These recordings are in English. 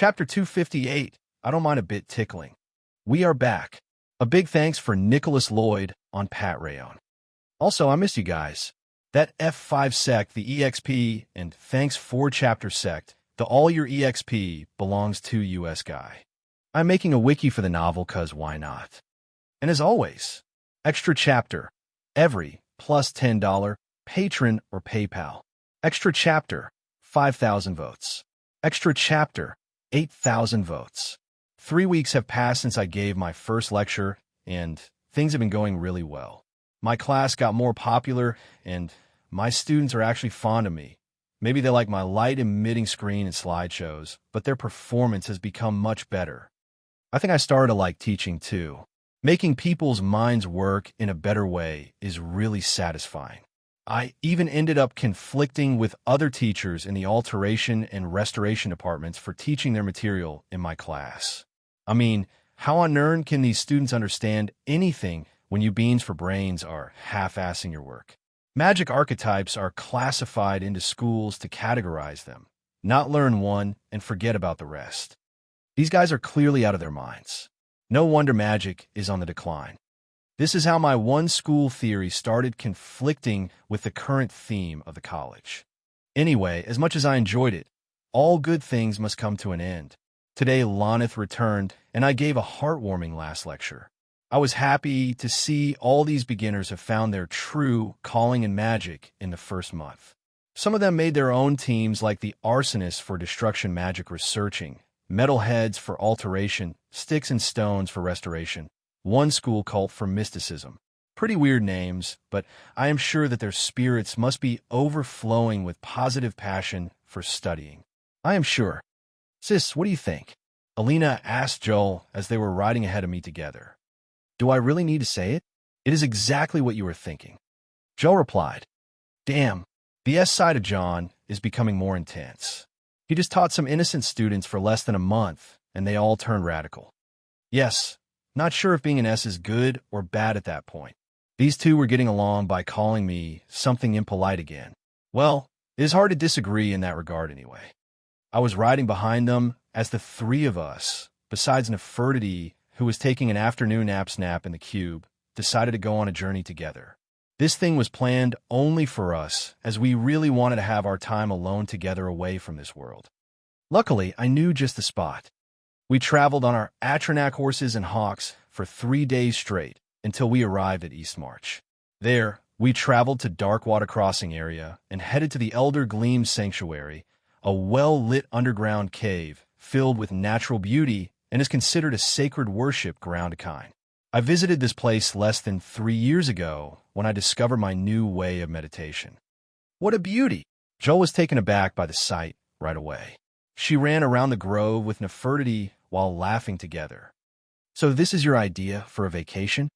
Chapter 258. I don't mind a bit tickling. We are back. A big thanks for Nicholas Lloyd on Pat Rayon. Also, I miss you guys. That F5 sect, the EXP, and thanks for chapter sect, the all your EXP belongs to US guy. I'm making a wiki for the novel cause why not? And as always, extra chapter, every plus $10 patron or PayPal. Extra chapter, 5,000 votes. Extra chapter, 8,000 votes. 3 weeks have passed since I gave my first lecture, and things have been going really well. My class got more popular, and my students are actually fond of me. Maybe they like my light-emitting screen and slideshows, but their performance has become much better. I think I started to like teaching too. Making people's minds work in a better way is really satisfying. I even ended up conflicting with other teachers in the alteration and restoration departments for teaching their material in my class. I mean, how on earth can these students understand anything when you beans for brains are half-assing your work? Magic archetypes are classified into schools to categorize them, not learn one and forget about the rest. These guys are clearly out of their minds. No wonder magic is on the decline. This is how my one school theory started conflicting with the current theme of the college. Anyway, as much as I enjoyed it, all good things must come to an end. Today, Lonith returned, and I gave a heartwarming last lecture. I was happy to see all these beginners have found their true calling in magic in the first month. Some of them made their own teams like the Arsonists for destruction magic researching, Metalheads for alteration, Sticks and Stones for restoration, one school cult for mysticism. Pretty weird names, but I am sure that their spirits must be overflowing with positive passion for studying. I am sure. Sis, what do you think? Alina asked Joel as they were riding ahead of me together. Do I really need to say it? It is exactly what you were thinking. Joel replied, Damn, the S side of John is becoming more intense. He just taught some innocent students for less than a month, and they all turned radical. Yes, not sure if being an S is good or bad at that point. These two were getting along by calling me something impolite again. Well, it is hard to disagree in that regard anyway. I was riding behind them as the three of us, besides Nefertiti, who was taking an afternoon nap in the cube, decided to go on a journey together. This thing was planned only for us, as we really wanted to have our time alone together away from this world. Luckily, I knew just the spot. We traveled on our Atronak horses and hawks for 3 days straight until we arrived at East March. There, we traveled to Darkwater Crossing area and headed to the Elder Gleam Sanctuary, a well-lit underground cave filled with natural beauty and is considered a sacred worship ground of kind. I visited this place less than 3 years ago when I discovered my new way of meditation. What a beauty! Joel was taken aback by the sight right away. She ran around the grove with Nefertiti while laughing together. So this is your idea for a vacation?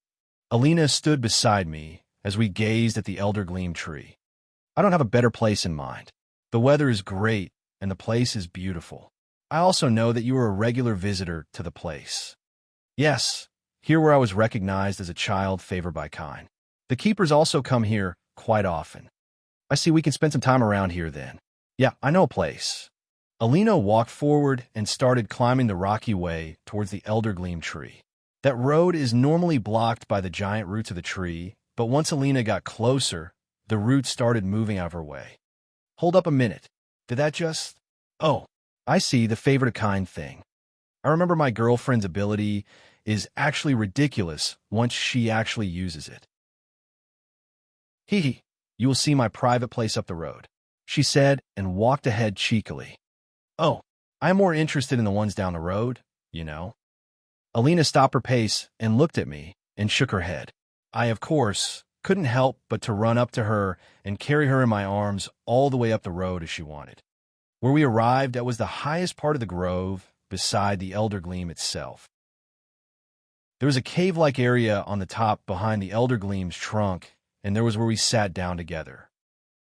Alina stood beside me as we gazed at the Elder Gleam tree. I don't have a better place in mind. The weather is great and the place is beautiful. I also know that you are a regular visitor to the place. Yes, here where I was recognized as a child favored by kind. The keepers also come here quite often. I see we can spend some time around here then. Yeah, I know a place. Alina walked forward and started climbing the rocky way towards the Elder Gleam tree. That road is normally blocked by the giant roots of the tree, but once Alina got closer, the roots started moving out of her way. Hold up a minute. Did that just... Oh, I see, the favorite of kind thing. I remember my girlfriend's ability is actually ridiculous once she actually uses it. Hee hee, you will see my private place up the road, she said and walked ahead cheekily. Oh, I'm more interested in the ones down the road, you know. Alina stopped her pace and looked at me and shook her head. I, of course, couldn't help but to run up to her and carry her in my arms all the way up the road as she wanted. Where we arrived, that was the highest part of the grove beside the Elder Gleam itself. There was a cave-like area on the top behind the Elder Gleam's trunk, and there was where we sat down together.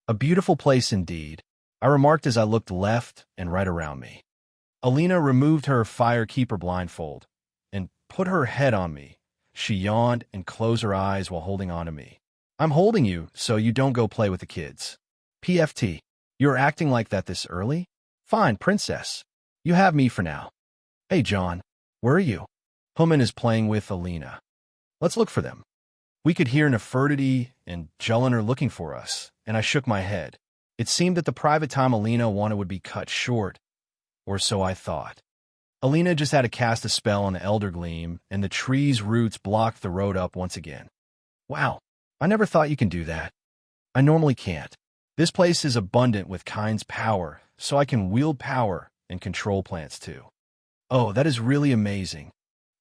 A beautiful place indeed, I remarked as I looked left and right around me. Alina removed her Firekeeper blindfold and put her head on me. She yawned and closed her eyes while holding on to me. I'm holding you so you don't go play with the kids. PFT, you're acting like that this early? Fine, princess. You have me for now. Hey, John, where are you? Human is playing with Alina. Let's look for them. We could hear Nefertiti and Jelinek looking for us, and I shook my head. It seemed that the private time Alina wanted would be cut short, or so I thought. Alina just had to cast a spell on the Elder Gleam, and the tree's roots blocked the road up once again. Wow, I never thought you can do that. I normally can't. This place is abundant with Kind's power, so I can wield power and control plants too. Oh, that is really amazing.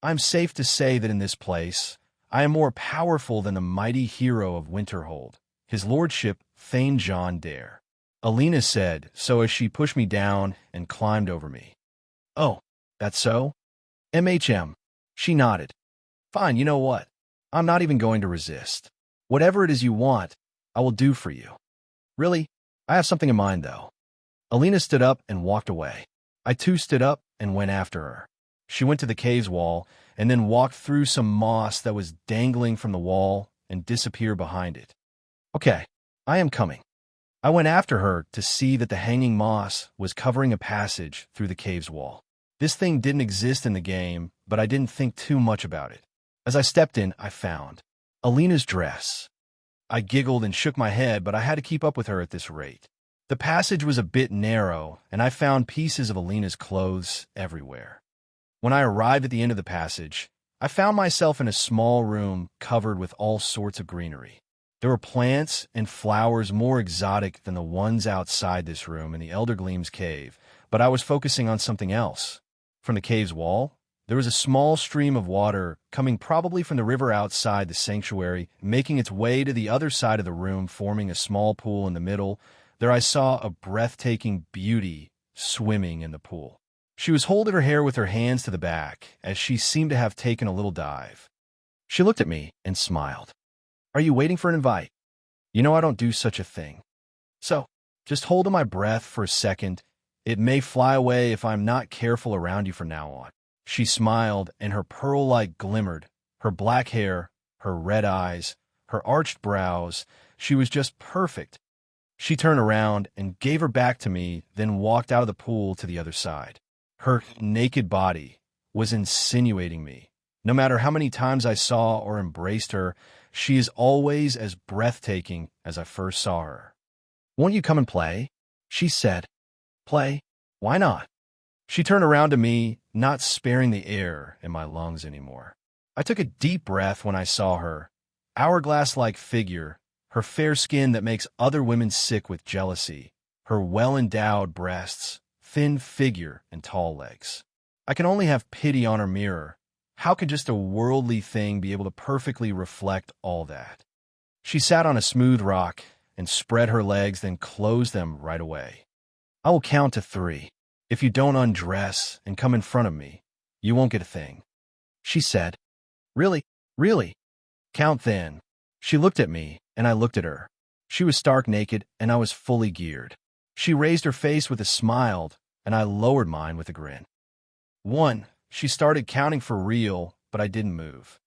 I'm safe to say that in this place, I am more powerful than the mighty hero of Winterhold, his lordship Thane John Dare. Alina said, so as she pushed me down and climbed over me. Oh, that's so? MHM. She nodded. Fine, you know what? I'm not even going to resist. Whatever it is you want, I will do for you. Really? I have something in mind, though. Alina stood up and walked away. I too stood up and went after her. She went to the cave's wall and then walked through some moss that was dangling from the wall and disappeared behind it. Okay, I am coming. I went after her to see that the hanging moss was covering a passage through the cave's wall. This thing didn't exist in the game, but I didn't think too much about it. As I stepped in, I found Alina's dress. I giggled and shook my head, but I had to keep up with her at this rate. The passage was a bit narrow, and I found pieces of Alina's clothes everywhere. When I arrived at the end of the passage, I found myself in a small room covered with all sorts of greenery. There were plants and flowers more exotic than the ones outside this room in the Elder Gleam's cave, but I was focusing on something else. From the cave's wall, there was a small stream of water coming probably from the river outside the sanctuary, making its way to the other side of the room, forming a small pool in the middle. There I saw a breathtaking beauty swimming in the pool. She was holding her hair with her hands to the back, as she seemed to have taken a little dive. She looked at me and smiled. Are you waiting for an invite? You know I don't do such a thing. So, just hold my breath for a second. It may fly away if I'm not careful around you from now on. She smiled, and her pearl light glimmered. Her black hair, her red eyes, her arched brows. She was just perfect. She turned around and gave her back to me, then walked out of the pool to the other side. Her naked body was insinuating me. No matter how many times I saw or embraced her, she is always as breathtaking as I first saw her. Won't you come and play? She said. Play? Why not? She turned around to me, not sparing the air in my lungs anymore. I took a deep breath when I saw her. Hourglass-like figure, her fair skin that makes other women sick with jealousy, her well-endowed breasts, thin figure, and tall legs. I can only have pity on her mirror. How could just a worldly thing be able to perfectly reflect all that? She sat on a smooth rock and spread her legs, then closed them right away. I will count to 3. If you don't undress and come in front of me, you won't get a thing. She said. Really? Really? Count then. She looked at me, and I looked at her. She was stark naked, and I was fully geared. She raised her face with a smile, and I lowered mine with a grin. 1. She started counting for real, but I didn't move.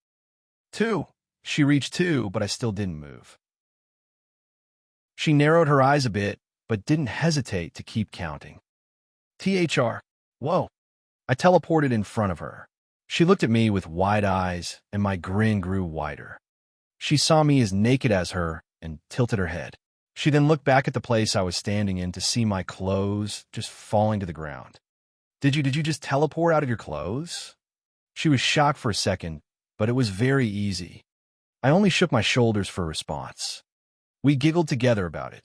2. She reached 2, but I still didn't move. She narrowed her eyes a bit, but didn't hesitate to keep counting. THR. Whoa. I teleported in front of her. She looked at me with wide eyes, and my grin grew wider. She saw me as naked as her and tilted her head. She then looked back at the place I was standing in to see my clothes just falling to the ground. Did you just teleport out of your clothes? She was shocked for a second, but it was very easy. I only shook my shoulders for a response. We giggled together about it.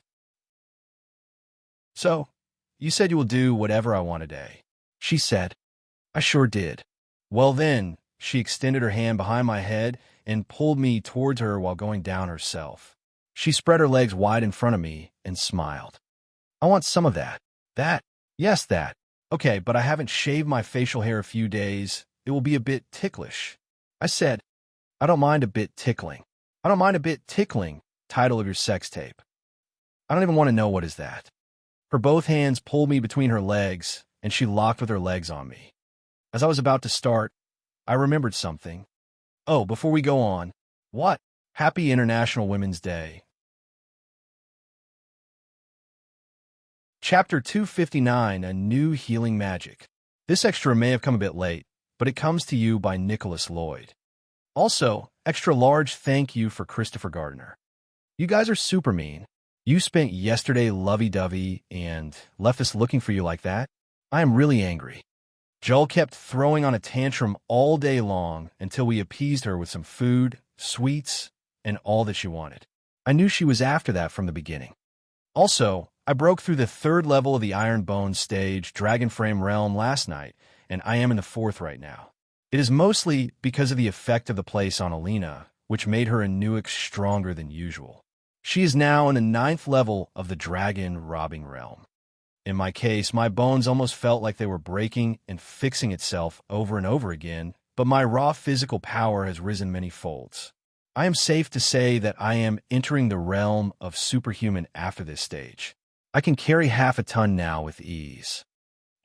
So, you said you will do whatever I want today. She said. I sure did. Well then, she extended her hand behind my head and pulled me towards her while going down herself. She spread her legs wide in front of me and smiled. I want some of that. That? Yes, that. Okay, but I haven't shaved my facial hair a few days. It will be a bit ticklish. I said, I don't mind a bit tickling. I don't mind a bit tickling, title of your sex tape. I don't even want to know what is that. Her both hands pulled me between her legs, and she locked with her legs on me. As I was about to start, I remembered something. Oh, before we go on, what? Happy International Women's Day. Chapter 259, A New Healing Magic. This extra may have come a bit late, but it comes to you by Nicholas Lloyd. Also, extra large thank you for Christopher Gardner. You guys are super mean. You spent yesterday lovey-dovey and left us looking for you like that? I am really angry. Joel kept throwing on a tantrum all day long until we appeased her with some food, sweets, and all that she wanted. I knew she was after that from the beginning. Also, I broke through the 3rd level of the Iron Bone stage Dragonframe realm last night, and I am in the 4th right now. It is mostly because of the effect of the place on Alina, which made her Anuic stronger than usual. She is now in the 9th level of the Dragon Robbing realm. In my case, my bones almost felt like they were breaking and fixing itself over and over again, but my raw physical power has risen many folds. I am safe to say that I am entering the realm of superhuman after this stage. I can carry half a ton now with ease.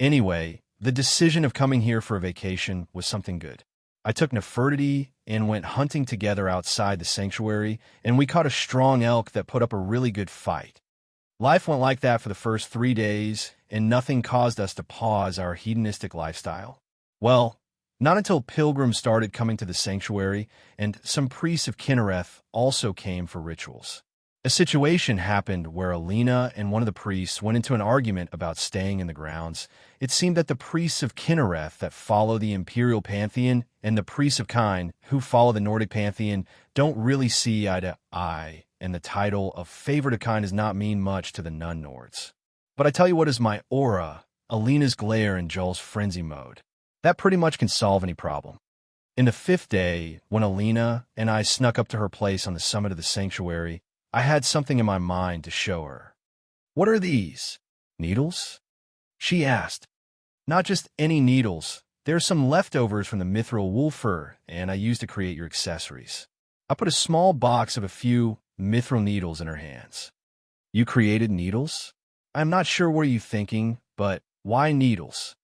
Anyway, the decision of coming here for a vacation was something good. I took Nefertiti and went hunting together outside the sanctuary, and we caught a strong elk that put up a really good fight. Life went like that for the first 3 days, and nothing caused us to pause our hedonistic lifestyle. Well, not until pilgrims started coming to the sanctuary, and some priests of Kinnereth also came for rituals. A situation happened where Alina and one of the priests went into an argument about staying in the grounds. It seemed that the priests of Kinnereth that follow the imperial pantheon and the priests of Kine, who follow the Nordic pantheon, don't really see eye to eye, and the title of favorite of Kine does not mean much to the non-Nords. But I tell you what is my aura, Alina's glare and Joel's frenzy mode. That pretty much can solve any problem. In the 5th day, when Alina and I snuck up to her place on the summit of the sanctuary, I had something in my mind to show her. "What are these? Needles?" she asked. "Not just any needles. There's some leftovers from the mithril wool fur, and I used to create your accessories." I put a small box of a few mithril needles in her hands. "You created needles?" "I'm not sure what you're thinking, but why needles?"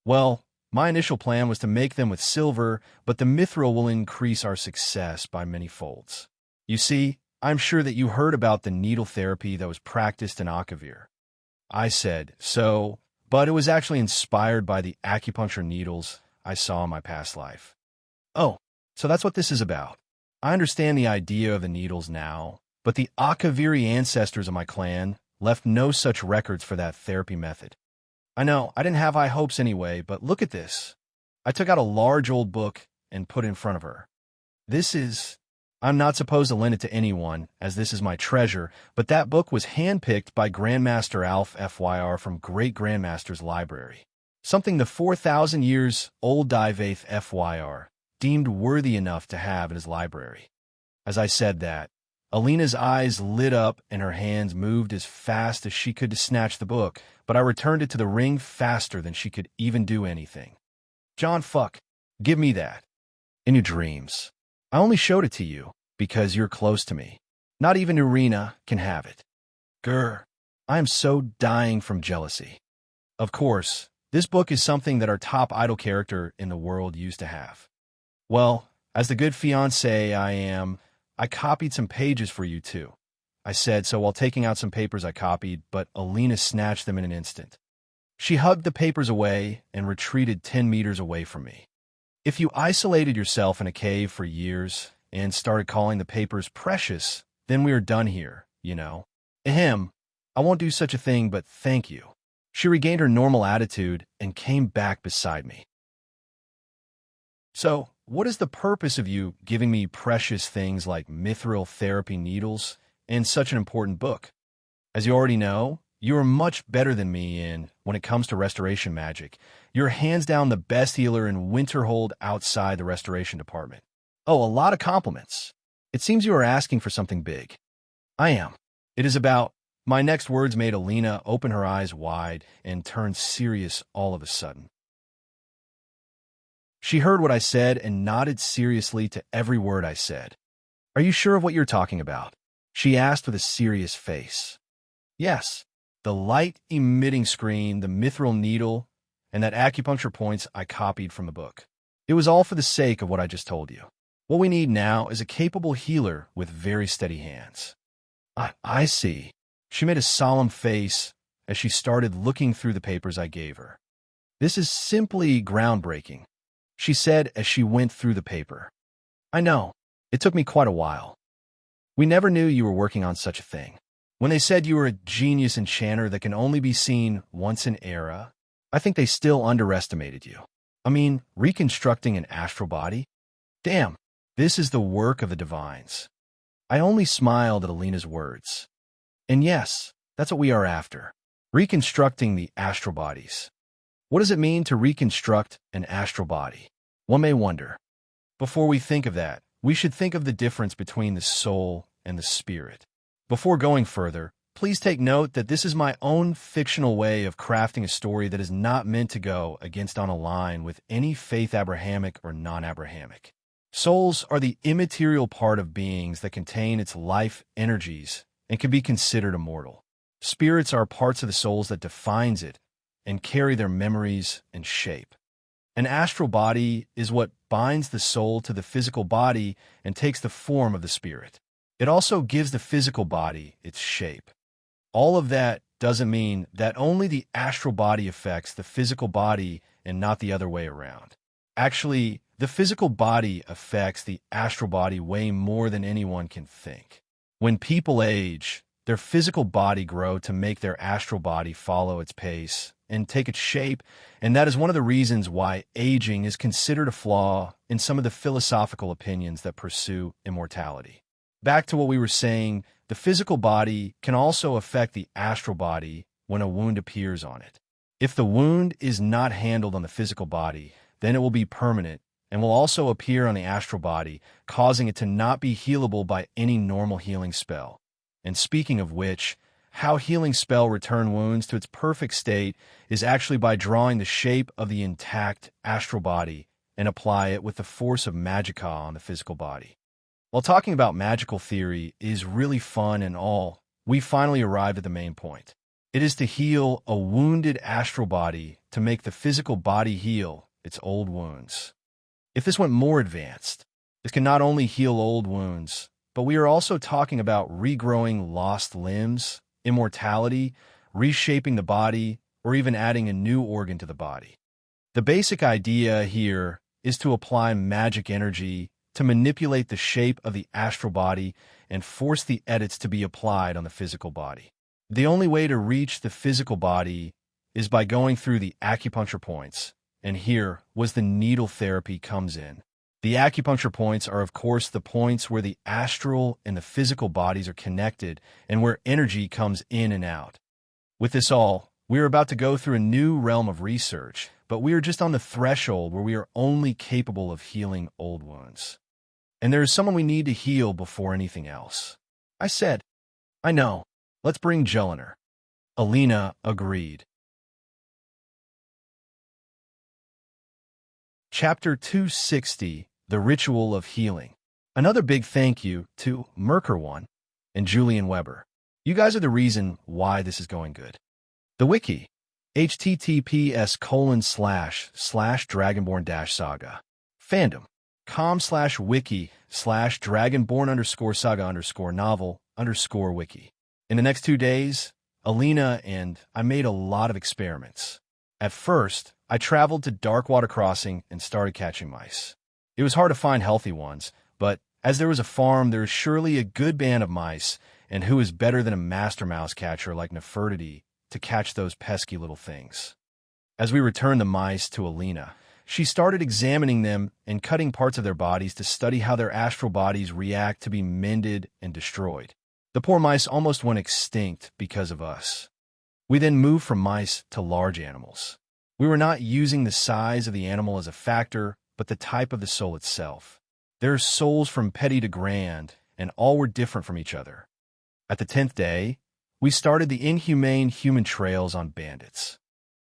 "Well, my initial plan was to make them with silver, but the mithril will increase our success by many folds. You see, I'm sure that you heard about the needle therapy that was practiced in Akavir." I said, "So, but it was actually inspired by the acupuncture needles I saw in my past life." "Oh, so that's what this is about. I understand the idea of the needles now, but the Akaviri ancestors of my clan left no such records for that therapy method." "I know, I didn't have high hopes anyway, but look at this." I took out a large old book and put it in front of her. "This is... I'm not supposed to lend it to anyone, as this is my treasure, but that book was handpicked by Grandmaster Alf FYR from Great Grandmaster's Library. Something the 4,000 years old Divaith FYR deemed worthy enough to have in his library." As I said that, Alina's eyes lit up and her hands moved as fast as she could to snatch the book, but I returned it to the ring faster than she could even do anything. "John, fuck, give me that." "In your dreams. I only showed it to you because you're close to me. Not even Irina can have it." Grr, I am so dying from jealousy. Of course, this book is something that our top idol character in the world used to have. "Well, as the good fiancé I am, I copied some pages for you too," I said, so while taking out some papers I copied, but Alina snatched them in an instant. She hugged the papers away and retreated 10 meters away from me. "If you isolated yourself in a cave for years and started calling the papers precious, then we are done here, you know." "Ahem, I won't do such a thing, but thank you." She regained her normal attitude and came back beside me. "So, what is the purpose of you giving me precious things like mithril therapy needles and such an important book? As you already know, you are much better than me when it comes to restoration magic. You're hands down the best healer in Winterhold outside the restoration department." "Oh, a lot of compliments. It seems you are asking for something big." "I am. It is about..." My next words made Alina open her eyes wide and turn serious all of a sudden. She heard what I said and nodded seriously to every word I said. "Are you sure of what you're talking about?" she asked with a serious face. "Yes. The light-emitting screen, the mithril needle, and that acupuncture points I copied from the book. It was all for the sake of what I just told you. What we need now is a capable healer with very steady hands." I see." She made a solemn face as she started looking through the papers I gave her. This is simply groundbreaking, she said as she went through the paper. I know. It took me quite a while. We never knew you were working on such a thing. When they said you were a genius enchanter that can only be seen once an era, I think they still underestimated you. I mean, reconstructing an astral body? Damn, this is the work of the divines. I only smiled at Alina's words. And yes, that's what we are after. Reconstructing the astral bodies. What does it mean to reconstruct an astral body? One may wonder. Before we think of that, we should think of the difference between the soul and the spirit. Before going further, please take note that this is my own fictional way of crafting a story that is not meant to go against on a line with any faith Abrahamic or non-Abrahamic. Souls are the immaterial part of beings that contain its life energies and can be considered immortal. Spirits are parts of the souls that defines it and carry their memories and shape. An astral body is what binds the soul to the physical body and takes the form of the spirit. It also gives the physical body its shape. All of that doesn't mean that only the astral body affects the physical body and not the other way around. Actually, the physical body affects the astral body way more than anyone can think. When people age, their physical body grows to make their astral body follow its pace and take its shape, and that is one of the reasons why aging is considered a flaw in some of the philosophical opinions that pursue immortality. Back to what we were saying, the physical body can also affect the astral body when a wound appears on it. If the wound is not handled on the physical body, then it will be permanent and will also appear on the astral body, causing it to not be healable by any normal healing spell. And speaking of which, how healing spell return wounds to its perfect state is actually by drawing the shape of the intact astral body and apply it with the force of magicka on the physical body. While talking about magical theory is really fun and all, we finally arrived at the main point. It is to heal a wounded astral body to make the physical body heal its old wounds. If this went more advanced, this can not only heal old wounds, but we are also talking about regrowing lost limbs, immortality, reshaping the body, or even adding a new organ to the body. The basic idea here is to apply magic energy to manipulate the shape of the astral body and force the edits to be applied on the physical body. The only way to reach the physical body is by going through the acupuncture points, and here was the needle therapy comes in. The acupuncture points are, of course, the points where the astral and the physical bodies are connected and where energy comes in and out. With this all, we are about to go through a new realm of research, but we are just on the threshold where we are only capable of healing old wounds. And there is someone we need to heal before anything else. I said, I know. Let's bring Jelena. Alina agreed. Chapter 260, The Ritual of Healing. Another big thank you to Merker1 and Julian Weber. You guys are the reason why this is going good. The wiki, https://dragonborn-saga. Fandom, com/wiki/dragonborn_saga_novel_wiki. In the next 2 days, Alina and I made a lot of experiments. At first, I traveled to Darkwater Crossing and started catching mice. It was hard to find healthy ones, but as there was a farm, there is surely a good band of mice, and who is better than a master mouse catcher like Nefertiti to catch those pesky little things? As we returned the mice to Alina, she started examining them and cutting parts of their bodies to study how their astral bodies react to be mended and destroyed. The poor mice almost went extinct because of us. We then moved from mice to large animals. We were not using the size of the animal as a factor, but the type of the soul itself. There are souls from petty to grand, and all were different from each other. At the 10th day, we started the inhumane human trails on bandits.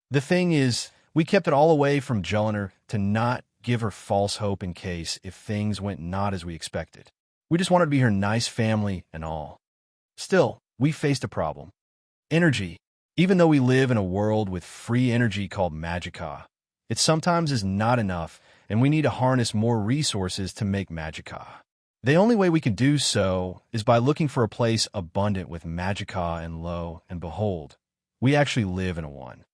The thing is, we kept it all away from Jelena to not give her false hope in case if things went not as we expected. We just wanted to be her nice family and all. Still, we faced a problem. Energy. Even though we live in a world with free energy called magicka, it sometimes is not enough, and we need to harness more resources to make magicka. The only way we can do so is by looking for a place abundant with magicka, and lo and behold, we actually live in a one.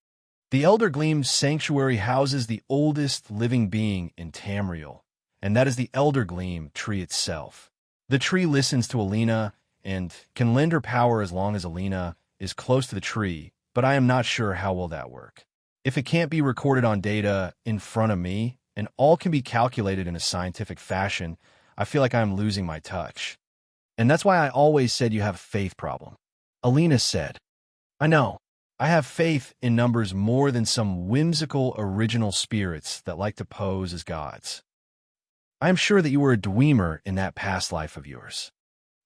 The Elder Gleam Sanctuary houses the oldest living being in Tamriel, and that is the Elder Gleam tree itself. The tree listens to Alina and can lend her power as long as Alina is close to the tree, but I am not sure how will that work. If it can't be recorded on data in front of me, and all can be calculated in a scientific fashion, I feel like I'm losing my touch. And that's why I always said you have a faith problem. Alina said, I know. I have faith in numbers more than some whimsical original spirits that like to pose as gods. I am sure that you were a dweemer in that past life of yours.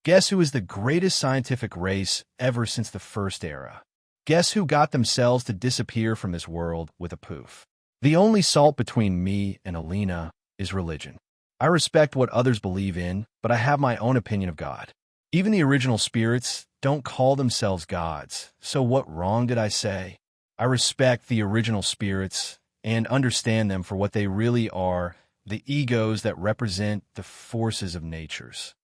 Guess who is the greatest scientific race ever since the First Era? Guess who got themselves to disappear from this world with a poof? The only salt between me and Alina is religion. I respect what others believe in, but I have my own opinion of God. Even the original spirits don't call themselves gods, so what wrong did I say? I respect the original spirits and understand them for what they really are, the egos that represent the forces of natures.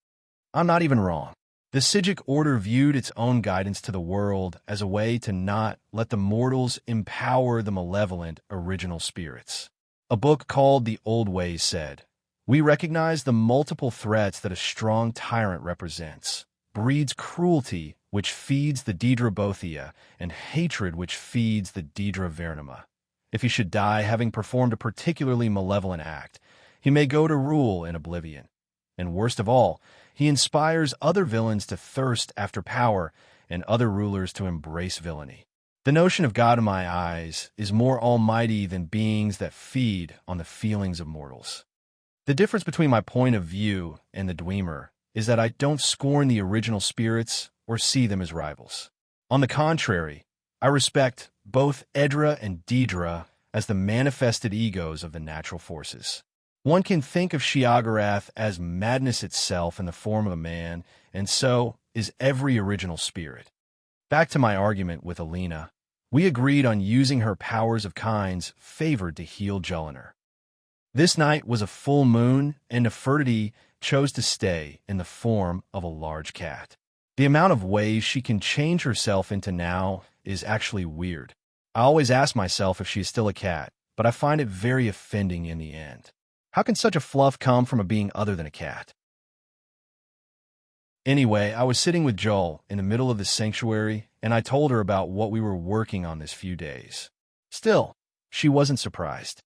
I'm not even wrong. The Sijic Order viewed its own guidance to the world as a way to not let the mortals empower the malevolent original spirits. A book called The Old Ways said, we recognize the multiple threats that a strong tyrant represents, breeds cruelty which feeds the Daedra Bothia, and hatred which feeds the Daedra Vernima. If he should die having performed a particularly malevolent act, he may go to rule in oblivion. And worst of all, he inspires other villains to thirst after power and other rulers to embrace villainy. The notion of God in my eyes is more almighty than beings that feed on the feelings of mortals. The difference between my point of view and the Dweemer is that I don't scorn the original spirits or see them as rivals. On the contrary, I respect both Edra and Daedra as the manifested egos of the natural forces. One can think of Sheogorath as madness itself in the form of a man, and so is every original spirit. Back to my argument with Alina, we agreed on using her powers of kinds favored to heal Jelinar. This night was a full moon, and Nefertiti chose to stay in the form of a large cat. The amount of ways she can change herself into now is actually weird. I always ask myself if she is still a cat, but I find it very offending in the end. How can such a fluff come from a being other than a cat? Anyway, I was sitting with Joel in the middle of the sanctuary, and I told her about what we were working on this few days. Still, she wasn't surprised.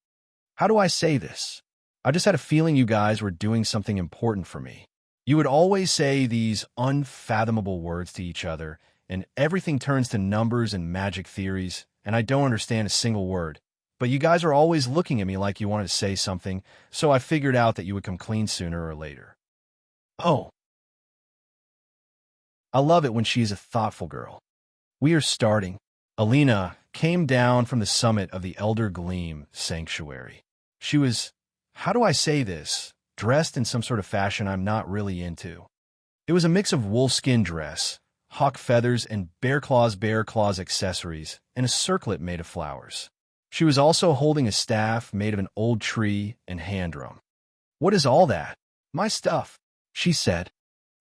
How do I say this? I just had a feeling you guys were doing something important for me. You would always say these unfathomable words to each other, and everything turns to numbers and magic theories, and I don't understand a single word. But you guys are always looking at me like you wanted to say something, so I figured out that you would come clean sooner or later. Oh. I love it when she is a thoughtful girl. We are starting. Alina came down from the summit of the Elder Gleam Sanctuary. She was, how do I say this, dressed in some sort of fashion I'm not really into. It was a mix of wolfskin dress, hawk feathers, and bear claws accessories, and a circlet made of flowers. She was also holding a staff made of an old tree and hand drum. What is all that? My stuff, she said.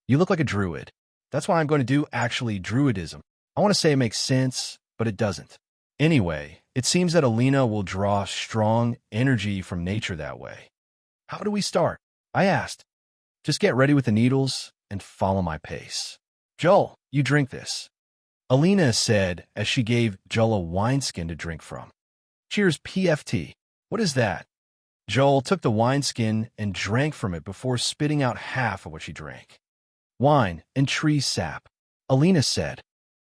You look like a druid. That's why I'm going to do actually druidism. I want to say it makes sense, but it doesn't. Anyway, it seems that Alina will draw strong energy from nature that way. How do we start? I asked. Just get ready with the needles and follow my pace. Joel, you drink this. Alina said as she gave Joel a wineskin to drink from. Cheers, PFT. What is that? Joel took the wineskin and drank from it before spitting out half of what she drank. Wine and tree sap. Alina said.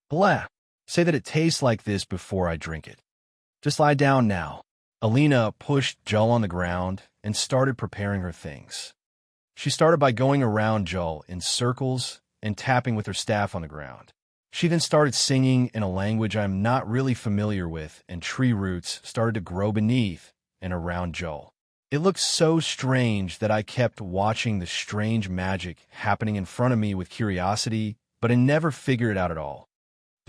Blah. Say that it tastes like this before I drink it. Just lie down now. Alina pushed Joel on the ground and started preparing her things. She started by going around Joel in circles and tapping with her staff on the ground. She then started singing in a language I'm not really familiar with, and tree roots started to grow beneath and around Joel. It looked so strange that I kept watching the strange magic happening in front of me with curiosity, but I never figured it out at all.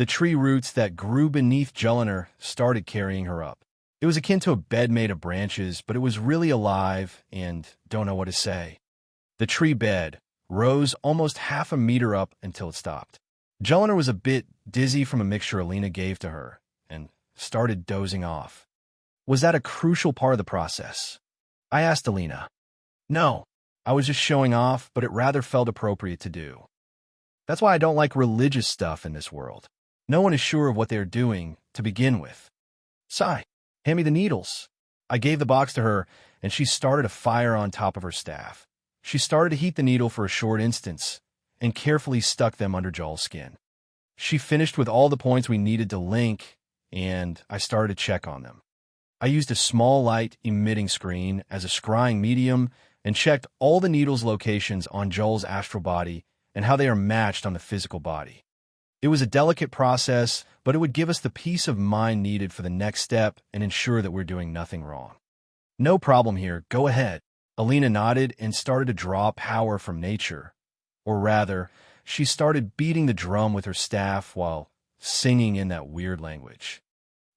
The tree roots that grew beneath Jelinar started carrying her up. It was akin to a bed made of branches, but it was really alive and don't know what to say. The tree bed rose almost half a meter up until it stopped. Jelinar was a bit dizzy from a mixture Alina gave to her, and started dozing off. Was that a crucial part of the process? I asked Alina. No, I was just showing off, but it rather felt appropriate to do. That's why I don't like religious stuff in this world. No one is sure of what they are doing to begin with. Sigh, hand me the needles. I gave the box to her, and she started a fire on top of her staff. She started to heat the needle for a short instance, and carefully stuck them under Joel's skin. She finished with all the points we needed to link, and I started to check on them. I used a small light-emitting screen as a scrying medium and checked all the needles' locations on Joel's astral body and how they are matched on the physical body. It was a delicate process, but it would give us the peace of mind needed for the next step and ensure that we're doing nothing wrong. No problem here, go ahead. Alina nodded and started to draw power from nature. Or rather, she started beating the drum with her staff while singing in that weird language.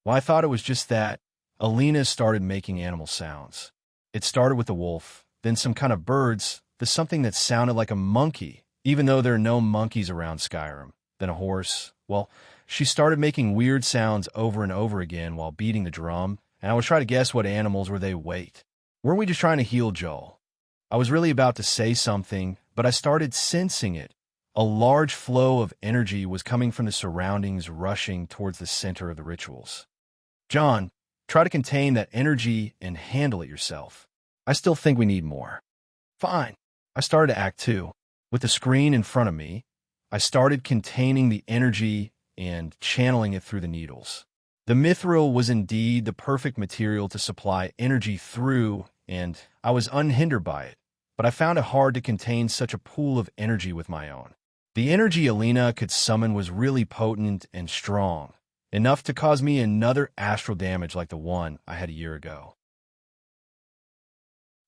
Well, I thought it was just that. Alina started making animal sounds. It started with a wolf, then some kind of birds, then something that sounded like a monkey, even though there are no monkeys around Skyrim, then a horse. Well, she started making weird sounds over and over again while beating the drum, and I would try to guess what animals were they. Wait, weren't we just trying to heal Joel? I was really about to say something, but I started sensing it. A large flow of energy was coming from the surroundings, rushing towards the center of the rituals. John, try to contain that energy and handle it yourself. I still think we need more. Fine. I started to act too. With the screen in front of me, I started containing the energy and channeling it through the needles. The mithril was indeed the perfect material to supply energy through, and I was unhindered by it, but I found it hard to contain such a pool of energy with my own. The energy Alina could summon was really potent and strong, enough to cause me another astral damage like the one I had a year ago.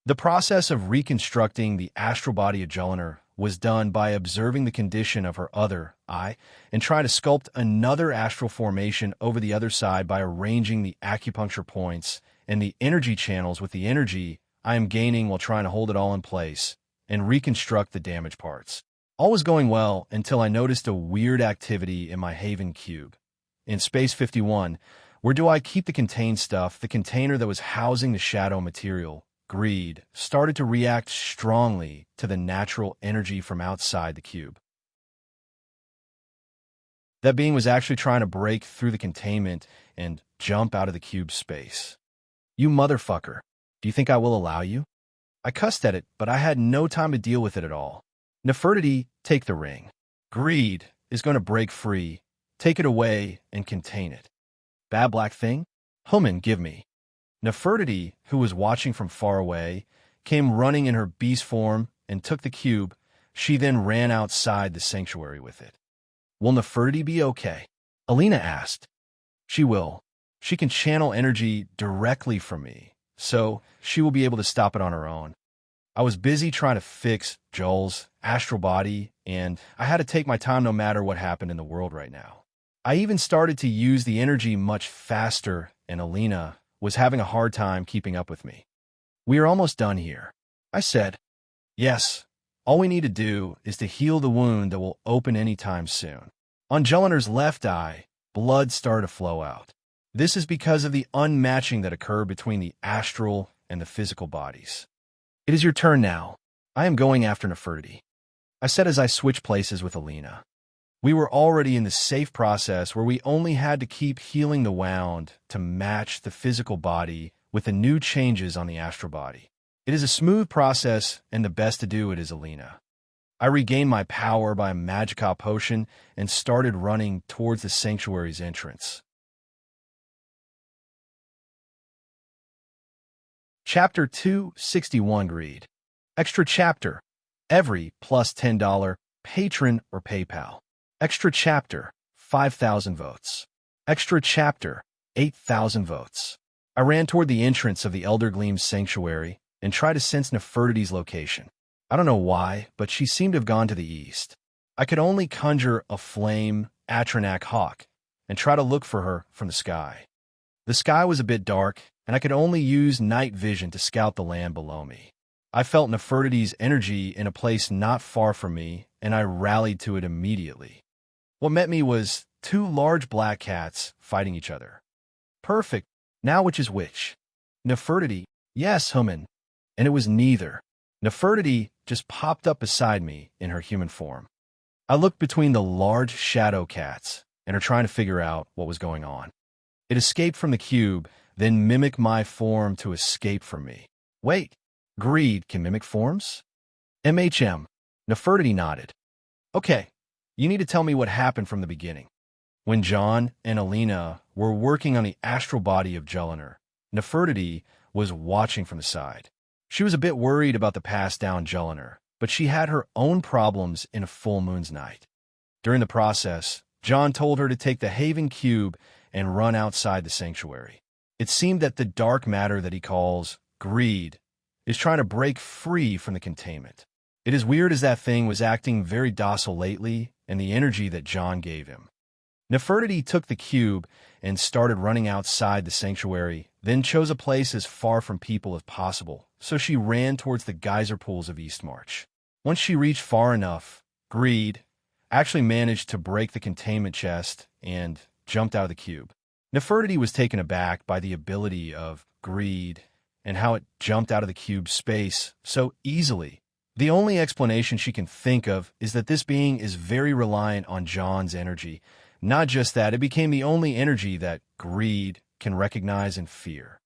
The process of reconstructing the astral body of Jelinar was done by observing the condition of her other eye and trying to sculpt another astral formation over the other side by arranging the acupuncture points and the energy channels with the energy I am gaining while trying to hold it all in place and reconstruct the damaged parts. All was going well until I noticed a weird activity in my Haven cube. In Space 51, where do I keep the contained stuff, the container that was housing the shadow material, greed, started to react strongly to the natural energy from outside the cube. That being was actually trying to break through the containment and jump out of the cube's space. You motherfucker, do you think I will allow you? I cussed at it, but I had no time to deal with it at all. Nefertiti, take the ring. Greed is going to break free. Take it away and contain it. Bad black thing? Human, give me. Nefertiti, who was watching from far away, came running in her beast form and took the cube. She then ran outside the sanctuary with it. Will Nefertiti be okay? Alina asked. She will. She can channel energy directly from me, so she will be able to stop it on her own. I was busy trying to fix Joel's astral body, and I had to take my time no matter what happened in the world right now. I even started to use the energy much faster, and Alina was having a hard time keeping up with me. We are almost done here, I said. Yes, all we need to do is to heal the wound that will open anytime soon. On Jelinar's left eye, blood started to flow out. This is because of the unmatching that occurred between the astral and the physical bodies. It is your turn now. I am going after Nefertiti, I said as I switched places with Alina. We were already in the safe process where we only had to keep healing the wound to match the physical body with the new changes on the astral body. It is a smooth process, and the best to do it is Alina. I regained my power by a magica potion and started running towards the sanctuary's entrance. Chapter 261 Greed. Extra chapter. Every plus $10 patron or PayPal. Extra chapter, 5,000 votes. Extra chapter, 8,000 votes. I ran toward the entrance of the Elder Gleam's sanctuary and tried to sense Nefertiti's location. I don't know why, but she seemed to have gone to the east. I could only conjure a flame Atronak hawk and try to look for her from the sky. The sky was a bit dark, and I could only use night vision to scout the land below me. I felt Nefertiti's energy in a place not far from me, and I rallied to it immediately. What met me was two large black cats fighting each other. Perfect. Now which is which? Nefertiti. Yes, human. And it was neither. Nefertiti just popped up beside me in her human form. I looked between the large shadow cats and her trying to figure out what was going on. It escaped from the cube, then mimicked my form to escape from me. Wait, greed can mimic forms? MHM. Nefertiti nodded. Okay, you need to tell me what happened from the beginning. When John and Alina were working on the astral body of Jelinar, Nefertiti was watching from the side. She was a bit worried about the passed-down Jelinar, but she had her own problems in a full moon's night. During the process, John told her to take the Haven Cube and run outside the sanctuary. It seemed that the dark matter that he calls greed is trying to break free from the containment. It is weird as that thing was acting very docile lately and the energy that John gave him. Nefertiti took the cube and started running outside the sanctuary, then chose a place as far from people as possible, so she ran towards the geyser pools of Eastmarch. Once she reached far enough, greed actually managed to break the containment chest and jumped out of the cube. Nefertiti was taken aback by the ability of greed and how it jumped out of the cube's space so easily. The only explanation she can think of is that this being is very reliant on John's energy. Not just that, it became the only energy that greed can recognize and fear.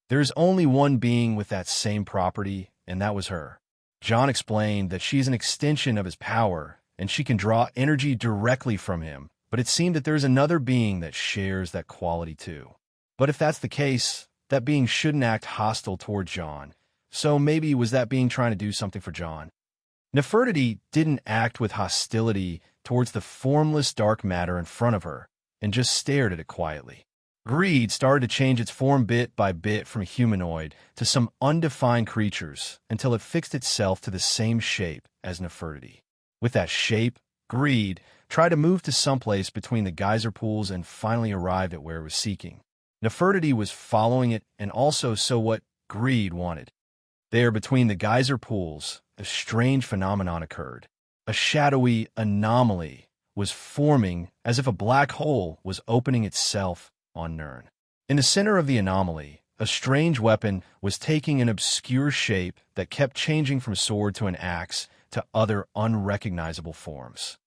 There is only one being with that same property, and that was her. John explained that she is an extension of his power, and she can draw energy directly from him, but it seemed that there is another being that shares that quality too. But if that's the case, that being shouldn't act hostile toward John, so maybe was that being trying to do something for John? Nefertiti didn't act with hostility towards the formless dark matter in front of her, and just stared at it quietly. Greed started to change its form bit by bit from humanoid to some undefined creatures until it fixed itself to the same shape as Nefertiti. With that shape, Greed tried to move to someplace between the geyser pools and finally arrived at where it was seeking. Nefertiti was following it and also saw what Greed wanted. There, between the geyser pools, a strange phenomenon occurred. A shadowy anomaly was forming as if a black hole was opening itself on Nirn. In the center of the anomaly, a strange weapon was taking an obscure shape that kept changing from sword to an axe to other unrecognizable forms.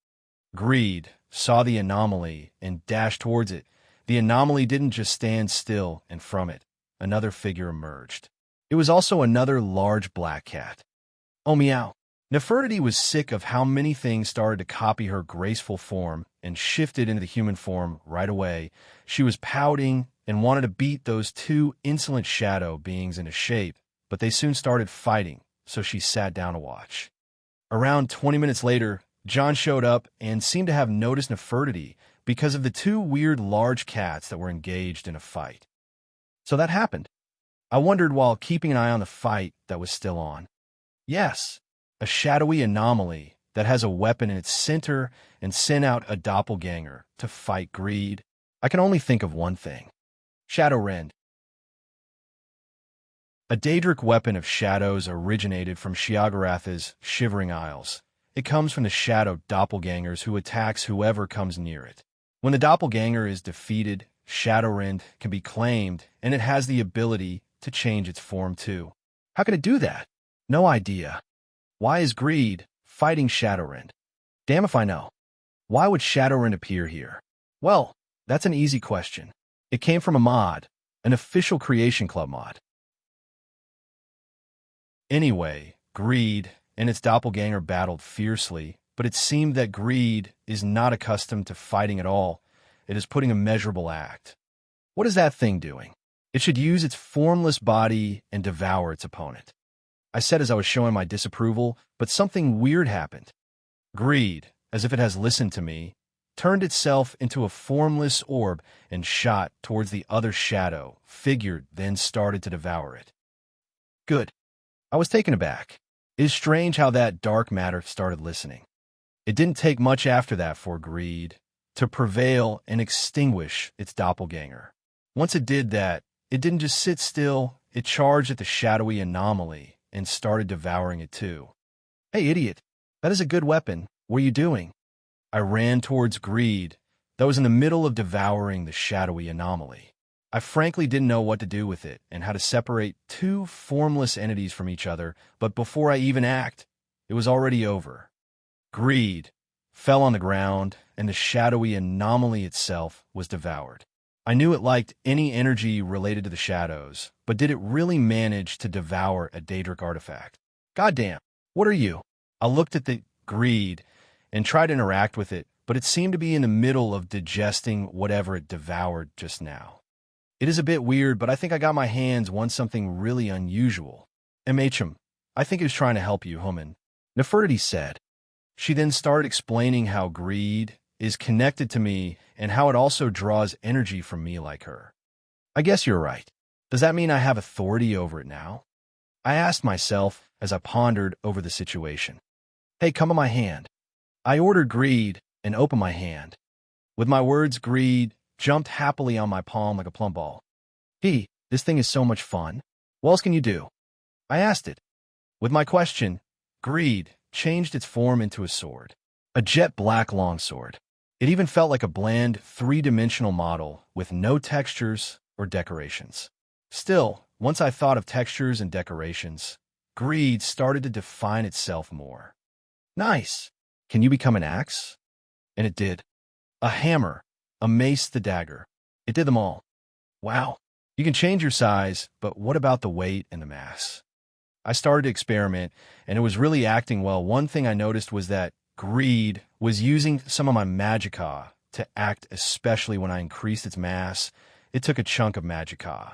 Greed saw the anomaly and dashed towards it. The anomaly didn't just stand still, and from it, another figure emerged. It was also another large black cat. Oh, meow. Nefertiti was sick of how many things started to copy her graceful form and shifted into the human form right away. She was pouting and wanted to beat those two insolent shadow beings into shape, but they soon started fighting, so she sat down to watch. Around 20 minutes later, John showed up and seemed to have noticed Nefertiti because of the two weird large cats that were engaged in a fight. So that happened. I wondered while keeping an eye on the fight that was still on. Yes, a shadowy anomaly that has a weapon in its center and sent out a doppelganger to fight Greed. I can only think of one thing. Shadow Rend. A Daedric weapon of shadows originated from Sheogorath's Shivering Isles. It comes from the shadow doppelgangers who attacks whoever comes near it. When the doppelganger is defeated, Shadowrend can be claimed, and it has the ability to change its form too. How can it do that? No idea. Why is Greed fighting Shadowrend? Damn if I know. Why would Shadowrend appear here? Well, that's an easy question. It came from a mod, an official Creation Club mod. Anyway, Greed and its doppelganger battled fiercely, but it seemed that Greed is not accustomed to fighting at all. It is putting a measurable act. What is that thing doing? It should use its formless body and devour its opponent. I said as I was showing my disapproval, but something weird happened. Greed, as if it has listened to me, turned itself into a formless orb and shot towards the other shadow figure, then started to devour it. Good. I was taken aback. It is strange how that dark matter started listening. It didn't take much after that for Greed to prevail and extinguish its doppelganger. Once it did that, it didn't just sit still, it charged at the shadowy anomaly and started devouring it too. Hey, idiot, that is a good weapon. What are you doing? I ran towards Greed that was in the middle of devouring the shadowy anomaly. I frankly didn't know what to do with it and how to separate two formless entities from each other, but before I even act, it was already over. Greed fell on the ground, and the shadowy anomaly itself was devoured. I knew it liked any energy related to the shadows, but did it really manage to devour a Daedric artifact? Goddamn, what are you? I looked at the greed and tried to interact with it, but it seemed to be in the middle of digesting whatever it devoured just now. It is a bit weird, but I think I got my hands on something really unusual. MHM, I think he was trying to help you, human, Nefertiti said. She then started explaining how greed is connected to me and how it also draws energy from me like her. I guess you're right. Does that mean I have authority over it now? I asked myself as I pondered over the situation. Hey, come on my hand. I ordered greed and opened my hand. With my words, greed jumped happily on my palm like a plum ball. Hey, this thing is so much fun. What else can you do? I asked it. With my question, greed changed its form into a sword. A jet black longsword. It even felt like a bland, three-dimensional model with no textures or decorations. Still, once I thought of textures and decorations, greed started to define itself more. Nice. Can you become an axe? And it did. A hammer, a mace, the dagger. It did them all. Wow. You can change your size, but what about the weight and the mass? I started to experiment, and it was really acting well. One thing I noticed was that greed was using some of my magicka to act, especially when I increased its mass. It took a chunk of magicka.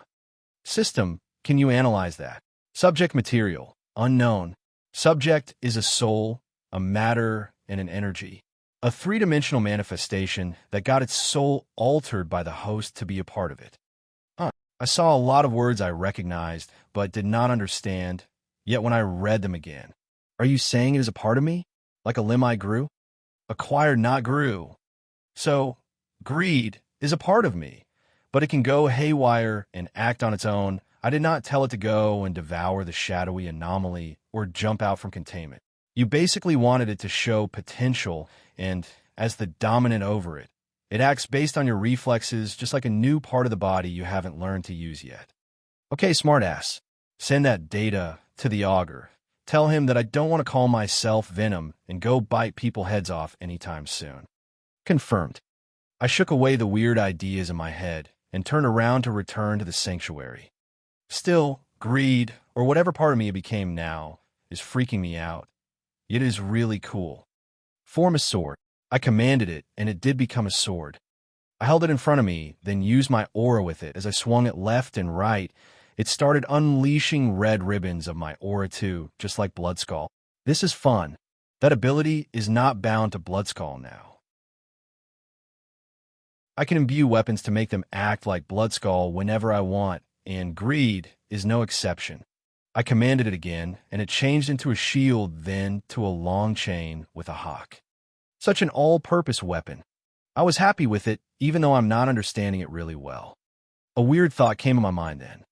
System, can you analyze that? Subject material, unknown. Subject is a soul, a matter, and an energy. A three-dimensional manifestation that got its soul altered by the host to be a part of it. I saw a lot of words I recognized, but did not understand, yet when I read them again. Are you saying it is a part of me? Like a limb I grew? Acquired, not grew. So, greed is a part of me, but it can go haywire and act on its own. I did not tell it to go and devour the shadowy anomaly or jump out from containment. You basically wanted it to show potential, and as the dominant over it, it acts based on your reflexes, just like a new part of the body you haven't learned to use yet. Okay, smartass. Send that data to the augur. Tell him that I don't want to call myself Venom and go bite people's heads off anytime soon. Confirmed. I shook away the weird ideas in my head and turned around to return to the sanctuary. Still, greed, or whatever part of me it became now, is freaking me out. It is really cool. Form a sword. I commanded it, and it did become a sword. I held it in front of me, then used my aura with it. As I swung it left and right, it started unleashing red ribbons of my aura too, just like Bloodskull. This is fun. That ability is not bound to Bloodskull now. I can imbue weapons to make them act like Bloodskull whenever I want, and greed is no exception. I commanded it again, and it changed into a shield, then to a long chain with a hawk. Such an all-purpose weapon. I was happy with it, even though I'm not understanding it really well. A weird thought came to my mind then.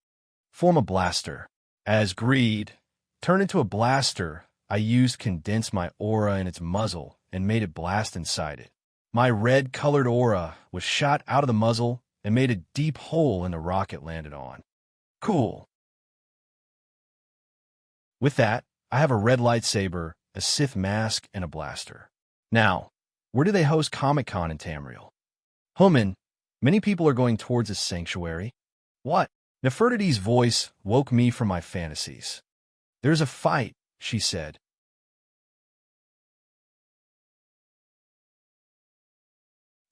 Form a blaster. As greed turned into a blaster, I used condense my aura in its muzzle and made it blast inside it. My red-colored aura was shot out of the muzzle and made a deep hole in the rock it landed on. Cool. With that, I have a red lightsaber, a Sith mask, and a blaster. Now, where do they host Comic-Con in Tamriel? Human, many people are going towards this sanctuary. What? Nefertiti's voice woke me from my fantasies. There's a fight, she said.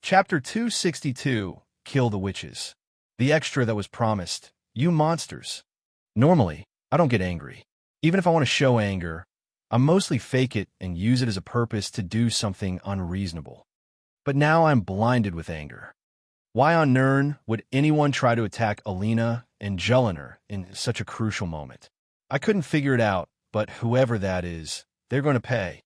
Chapter 262, Kill the Witches. The extra that was promised. You monsters. Normally, I don't get angry. Even if I want to show anger, I mostly fake it and use it as a purpose to do something unreasonable. But now I'm blinded with anger. Why on Nirn would anyone try to attack Alina and Jelinar in such a crucial moment? I couldn't figure it out, but whoever that is, they're going to pay.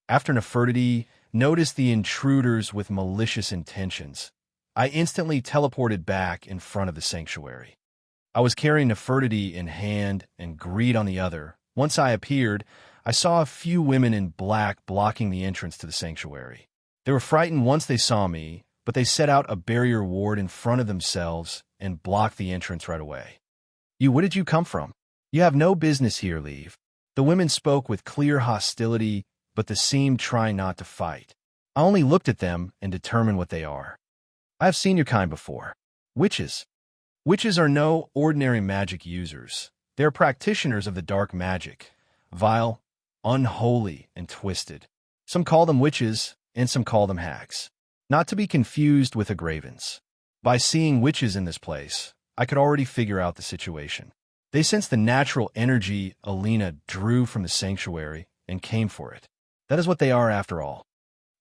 After Nefertiti noticed the intruders with malicious intentions, I instantly teleported back in front of the sanctuary. I was carrying Nefertiti in hand and greed on the other. Once I appeared, I saw a few women in black blocking the entrance to the sanctuary. They were frightened once they saw me, but they set out a barrier ward in front of themselves and blocked the entrance right away. Where did you come from? You have no business here, leave. The women spoke with clear hostility, but they seemed trying not to fight. I only looked at them and determined what they are. I have seen your kind before. Witches. Witches are no ordinary magic users. They are practitioners of the dark magic, vile, unholy, and twisted. Some call them witches, and some call them hags. Not to be confused with Hagravens. By seeing witches in this place, I could already figure out the situation. They sensed the natural energy Alina drew from the sanctuary and came for it. That is what they are after all.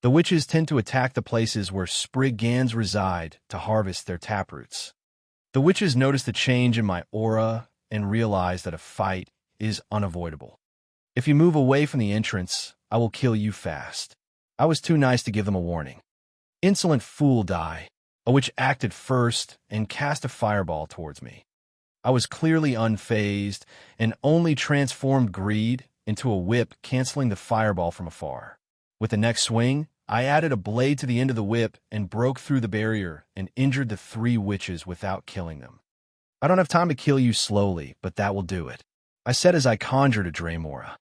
The witches tend to attack the places where spriggans reside to harvest their taproots. The witches noticed the change in my aura and realized that a fight is unavoidable. If you move away from the entrance, I will kill you fast. I was too nice to give them a warning. Insolent fool, die. A witch acted first and cast a fireball towards me. I was clearly unfazed and only transformed greed into a whip, canceling the fireball from afar. With the next swing, I added a blade to the end of the whip and broke through the barrier and injured the 3 witches without killing them. I don't have time to kill you slowly, but that will do it, I said as I conjured a Dremora.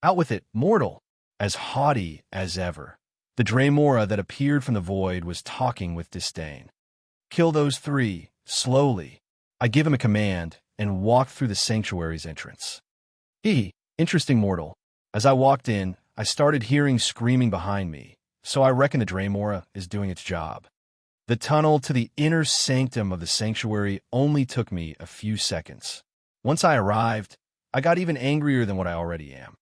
Out with it, mortal! As haughty as ever. The Dremora that appeared from the void was talking with disdain. Kill those 3, slowly. I give him a command and walked through the sanctuary's entrance. Interesting mortal. As I walked in, I started hearing screaming behind me, so I reckon the Dremora is doing its job. The tunnel to the inner sanctum of the sanctuary only took me a few seconds. Once I arrived, I got even angrier than what I already am.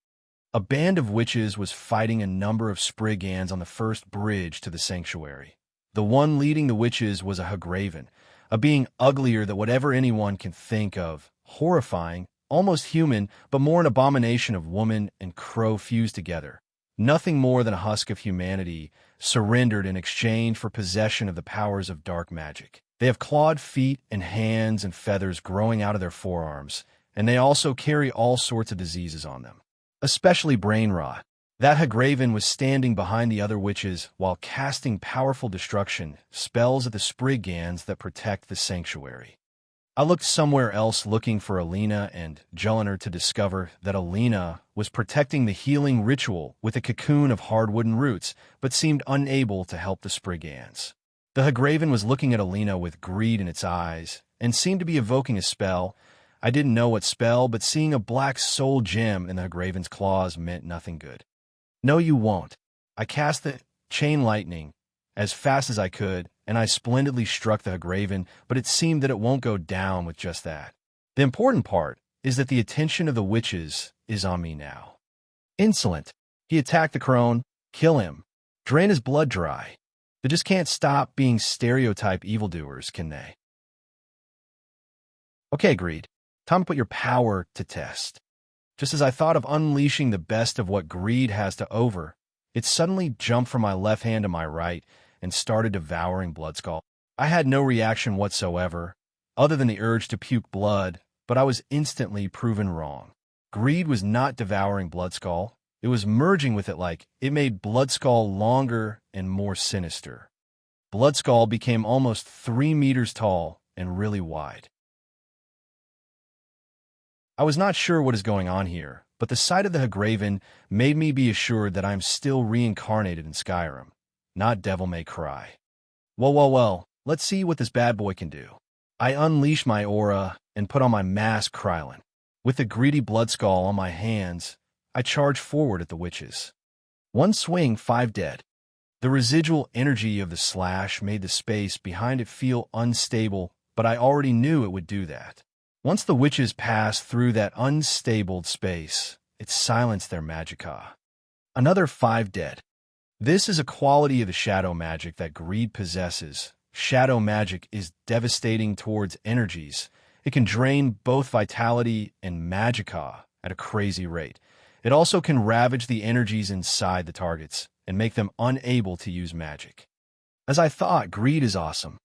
A band of witches was fighting a number of spriggans on the first bridge to the sanctuary. The one leading the witches was a Hagraven, a being uglier than whatever anyone can think of, horrifying, almost human, but more an abomination of woman and crow fused together. Nothing more than a husk of humanity, surrendered in exchange for possession of the powers of dark magic. They have clawed feet and hands and feathers growing out of their forearms, and they also carry all sorts of diseases on them, especially brain rot. That Hagraven was standing behind the other witches while casting powerful destruction spells at the spriggans that protect the sanctuary. I looked somewhere else looking for Alina and Jelener to discover that Alina was protecting the healing ritual with a cocoon of hardwooden roots, but seemed unable to help the spriggans. The Hagraven was looking at Alina with greed in its eyes and seemed to be evoking a spell. I didn't know what spell, but seeing a black soul gem in the Hagraven's claws meant nothing good. No, you won't. I cast the chain lightning as fast as I could, and I splendidly struck the Hagraven, but it seemed that it won't go down with just that. The important part is that the attention of the witches is on me now. Insolent. He attacked the crone. Kill him. Drain his blood dry. They just can't stop being stereotype evildoers, can they? Okay, Greed. Time to put your power to test. Just as I thought of unleashing the best of what greed has to offer, it suddenly jumped from my left hand to my right and started devouring Bloodskull. I had no reaction whatsoever, other than the urge to puke blood, but I was instantly proven wrong. Greed was not devouring Bloodskull. It was merging with it like it made Bloodskull longer and more sinister. Bloodskull became almost 3 meters tall and really wide. I was not sure what is going on here, but the sight of the Hagraven made me be assured that I am still reincarnated in Skyrim, not Devil May Cry. Well, let's see what this bad boy can do. I unleash my aura and put on my mask Krylin. With the greedy Bloodskull on my hands, I charge forward at the witches. One swing, 5 dead. The residual energy of the slash made the space behind it feel unstable, but I already knew it would do that. Once the witches passed through that unstable space, it silenced their magicka. Another 5 dead. This is a quality of the shadow magic that greed possesses. Shadow magic is devastating towards energies. It can drain both vitality and magicka at a crazy rate. It also can ravage the energies inside the targets and make them unable to use magic. As I thought, greed is awesome.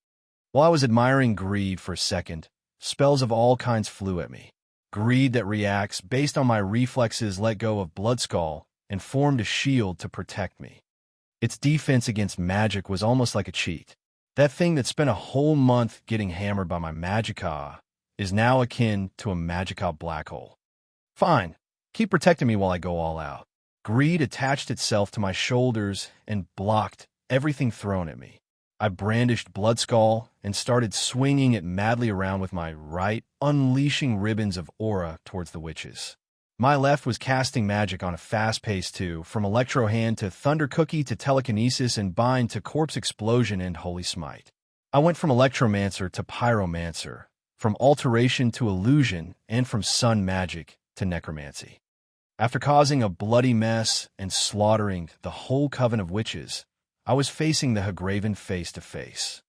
While I was admiring greed for a second, spells of all kinds flew at me. Greed that reacts based on my reflexes let go of Bloodskull and formed a shield to protect me. Its defense against magic was almost like a cheat. That thing that spent a whole month getting hammered by my magicka is now akin to a magicka black hole. Fine, keep protecting me while I go all out. Greed attached itself to my shoulders and blocked everything thrown at me. I brandished Bloodskull and started swinging it madly around with my right, unleashing ribbons of aura towards the witches. My left was casting magic on a fast pace too, from Electro Hand to Thunder Cookie to Telekinesis and Bind to Corpse Explosion and Holy Smite. I went from Electromancer to Pyromancer, from Alteration to Illusion, and from Sun Magic to Necromancy. After causing a bloody mess and slaughtering the whole coven of witches, I was facing the Hagraven face to face.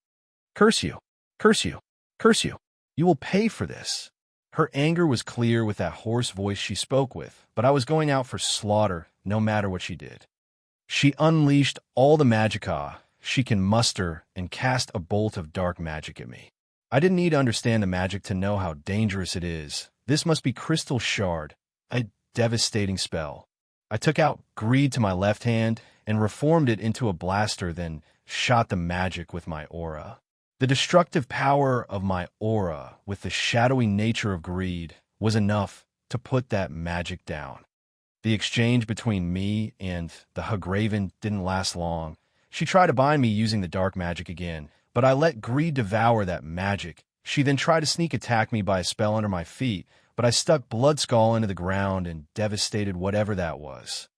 Curse you! Curse you! Curse you! You will pay for this! Her anger was clear with that hoarse voice she spoke with, but I was going out for slaughter no matter what she did. She unleashed all the magicka she can muster and cast a bolt of dark magic at me. I didn't need to understand the magic to know how dangerous it is. This must be Crystal Shard, a devastating spell. I took out Greed to my left hand and reformed it into a blaster, then shot the magic with my aura. The destructive power of my aura with the shadowy nature of Greed was enough to put that magic down. The exchange between me and the Hagraven didn't last long. She tried to bind me using the dark magic again, but I let Greed devour that magic. She then tried to sneak attack me by a spell under my feet, but I stuck Bloodskull into the ground and devastated whatever that was.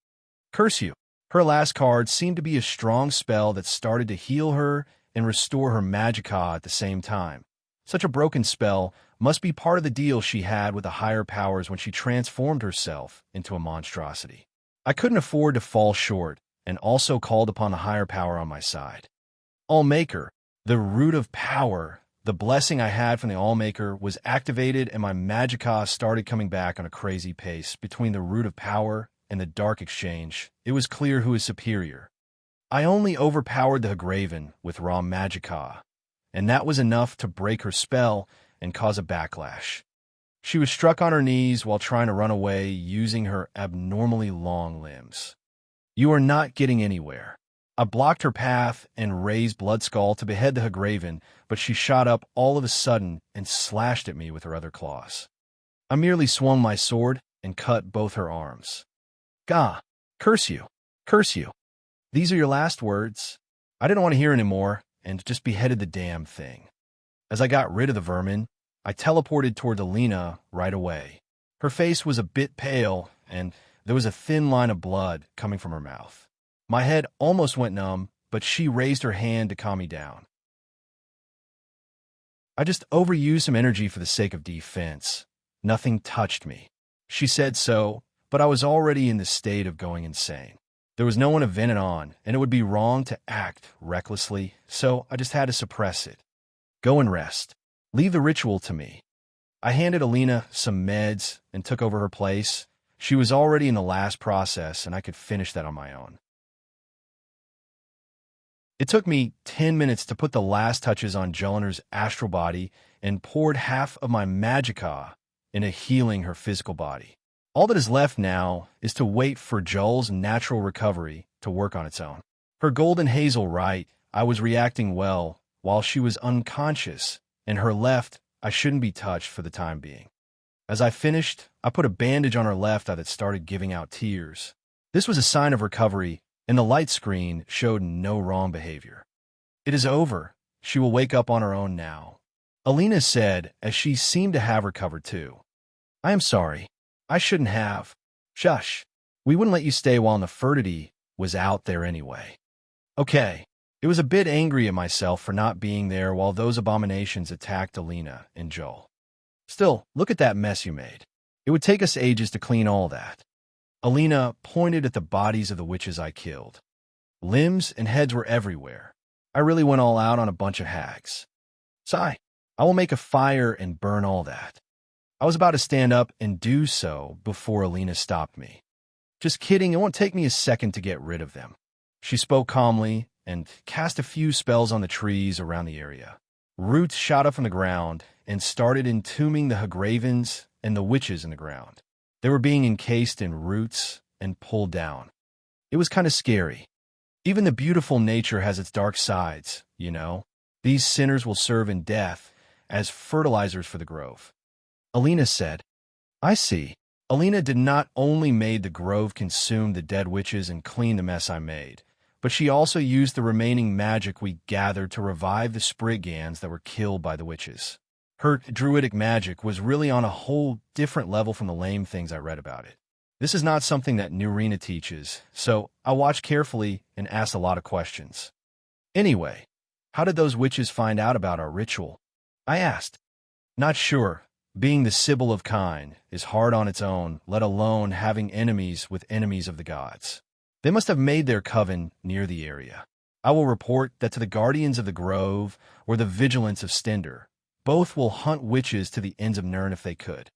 Curse you! Her last card seemed to be a strong spell that started to heal her and restore her magicka at the same time. Such a broken spell must be part of the deal she had with the higher powers when she transformed herself into a monstrosity. I couldn't afford to fall short, and also called upon the higher power on my side. Allmaker, the root of power, the blessing I had from the Allmaker was activated, and my magicka started coming back on a crazy pace. Between the root of power and the dark exchange, it was clear who is superior. I only overpowered the Hagraven with raw magicka, and that was enough to break her spell and cause a backlash. She was struck on her knees while trying to run away using her abnormally long limbs. You are not getting anywhere. I blocked her path and raised Bloodskull to behead the Hagraven, but she shot up all of a sudden and slashed at me with her other claws. I merely swung my sword and cut both her arms. Gah! Curse you! Curse you! These are your last words. I didn't want to hear anymore and just beheaded the damn thing. As I got rid of the vermin, I teleported toward Alina right away. Her face was a bit pale, and there was a thin line of blood coming from her mouth. My head almost went numb, but she raised her hand to calm me down. I just overused some energy for the sake of defense. Nothing touched me. She said so, but I was already in the state of going insane. There was no one to vent it on, and it would be wrong to act recklessly, so I just had to suppress it. Go and rest. Leave the ritual to me. I handed Alina some meds and took over her place. She was already in the last process, and I could finish that on my own. It took me 10 minutes to put the last touches on Jeliner's astral body and poured half of my magicka into healing her physical body. All that is left now is to wait for Joel's natural recovery to work on its own. Her golden hazel right, I was reacting well, while she was unconscious, and her left, I shouldn't be touched for the time being. As I finished, I put a bandage on her left eye that started giving out tears. This was a sign of recovery, and the light screen showed no wrong behavior. It is over. She will wake up on her own now. Alina said, as she seemed to have recovered too. I am sorry. I shouldn't have. Shush. We wouldn't let you stay while Nefertiti was out there anyway. Okay. It was a bit angry at myself for not being there while those abominations attacked Alina and Joel. Still, look at that mess you made. It would take us ages to clean all that. Alina pointed at the bodies of the witches I killed. Limbs and heads were everywhere. I really went all out on a bunch of hags. Sigh. I will make a fire and burn all that. I was about to stand up and do so before Alina stopped me. Just kidding, it won't take me a second to get rid of them. She spoke calmly and cast a few spells on the trees around the area. Roots shot up from the ground and started entombing the Hagravens and the witches in the ground. They were being encased in roots and pulled down. It was kind of scary. Even the beautiful nature has its dark sides, you know. These sinners will serve in death as fertilizers for the grove. Alina said, I see. Alina did not only made the grove consume the dead witches and clean the mess I made, but she also used the remaining magic we gathered to revive the Spriggans that were killed by the witches. Her druidic magic was really on a whole different level from the lame things I read about it. This is not something that Nurina teaches, so I watched carefully and asked a lot of questions. Anyway, how did those witches find out about our ritual? I asked. Not sure. Being the Sibyl of Kine is hard on its own, let alone having enemies with enemies of the gods. They must have made their coven near the area. I will report that to the guardians of the grove or the vigilance of Stender. Both will hunt witches to the ends of Nirn if they could.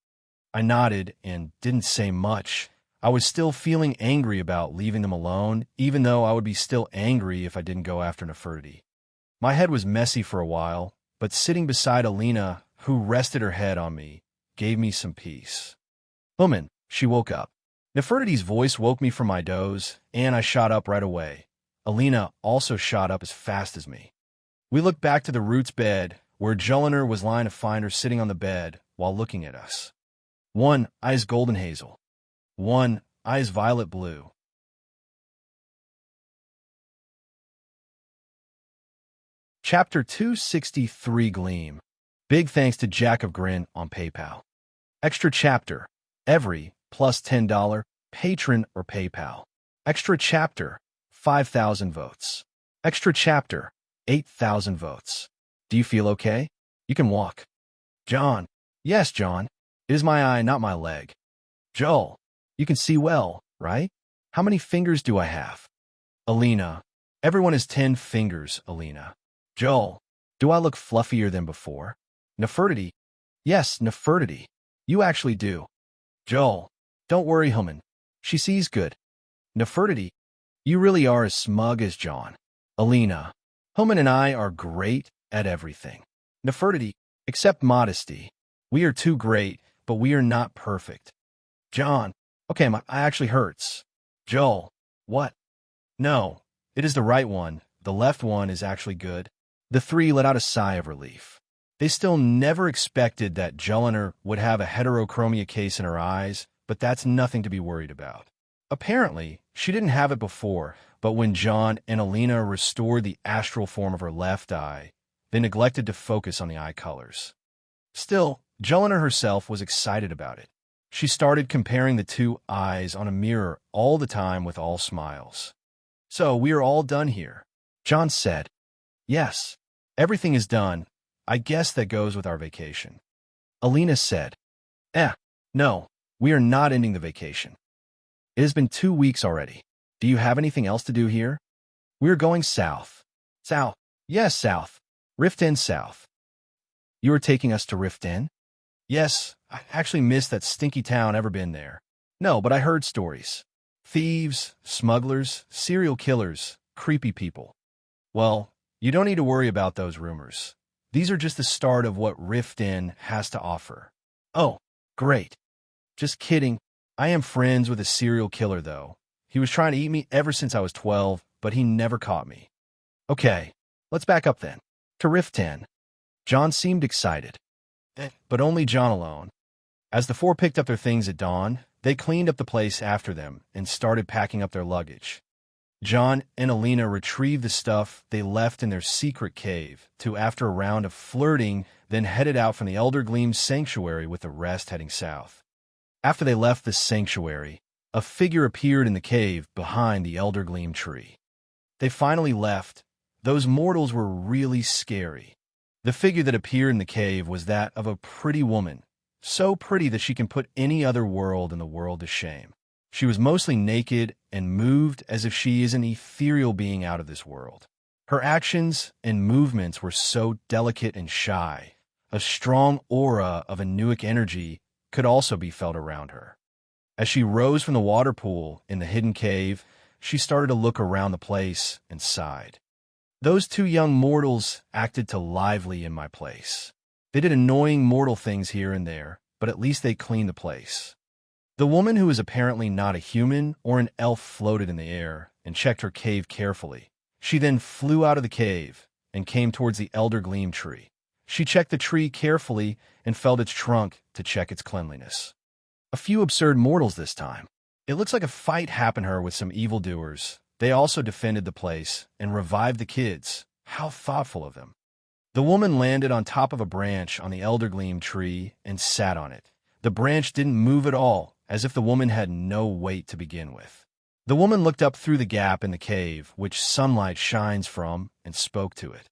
I nodded and didn't say much. I was still feeling angry about leaving them alone, even though I would be still angry if I didn't go after Nefertiti. My head was messy for a while, but sitting beside Alina, who rested her head on me, gave me some peace. Woman, she woke up. Nefertiti's voice woke me from my doze, and I shot up right away. Alina also shot up as fast as me. We looked back to the root's bed, where Jolinar was lying to find her sitting on the bed while looking at us. One eyes golden hazel. One eyes violet blue. Chapter 263 Gleam. Big thanks to Jack of Grin on PayPal. Extra chapter. Every plus $10 patron or PayPal. Extra chapter. 5,000 votes. Extra chapter. 8,000 votes. Do you feel okay? You can walk. John. Yes, John. It is my eye, not my leg. Joel. You can see well, right? How many fingers do I have? Alina. Everyone has 10 fingers, Alina. Joel. Do I look fluffier than before? Nefertiti. Yes, Nefertiti. You actually do. Joel. Don't worry, Human. She sees good. Nefertiti. You really are as smug as John. Alina. Human and I are great at everything. Nefertiti. Except modesty. We are too great, but we are not perfect. John. Okay, my eye actually hurts. Joel. What? No. It is the right one. The left one is actually good. The three let out a sigh of relief. They still never expected that Jolinar would have a heterochromia case in her eyes, but that's nothing to be worried about. Apparently, she didn't have it before, but when John and Alina restored the astral form of her left eye, they neglected to focus on the eye colors. Still, Jolinar herself was excited about it. She started comparing the two eyes on a mirror all the time with all smiles. So we are all done here. John said, Yes, everything is done. I guess that goes with our vacation. Alina said, No, we are not ending the vacation. It has been 2 weeks already. Do you have anything else to do here? We are going south. South? Yes, south. Rift End south. You are taking us to Rift End? Yes, I actually missed that stinky town. Ever been there? No, but I heard stories. Thieves, smugglers, serial killers, creepy people. Well, you don't need to worry about those rumors. These are just the start of what Rift End has to offer. Oh, great. Just kidding. I am friends with a serial killer, though. He was trying to eat me ever since I was 12, but he never caught me. Okay, let's back up then. To Rift End. John seemed excited. But only John alone. As the four picked up their things at dawn, they cleaned up the place after them and started packing up their luggage. John and Alina retrieved the stuff they left in their secret cave to, after a round of flirting, then headed out from the Elder Gleam's sanctuary with the rest heading south. After they left the sanctuary, a figure appeared in the cave behind the Elder Gleam tree. They finally left. Those mortals were really scary. The figure that appeared in the cave was that of a pretty woman, so pretty that she can put any other world in the world to shame. She was mostly naked and moved as if she is an ethereal being out of this world. Her actions and movements were so delicate and shy. A strong aura of Anuic energy could also be felt around her. As she rose from the water pool in the hidden cave, she started to look around the place and sighed. Those two young mortals acted too lively in my place. They did annoying mortal things here and there, but at least they cleaned the place. The woman, who was apparently not a human or an elf, floated in the air and checked her cave carefully. She then flew out of the cave and came towards the Elder Gleam tree. She checked the tree carefully and felt its trunk to check its cleanliness. A few absurd mortals this time. It looks like a fight happened her with some evildoers. They also defended the place and revived the kids. How thoughtful of them. The woman landed on top of a branch on the Elder Gleam tree and sat on it. The branch didn't move at all, as if the woman had no weight to begin with. The woman looked up through the gap in the cave, which sunlight shines from, and spoke to it.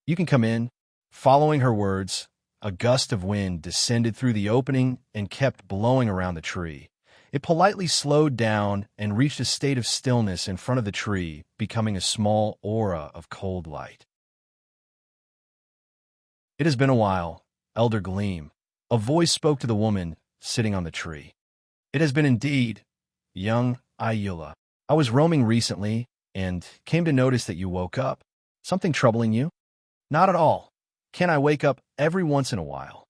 "You can come in." Following her words, a gust of wind descended through the opening and kept blowing around the tree. It politely slowed down and reached a state of stillness in front of the tree, becoming a small aura of cold light. "It has been a while, Elder Gleam." A voice spoke to the woman sitting on the tree. "It has been indeed, young Ayula. I was roaming recently and came to notice that you woke up. Something troubling you?" "Not at all. Can I wake up every once in a while?"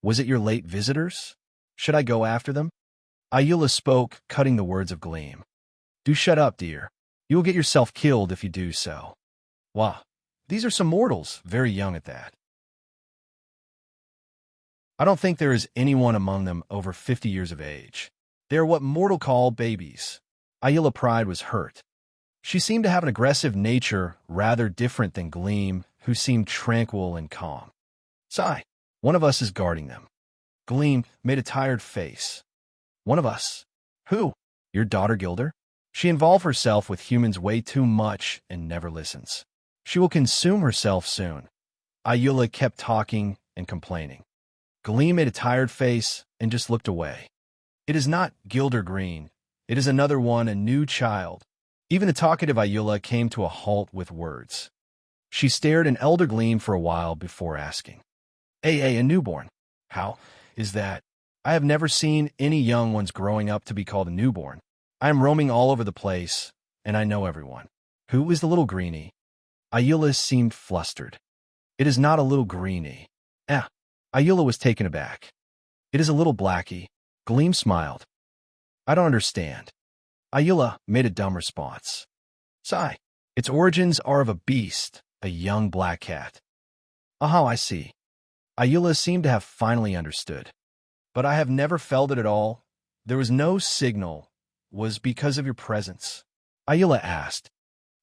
"Was it your late visitors? Should I go after them?" Ayula spoke, cutting the words of Gleam. "Do shut up, dear. You will get yourself killed if you do so." "Wah, these are some mortals, very young at that. I don't think there is anyone among them over 50 years of age. They are what mortal call babies." Ayula's pride was hurt. She seemed to have an aggressive nature rather different than Gleam, who seemed tranquil and calm. "Sigh, one of us is guarding them." Gleam made a tired face. "One of us? Who? Your daughter Gilder? She involves herself with humans way too much and never listens. She will consume herself soon." Ayula kept talking and complaining. Gleam made a tired face and just looked away. "It is not Gilder Green. It is another one, a new child." Even the talkative Ayula came to a halt with words. She stared at Elder Gleam for a while before asking, A newborn. How is that? I have never seen any young ones growing up to be called a newborn. I am roaming all over the place, and I know everyone." "Who is the little greenie?" Ayula seemed flustered. "It is not a little greenie." Ayula was taken aback. "It is a little blackie." Gleam smiled. "I don't understand." Ayula made a dumb response. "Sigh. Its origins are of a beast, a young black cat." "Oh, I see." Ayula seemed to have finally understood. "But I have never felt it at all. There was no signal. Was because of your presence?" Ayula asked.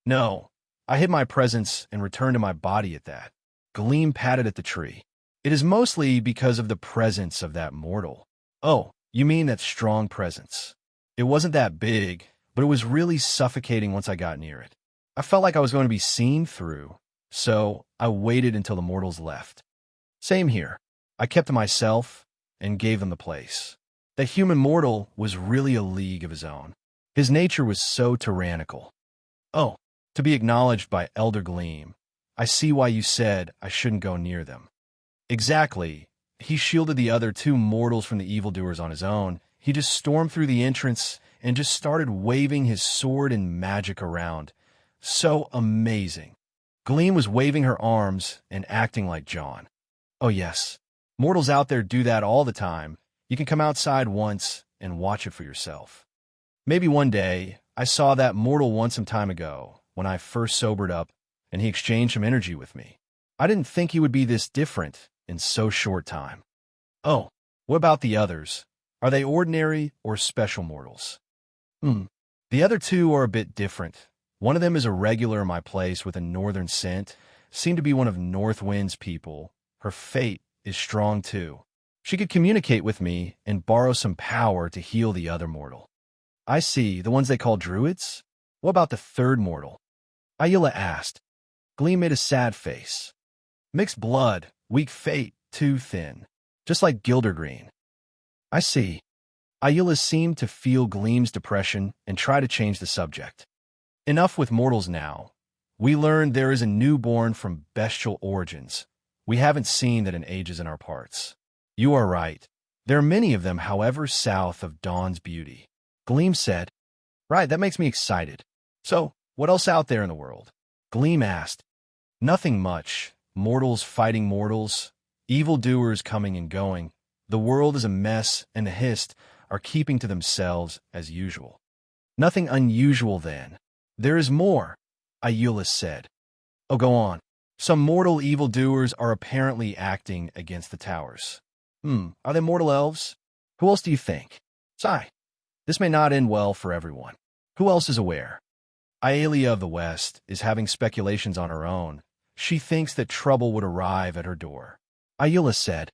"No. I hid my presence and returned to my body at that." Gleam patted at the tree. "It is mostly because of the presence of that mortal." "Oh, you mean that strong presence." "It wasn't that big, but it was really suffocating once I got near it. I felt like I was going to be seen through, so I waited until the mortals left." "Same here. I kept to myself and gave them the place." That human mortal was really a league of his own. His nature was so tyrannical. "Oh, to be acknowledged by Elder Gleam. I see why you said I shouldn't go near them." "Exactly. He shielded the other two mortals from the evildoers on his own. He just stormed through the entrance and just started waving his sword and magic around. So amazing." Gleam was waving her arms and acting like John. "Oh yes, mortals out there do that all the time. You can come outside once and watch it for yourself." "Maybe one day. I saw that mortal once some time ago when I first sobered up, and he exchanged some energy with me. I didn't think he would be this different in so short time." "Oh, what about the others? Are they ordinary or special mortals?" The other two are a bit different. One of them is a regular in my place with a northern scent, seemed to be one of Northwind's people. Her fate is strong too. She could communicate with me and borrow some power to heal the other mortal." "I see, the ones they call druids? What about the third mortal?" Ayula asked. Gleam made a sad face. "Mixed blood, weak fate, too thin. Just like Gildergreen." "I see." Ayula seemed to feel Gleam's depression and try to change the subject. "Enough with mortals now. We learned there is a newborn from bestial origins. We haven't seen that in ages in our parts." "You are right. There are many of them, however, south of Dawn's beauty." Gleam said. "Right, that makes me excited. So, what else out there in the world?" Gleam asked. "Nothing much. Mortals fighting mortals. Evildoers coming and going. The world is a mess, and the Hist are keeping to themselves as usual." "Nothing unusual then." "There is more," Ayula said. "Oh, go on." Some mortal evildoers are apparently acting against the towers. Are they mortal elves? Who else do you think? Sigh. This may not end well for everyone. Who else is aware? Aelia of the West is having speculations on her own. She thinks that trouble would arrive at her door. Ayula said,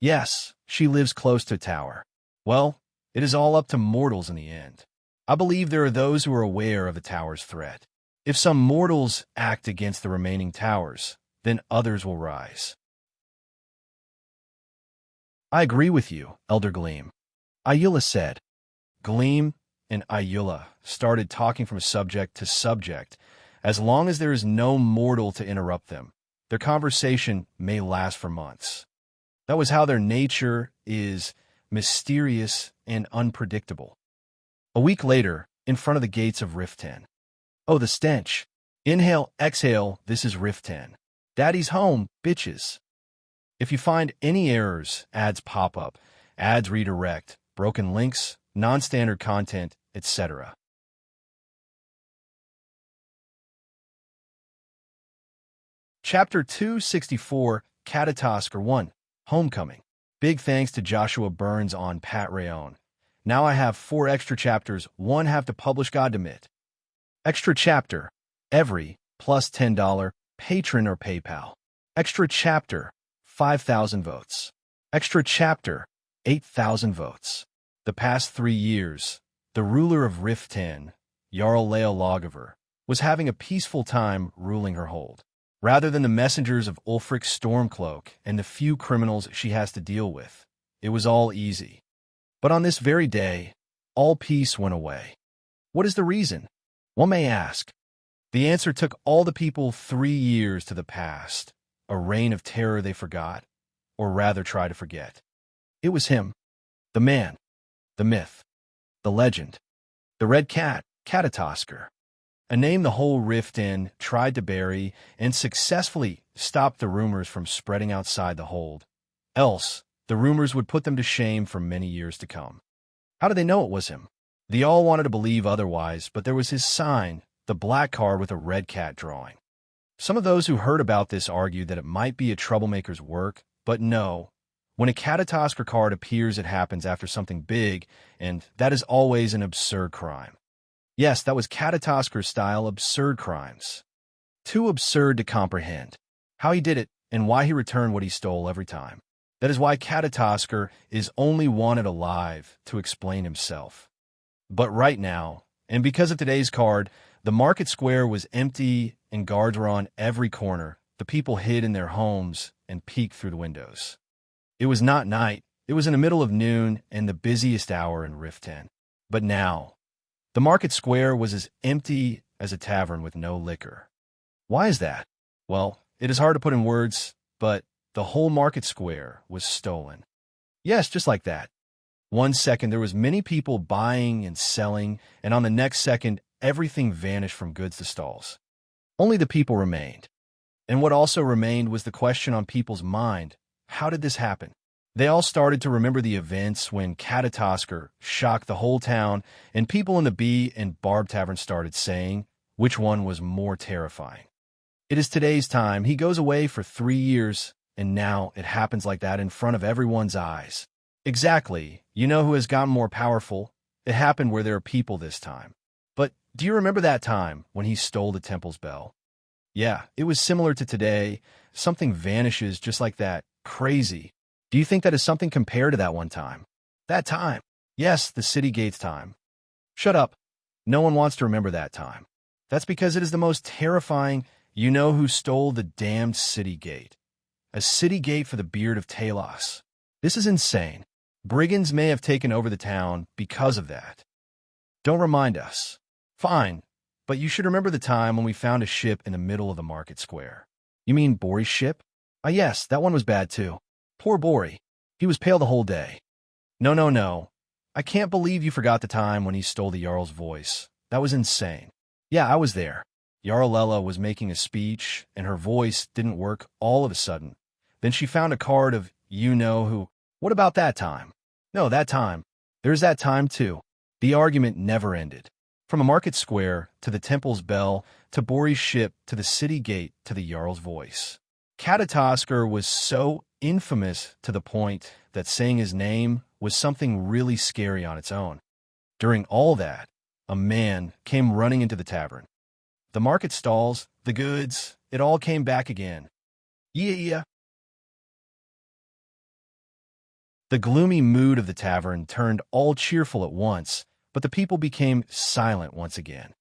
yes, she lives close to a tower. Well, it is all up to mortals in the end. I believe there are those who are aware of the tower's threat. If some mortals act against the remaining towers, then others will rise. I agree with you, Elder Gleam. Ayula said. Gleam and Ayula started talking from subject to subject. As long as there is no mortal to interrupt them, their conversation may last for months. That was how their nature is mysterious and unpredictable. A week later, in front of the gates of Rift 10. Oh, the stench. Inhale, exhale, this is Rift 10. Daddy's home, bitches. If you find any errors, ads pop up, ads redirect, broken links, non-standard content, etc. Chapter 264, Catatosker 1, Homecoming. Big thanks to Joshua Burns on Patreon. Now I have 4 extra chapters, one have to publish Goddammit. Extra chapter, every, plus $10, patron or PayPal. Extra chapter, 5,000 votes. Extra chapter, 8,000 votes. The past 3 years, the ruler of Rift 10, Jarl Leo Lawgiver, was having a peaceful time ruling her hold. Rather than the messengers of Ulfric Stormcloak and the few criminals she has to deal with, it was all easy. But on this very day, all peace went away. What is the reason? One may ask. The answer took all the people 3 years to the past, a reign of terror they forgot, or rather try to forget. It was him, the man, the myth, the legend, the Red Cat, Catatosker, a name the whole Rift Inn tried to bury and successfully stopped the rumors from spreading outside the hold. Else, the rumors would put them to shame for many years to come. How did they know it was him? They all wanted to believe otherwise, but there was his sign, the black card with a red cat drawing. Some of those who heard about this argued that it might be a troublemaker's work, but no. When a Catatosker card appears, it happens after something big, and that is always an absurd crime. Yes, that was Catatosker-style absurd crimes. Too absurd to comprehend. How he did it, and why he returned what he stole every time. That is why Catatosker is only wanted alive to explain himself. But right now, and because of today's card, the market square was empty and guards were on every corner. The people hid in their homes and peeked through the windows. It was not night. It was in the middle of noon and the busiest hour in Rift 10. But now, the market square was as empty as a tavern with no liquor. Why is that? Well, it is hard to put in words, but the whole market square was stolen. Yes, just like that. 1 second there was many people buying and selling, and on the next second everything vanished from goods to stalls. Only the people remained. And what also remained was the question on people's mind: how did this happen? They all started to remember the events when Catatosker shocked the whole town, and people in the Bee and Barb Tavern started saying which one was more terrifying. It is today's time. He goes away for 3 years, and now it happens like that in front of everyone's eyes. Exactly. You know who has gotten more powerful? It happened where there are people this time. But do you remember that time when he stole the temple's bell? Yeah, it was similar to today. Something vanishes just like that. Crazy. Do you think that is something compared to that one time? That time. Yes, the city gates time. Shut up. No one wants to remember that time. That's because it is the most terrifying. You know who stole the damned city gate? A city gate for the beard of Talos. This is insane. Brigands may have taken over the town because of that. Don't remind us. Fine, but you should remember the time when we found a ship in the middle of the market square. You mean Bori's ship? Ah, yes, that one was bad too. Poor Bori. He was pale the whole day. No. I can't believe you forgot the time when he stole the Jarl's voice. That was insane. Yeah, I was there. Jarlella was making a speech, and her voice didn't work all of a sudden. Then she found a card of you-know-who. What about that time? No, that time. There's that time too. The argument never ended. From a market square to the temple's bell to Bori's ship, to the city gate, to the Jarl's voice. Katatosker was so infamous to the point that saying his name was something really scary on its own. During all that, a man came running into the tavern. The market stalls, the goods, it all came back again. Yeah. The gloomy mood of the tavern turned all cheerful at once, but the people became silent once again.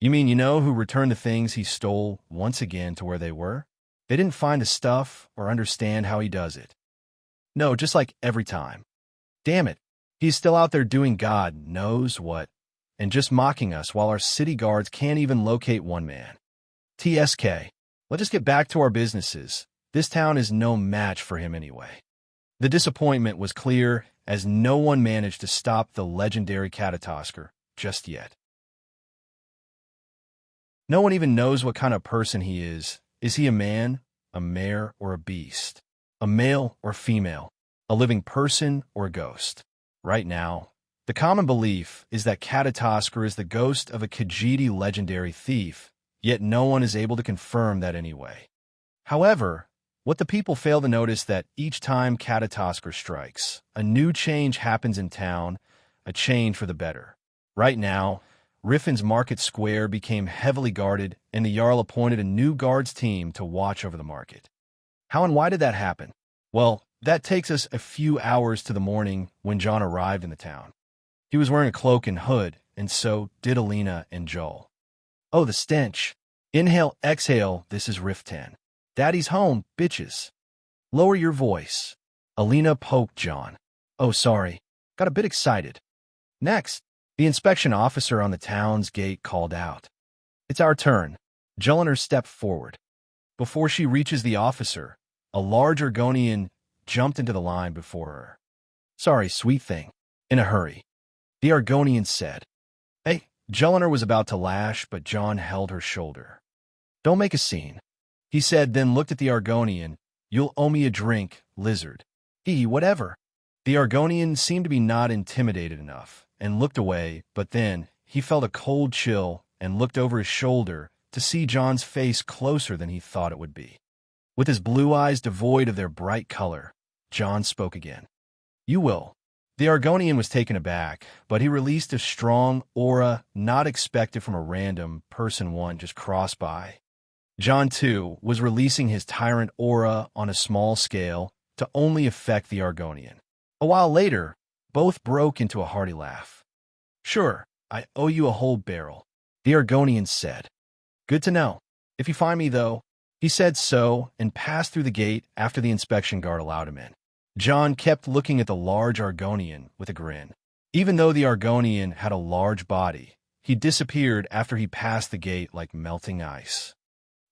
You mean you know who returned the things he stole once again to where they were? They didn't find the stuff or understand how he does it. No, just like every time. Damn it, he's still out there doing God knows what, and just mocking us while our city guards can't even locate one man. TSK, let's just get back to our businesses. This town is no match for him anyway. The disappointment was clear, as no one managed to stop the legendary Katatosker just yet. No one even knows what kind of person he is. Is he a man, a mare, or a beast? A male or female? A living person or a ghost? Right now, the common belief is that Katatosker is the ghost of a Khajiit legendary thief, yet no one is able to confirm that anyway. However, what the people fail to notice that each time Katatosker strikes, a new change happens in town, a change for the better. Right now, Riffin's market square became heavily guarded, and the Jarl appointed a new guards team to watch over the market. How and why did that happen? Well, that takes us a few hours to the morning when John arrived in the town. He was wearing a cloak and hood, and so did Alina and Joel. Oh, the stench. Inhale, exhale, this is Riff 10. Daddy's home, bitches. Lower your voice. Alina poked John. Oh, sorry. Got a bit excited. Next, the inspection officer on the town's gate called out. It's our turn. Jelinek stepped forward. Before she reaches the officer, a large Argonian jumped into the line before her. Sorry, sweet thing. In a hurry. The Argonian said. Hey, Jelinek was about to lash, but John held her shoulder. Don't make a scene. He said, then looked at the Argonian. You'll owe me a drink, lizard. Whatever. The Argonian seemed to be not intimidated enough, and looked away, but then he felt a cold chill and looked over his shoulder to see John's face closer than he thought it would be. With his blue eyes devoid of their bright color, John spoke again. You will. The Argonian was taken aback, but he released a strong aura not expected from a random person one just crossed by. John, too, was releasing his tyrant aura on a small scale to only affect the Argonian. A while later, both broke into a hearty laugh. Sure, I owe you a whole barrel, the Argonian said. Good to know. If you find me, though, he said so and passed through the gate after the inspection guard allowed him in. John kept looking at the large Argonian with a grin. Even though the Argonian had a large body, he disappeared after he passed the gate like melting ice.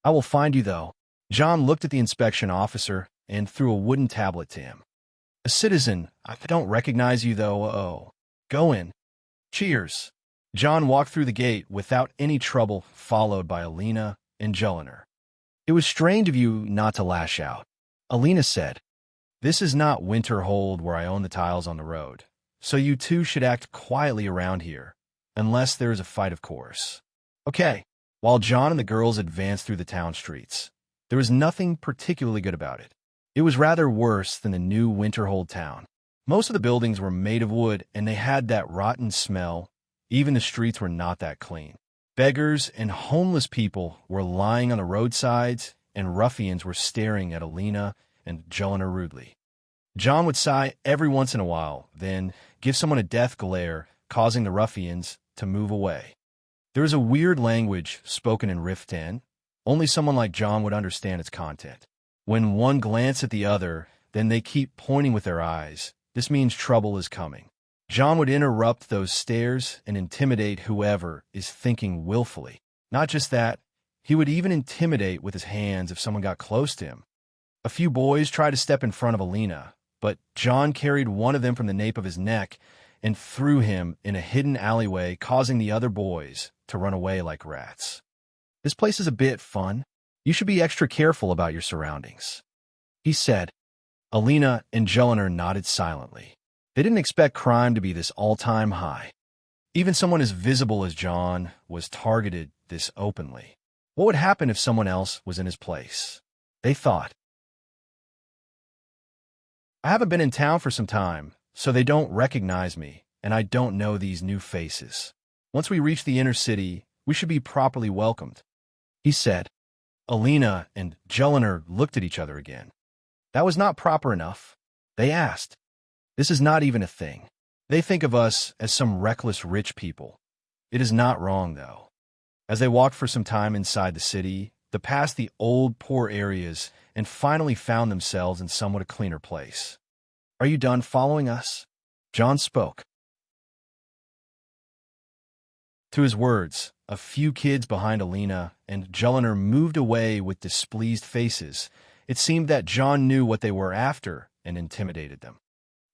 I will find you, though. John looked at the inspection officer and threw a wooden tablet to him. A citizen, I don't recognize you, though. Oh, go in. Cheers. John walked through the gate without any trouble, followed by Alina and Jelinek. It was strange of you not to lash out. Alina said, This is not Winterhold where I own the tiles on the road, so you two should act quietly around here, unless there is a fight, of course. Okay. While John and the girls advanced through the town streets, there was nothing particularly good about it. It was rather worse than the new Winterhold town. Most of the buildings were made of wood, and they had that rotten smell. Even the streets were not that clean. Beggars and homeless people were lying on the roadsides, and ruffians were staring at Alina and Jelinek rudely. John would sigh every once in a while, then give someone a death glare, causing the ruffians to move away. There is a weird language spoken in Rift 10. Only someone like John would understand its content. When one glances at the other, then they keep pointing with their eyes. This means trouble is coming. John would interrupt those stares and intimidate whoever is thinking willfully. Not just that, he would even intimidate with his hands if someone got close to him. A few boys tried to step in front of Alina, but John carried one of them from the nape of his neck and threw him in a hidden alleyway, causing the other boys to run away like rats. This place is a bit fun. You should be extra careful about your surroundings, he said. Alina and Jelinek nodded silently. They didn't expect crime to be this all-time high. Even someone as visible as John was targeted this openly. What would happen if someone else was in his place? They thought. I haven't been in town for some time, so they don't recognize me, and I don't know these new faces. Once we reach the inner city, we should be properly welcomed, he said. Alina and Jelliner looked at each other again. That was not proper enough. They asked. This is not even a thing. They think of us as some reckless rich people. It is not wrong, though. As they walked for some time inside the city, they passed the old, poor areas and finally found themselves in somewhat a cleaner place. Are you done following us? John spoke. To his words, a few kids behind Alina and Jelliner moved away with displeased faces. It seemed that John knew what they were after and intimidated them.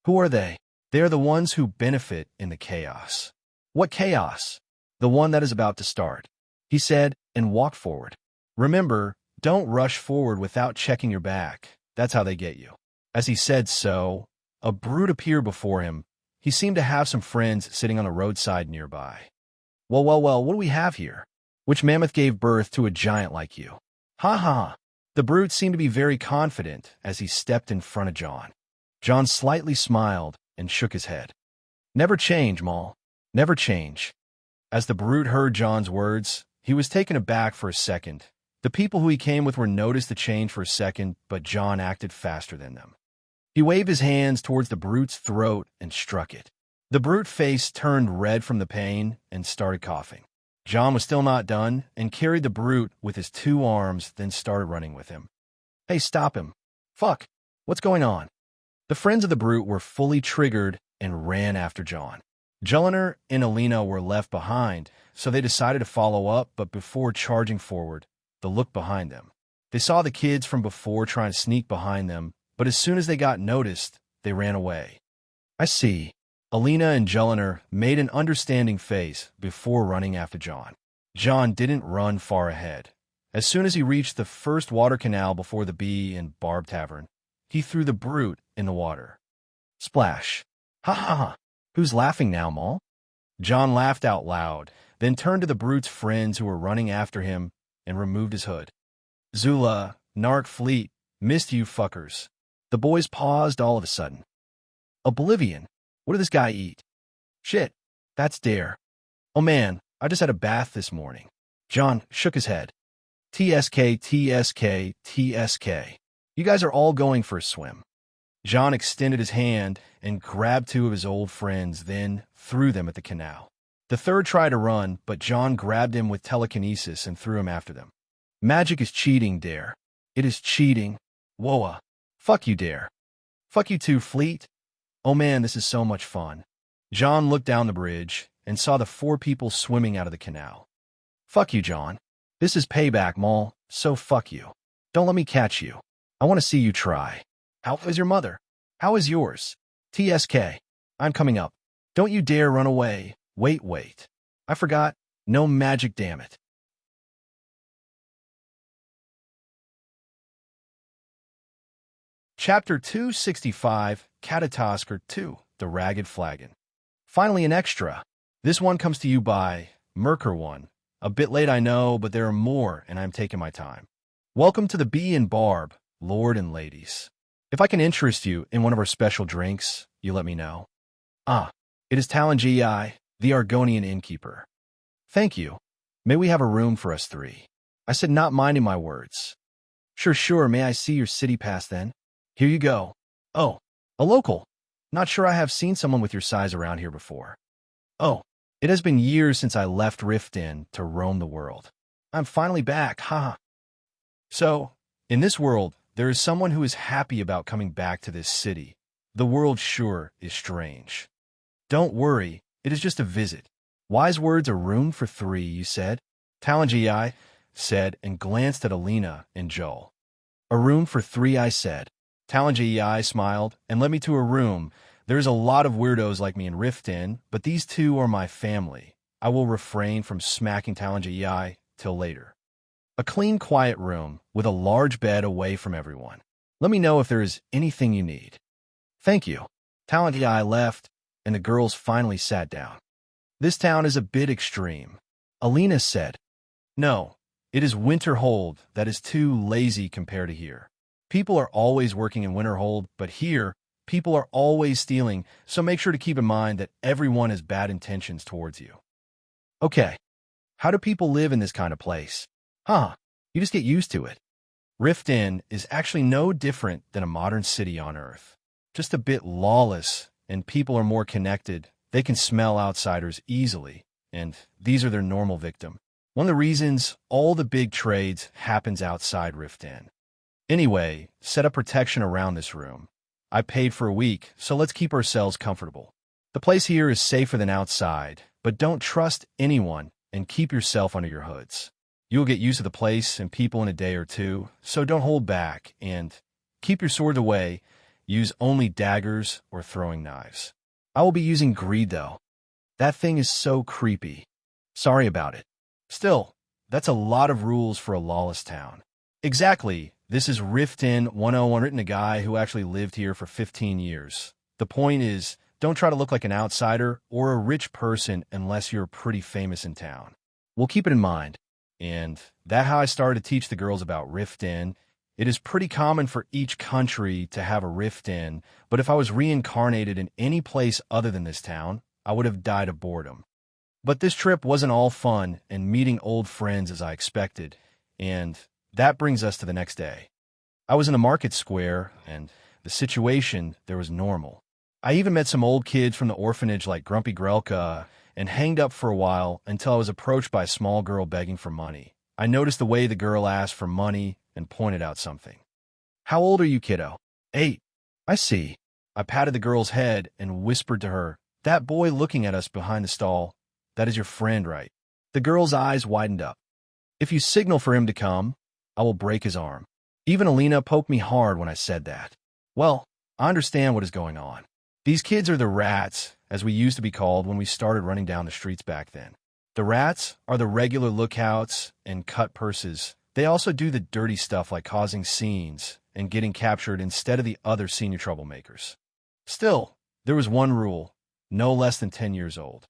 Who are they? They are the ones who benefit in the chaos. What chaos? The one that is about to start, he said, and walked forward. Remember, don't rush forward without checking your back. That's how they get you. As he said so, a brute appeared before him. He seemed to have some friends sitting on a roadside nearby. Well, what do we have here? Which mammoth gave birth to a giant like you? Ha ha. The brute seemed to be very confident as he stepped in front of John. John slightly smiled and shook his head. Never change, Maul. Never change. As the brute heard John's words, he was taken aback for a second. The people who he came with were noticed the change for a second, but John acted faster than them. He waved his hands towards the brute's throat and struck it. The brute face turned red from the pain and started coughing. John was still not done and carried the brute with his 2 arms, then started running with him. Hey, stop him. Fuck. What's going on? The friends of the brute were fully triggered and ran after John. Jelliner and Alina were left behind, so they decided to follow up, but before charging forward, they looked behind them. They saw the kids from before trying to sneak behind them, but as soon as they got noticed, they ran away. I see. Alina and Jelliner made an understanding face before running after John. John didn't run far ahead. As soon as he reached the first water canal before the Bee and Barb Tavern, he threw the brute in the water. Splash. Ha ha ha. Who's laughing now, Maul? John laughed out loud, then turned to the brute's friends who were running after him and removed his hood. Zula, Narc Fleet, missed you fuckers. The boys paused all of a sudden. Oblivion. What did this guy eat? Shit, that's Dare. Oh man, I just had a bath this morning. John shook his head. TSK, TSK, TSK. You guys are all going for a swim. John extended his hand and grabbed 2 of his old friends, then threw them at the canal. The third tried to run, but John grabbed him with telekinesis and threw him after them. Magic is cheating, Dare. It is cheating. Whoa. Fuck you, Dare. Fuck you too, Fleet. Oh man, this is so much fun. John looked down the bridge and saw the 4 people swimming out of the canal. Fuck you, John. This is payback, Maul, so fuck you. Don't let me catch you. I want to see you try. How is your mother? How is yours? TSK. I'm coming up. Don't you dare run away. Wait. I forgot. No magic, damn it. Chapter 265, Catatasker 2, The Ragged Flagon. Finally, an extra. This one comes to you by Merker 1. A bit late, I know, but there are more, and I'm taking my time. Welcome to the Bee and Barb, Lord and ladies. If I can interest you in one of our special drinks, you let me know. It is Talon Gi, the Argonian innkeeper. Thank you. May we have a room for us 3? I said not minding my words. Sure. May I see your city pass then? Here you go. Oh, a local. Not sure I have seen someone with your size around here before. Oh, it has been years since I left Riften to roam the world. I'm finally back, haha. So, in this world, there is someone who is happy about coming back to this city. The world sure is strange. Don't worry, it is just a visit. Wise words, a room for 3, you said? Talon Gi said and glanced at Alina and Joel. A room for 3, I said. Talon Gi smiled and led me to a room. There's a lot of weirdos like me in Riften, but these 2 are my family. I will refrain from smacking Talon Gi till later. A clean, quiet room with a large bed away from everyone. Let me know if there is anything you need. Thank you. Talon Gi left, and the girls finally sat down. This town is a bit extreme. Alina said. No, It is Winterhold that is too lazy compared to here. People are always working in Winterhold, but here, people are always stealing, so make sure to keep in mind that everyone has bad intentions towards you. Okay, how do people live in this kind of place? You just get used to it. Rift Inn is actually no different than a modern city on Earth. Just a bit lawless, and people are more connected. They can smell outsiders easily, and these are their normal victim. One of the reasons all the big trades happens outside Rift Inn. Anyway, set up protection around this room. I paid for a week, so let's keep ourselves comfortable. The place here is safer than outside, but don't trust anyone and keep yourself under your hoods. You'll get used to the place and people in a day or two, so don't hold back and keep your sword away. Use only daggers or throwing knives. I will be using greed though. That thing is so creepy. Sorry about it. Still, that's a lot of rules for a lawless town. Exactly. This is Rift Inn 101 written a guy who actually lived here for 15 years. The point is, don't try to look like an outsider or a rich person unless you're pretty famous in town. We'll keep it in mind. And that's how I started to teach the girls about Rift Inn. It is pretty common for each country to have a Rift Inn, but if I was reincarnated in any place other than this town, I would have died of boredom. But this trip wasn't all fun and meeting old friends as I expected, and that brings us to the next day. I was in a market square, and the situation there was normal. I even met some old kids from the orphanage like Grumpy Grelka and hanged up for a while until I was approached by a small girl begging for money. I noticed the way the girl asked for money and pointed out something. "How old are you, kiddo?" "8. "I see." I patted the girl's head and whispered to her, "That boy looking at us behind the stall, that is your friend, right?" The girl's eyes widened up. "If you signal for him to come, I will break his arm." Even Alina poked me hard when I said that. Well, I understand what is going on. These kids are the rats, as we used to be called when we started running down the streets back then. The rats are the regular lookouts and cut purses. They also do the dirty stuff like causing scenes and getting captured instead of the other senior troublemakers. Still, there was one rule, no less than 10 years old.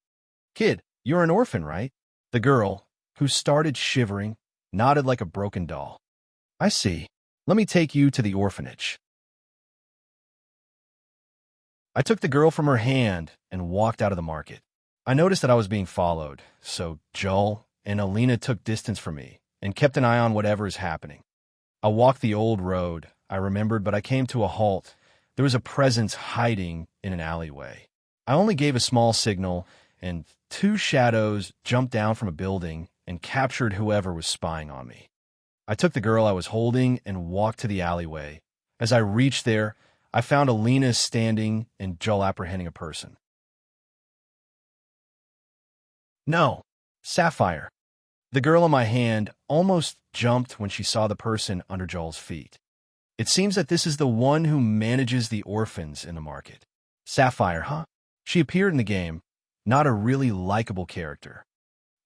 "Kid, you're an orphan, right?" The girl, who started shivering, nodded like a broken doll. "I see. Let me take you to the orphanage." I took the girl from her hand and walked out of the market. I noticed that I was being followed, so Joel and Alina took distance from me and kept an eye on whatever is happening. I walked the old road, I remembered, but I came to a halt. There was a presence hiding in an alleyway. I only gave a small signal, and 2 shadows jumped down from a building and captured whoever was spying on me. I took the girl I was holding and walked to the alleyway. As I reached there, I found Alina standing and Joel apprehending a person. "No, Sapphire." The girl in my hand almost jumped when she saw the person under Joel's feet. It seems that this is the one who manages the orphans in the market. Sapphire, huh? She appeared in the game, not a really likable character.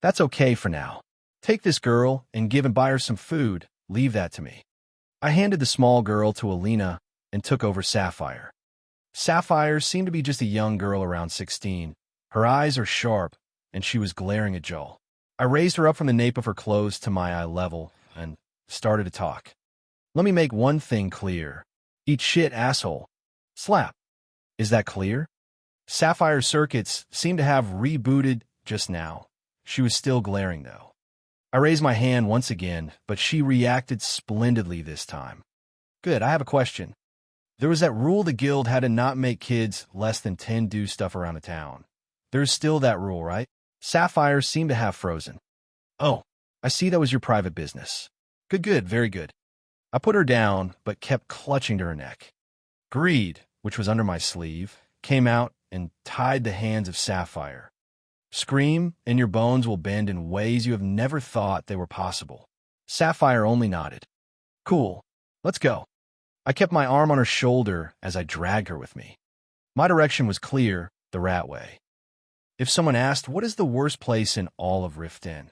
That's okay for now. Take this girl and buy her some food. Leave that to me. I handed the small girl to Alina and took over Sapphire. Sapphire seemed to be just a young girl around 16. Her eyes are sharp, and she was glaring at Joel. I raised her up from the nape of her clothes to my eye level and started to talk. "Let me make one thing clear. Eat shit, asshole. Slap. Is that clear?" Sapphire's circuits seemed to have rebooted just now. She was still glaring, though. I raised my hand once again, but she reacted splendidly this time. "Good, I have a question. There was that rule the guild had to not make kids less than 10 do stuff around the town. There's still that rule, right?" Sapphire seemed to have frozen. "Oh, I see that was your private business. Good, very good." I put her down, but kept clutching to her neck. Greed, which was under my sleeve, came out and tied the hands of Sapphire. "Scream, and your bones will bend in ways you have never thought they were possible." Sapphire only nodded. "Cool, let's go." I kept my arm on her shoulder as I dragged her with me. My direction was clear, the rat way. If someone asked, what is the worst place in all of Rift Inn,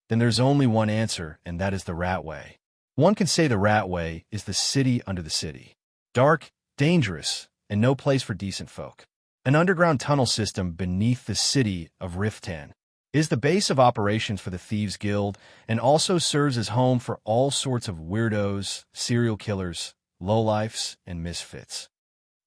then there's only one answer, and that is the rat way. One can say the rat way is the city under the city. Dark, dangerous, and no place for decent folk. An underground tunnel system beneath the city of Rift Inn. is the base of operations for the Thieves Guild and also serves as home for all sorts of weirdos, serial killers, lowlifes, and misfits.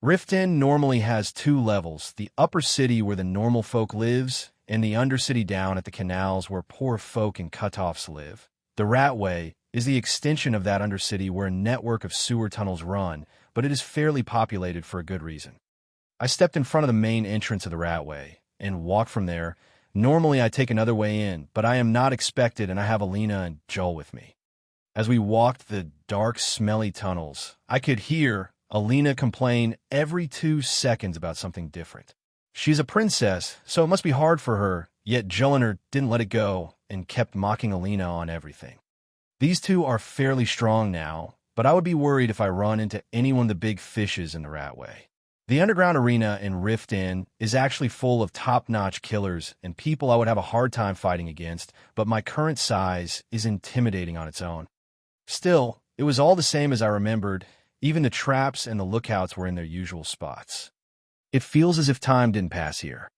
Rift Inn normally has two levels, the upper city where the normal folk lives, and the undercity down at the canals where poor folk and cutoffs live. The Ratway is the extension of that undercity where a network of sewer tunnels run, but it is fairly populated for a good reason. I stepped in front of the main entrance of the Ratway and walked from there. Normally I take another way in, but I am not expected and I have Alina and Joel with me. As we walked the dark, smelly tunnels, I could hear Alina complain every 2 seconds about something different. She's a princess, so it must be hard for her, yet Joel and her didn't let it go and kept mocking Alina on everything. These two are fairly strong now, but I would be worried if I run into anyone of the big fishes in the Ratway. The underground arena in Rift Inn is actually full of top-notch killers and people I would have a hard time fighting against, but my current size is intimidating on its own. Still, it was all the same as I remembered. Even the traps and the lookouts were in their usual spots. It feels as if time didn't pass here.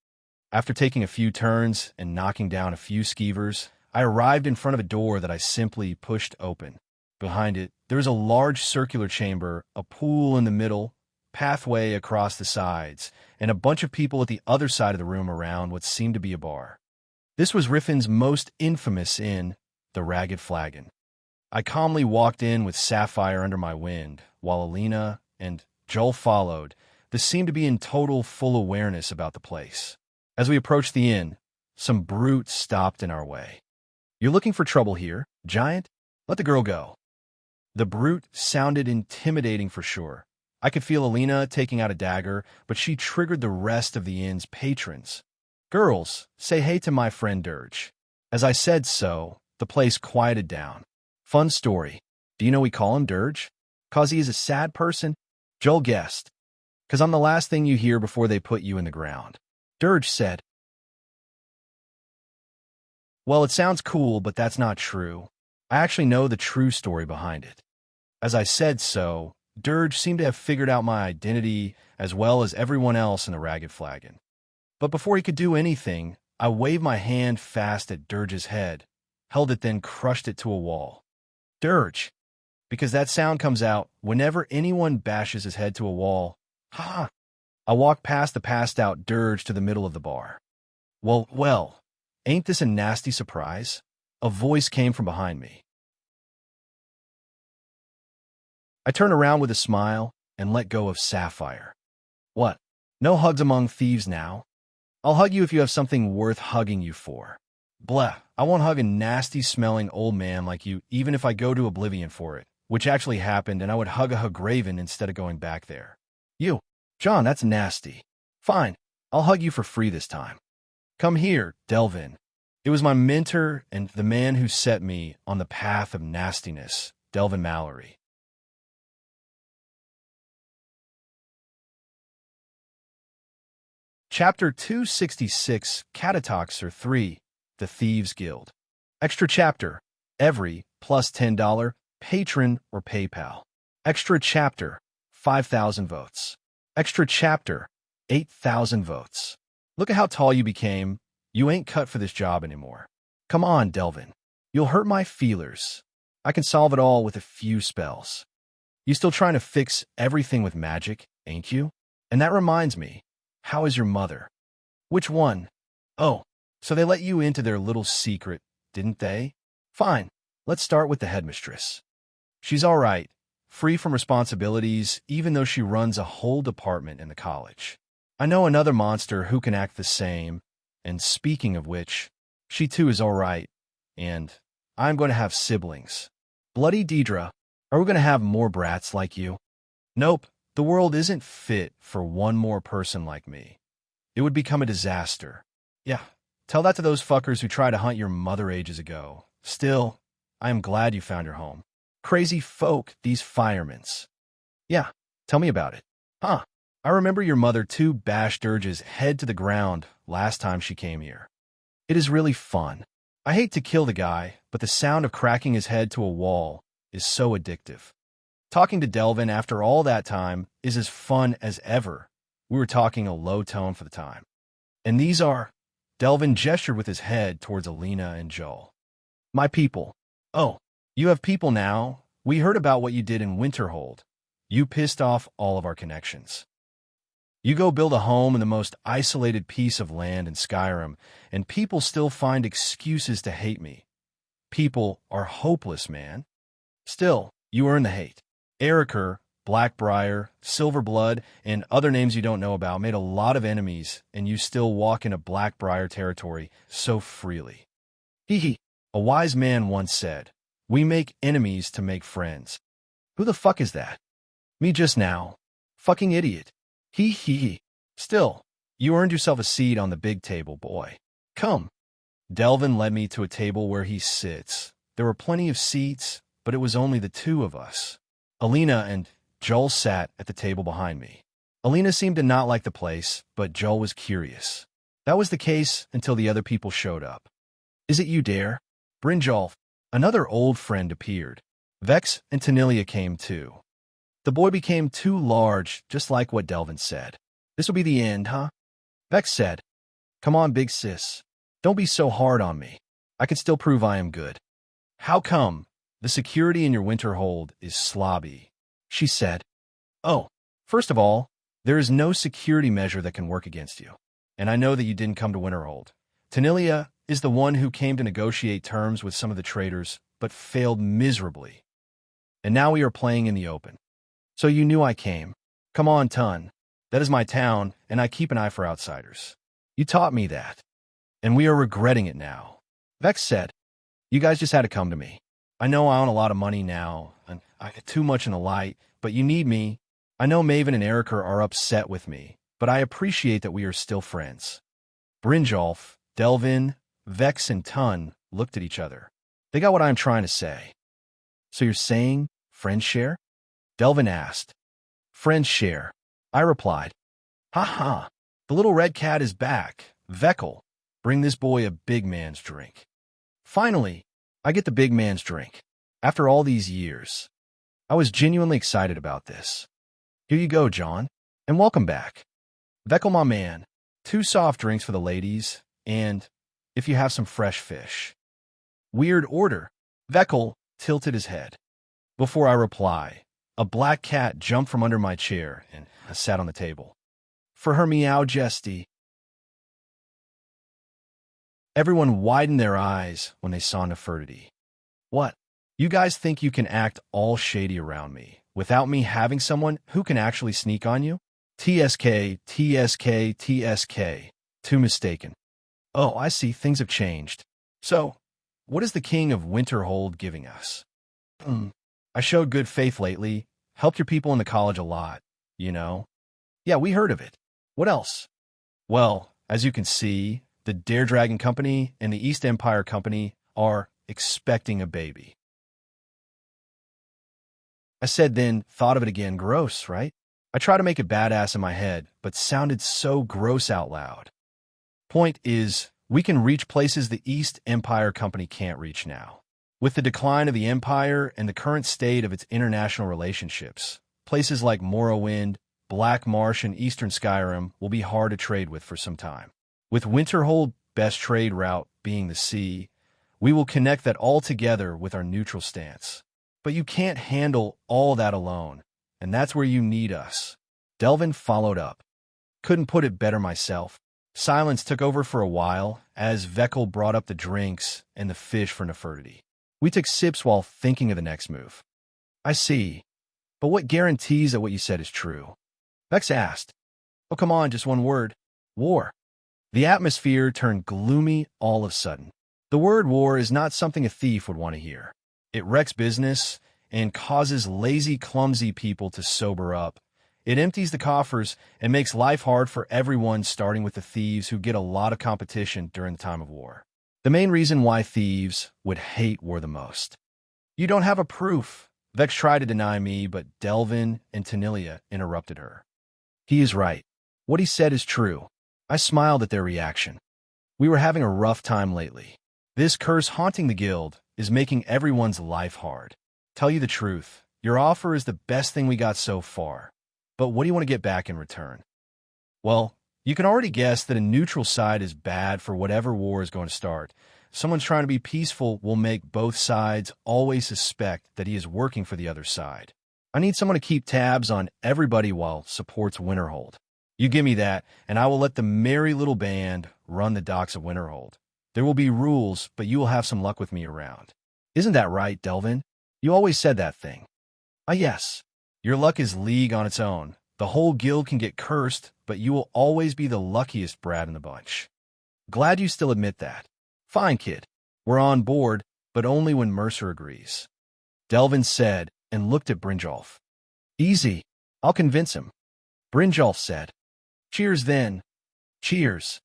After taking a few turns and knocking down a few skeevers, I arrived in front of a door that I simply pushed open. Behind it, there is a large circular chamber, a pool in the middle, pathway across the sides, and a bunch of people at the other side of the room around what seemed to be a bar. This was Riffin's most infamous inn, the Ragged Flagon. I calmly walked in with Sapphire under my wind, while Alina and Joel followed. This seemed to be in total full awareness about the place. As we approached the inn, some brute stopped in our way. "You're looking for trouble here, giant? Let the girl go." The brute sounded intimidating for sure. I could feel Alina taking out a dagger, but she triggered the rest of the inn's patrons. "Girls, say hey to my friend Dirge." As I said so, the place quieted down. Fun story. Do you know we call him Dirge? 'Cause he is a sad person? Joel guessed. 'Cause I'm the last thing you hear before they put you in the ground. Dirge said. Well, it sounds cool, but that's not true. I actually know the true story behind it. As I said so, Dirge seemed to have figured out my identity as well as everyone else in the Ragged Flagon. But before he could do anything, I waved my hand fast at Dirge's head, held it then crushed it to a wall. Dirge, because that sound comes out whenever anyone bashes his head to a wall. Ha! I walked past the passed-out Dirge to the middle of the bar. Well, ain't this a nasty surprise? A voice came from behind me. I turned around with a smile and let go of Sapphire. What? No hugs among thieves now? I'll hug you if you have something worth hugging you for. Blah, I won't hug a nasty-smelling old man like you even if I go to oblivion for it, which actually happened, and I would hug a Hagraven instead of going back there. You, John, that's nasty. Fine, I'll hug you for free this time. Come here, Delvin. It was my mentor and the man who set me on the path of nastiness, Delvin Mallory. Chapter 266, Catatoxer 3, The Thieves Guild. Extra chapter, every, plus $10, patron or PayPal. Extra chapter, 5,000 votes. Extra chapter, 8,000 votes. Look at how tall you became. You ain't cut for this job anymore. Come on, Delvin. You'll hurt my feelers. I can solve it all with a few spells. You still trying to fix everything with magic, ain't you? And that reminds me, how is your mother? Which one? Oh, so they let you into their little secret, didn't they? Fine, let's start with the headmistress. She's all right, free from responsibilities, even though she runs a whole department in the college. I know another monster who can act the same, and speaking of which, she too is all right, and I'm going to have siblings. Bloody Deidre, are we going to have more brats like you? Nope. The world isn't fit for one more person like me. It would become a disaster. Yeah, tell that to those fuckers who tried to hunt your mother ages ago. Still, I am glad you found your home. Crazy folk, these firemans. Yeah, tell me about it. Huh, I remember your mother too bashed Dirge's head to the ground last time she came here. It is really fun. I hate to kill the guy, but the sound of cracking his head to a wall is so addictive. Talking to Delvin after all that time is as fun as ever. We were talking a low tone for the time. And these are Delvin gestured with his head towards Alina and Joel. My people. Oh, you have people now? We heard about what you did in Winterhold. You pissed off all of our connections. You go build a home in the most isolated piece of land in Skyrim, and people still find excuses to hate me. People are hopeless, man. Still, you earn the hate. Eriker, Blackbriar, Silverblood, and other names you don't know about made a lot of enemies, and you still walk into Blackbriar territory so freely. Hee hee. A wise man once said, we make enemies to make friends. Who the fuck is that? Me just now. Fucking idiot. Hee hee hee. Still, you earned yourself a seat on the big table, boy. Come. Delvin led me to a table where he sits. There were plenty of seats, but it was only the two of us. Alina and Joel sat at the table behind me. Alina seemed to not like the place, but Joel was curious. That was the case until the other people showed up. Is it you, Dare? Brynjolf, another old friend, appeared. Vex and Tanilia came too. The boy became too large, just like what Delvin said. This will be the end, huh? Vex said, come on, big sis. Don't be so hard on me. I can still prove I am good. How come? The security in your Winterhold is slobby, she said. Oh, first of all, there is no security measure that can work against you. And I know that you didn't come to Winterhold. Tanilia is the one who came to negotiate terms with some of the traders, but failed miserably. And now we are playing in the open. So you knew I came. Come on, Tun. That is my town, and I keep an eye for outsiders. You taught me that. And we are regretting it now. Vex said, you guys just had to come to me. I know I own a lot of money now, and I get too much in the light, but you need me. I know Maven and Eriker are upset with me, but I appreciate that we are still friends. Brynjolf, Delvin, Vex, and Tun looked at each other. They got what I'm trying to say. So you're saying friends share? Delvin asked. Friends share. I replied. Ha ha. The little red cat is back. Veckel, bring this boy a big man's drink. Finally, I get the big man's drink. After all these years. I was genuinely excited about this. Here you go, John. And welcome back. Veckel, my man. 2 soft drinks for the ladies, and if you have some fresh fish. Weird order. Veckel tilted his head. Before I reply, a black cat jumped from under my chair and sat on the table. For her meow jesty. Everyone widened their eyes when they saw Nefertiti. What? You guys think you can act all shady around me without me having someone who can actually sneak on you? TSK, TSK, TSK. Too mistaken. Oh, I see, things have changed. So, what is the King of Winterhold giving us? I showed good faith lately, helped your people in the college a lot, you know? Yeah, we heard of it. What else? Well, as you can see, the Dare Dragon Company and the East Empire Company are expecting a baby. I said then, thought of it again, gross, right? I try to make it badass in my head, but sounded so gross out loud. Point is, we can reach places the East Empire Company can't reach now. With the decline of the Empire and the current state of its international relationships, places like Morrowind, Black Marsh, and Eastern Skyrim will be hard to trade with for some time. With Winterhold best trade route being the sea, we will connect that all together with our neutral stance. But you can't handle all that alone, and that's where you need us. Delvin followed up. Couldn't put it better myself. Silence took over for a while as Veckel brought up the drinks and the fish for Nefertiti. We took sips while thinking of the next move. I see. But what guarantees that what you said is true? Vex asked. Oh, come on, just one word. War. The atmosphere turned gloomy all of a sudden. The word war is not something a thief would want to hear. It wrecks business and causes lazy, clumsy people to sober up. It empties the coffers and makes life hard for everyone, starting with the thieves who get a lot of competition during the time of war. The main reason why thieves would hate war the most. You don't have a proof. Vex tried to deny me, but Delvin and Tanilia interrupted her. He is right. What he said is true. I smiled at their reaction. We were having a rough time lately. This curse haunting the guild is making everyone's life hard. Tell you the truth, your offer is the best thing we got so far. But what do you want to get back in return? Well, You can already guess that a neutral side is bad for whatever war is going to start. Someone trying to be peaceful will make both sides always suspect that he is working for the other side. I need someone to keep tabs on everybody while supports Winterhold. You give me that, and I will let the merry little band run the docks of Winterhold. There will be rules, but you will have some luck with me around. Isn't that right, Delvin? You always said that thing. Ah, yes. Your luck is league on its own. The whole guild can get cursed, but you will always be the luckiest brat in the bunch. Glad you still admit that. Fine, kid. We're on board, but only when Mercer agrees. Delvin said and looked at Brynjolf. Easy. I'll convince him. Brynjolf said. Cheers then. Cheers.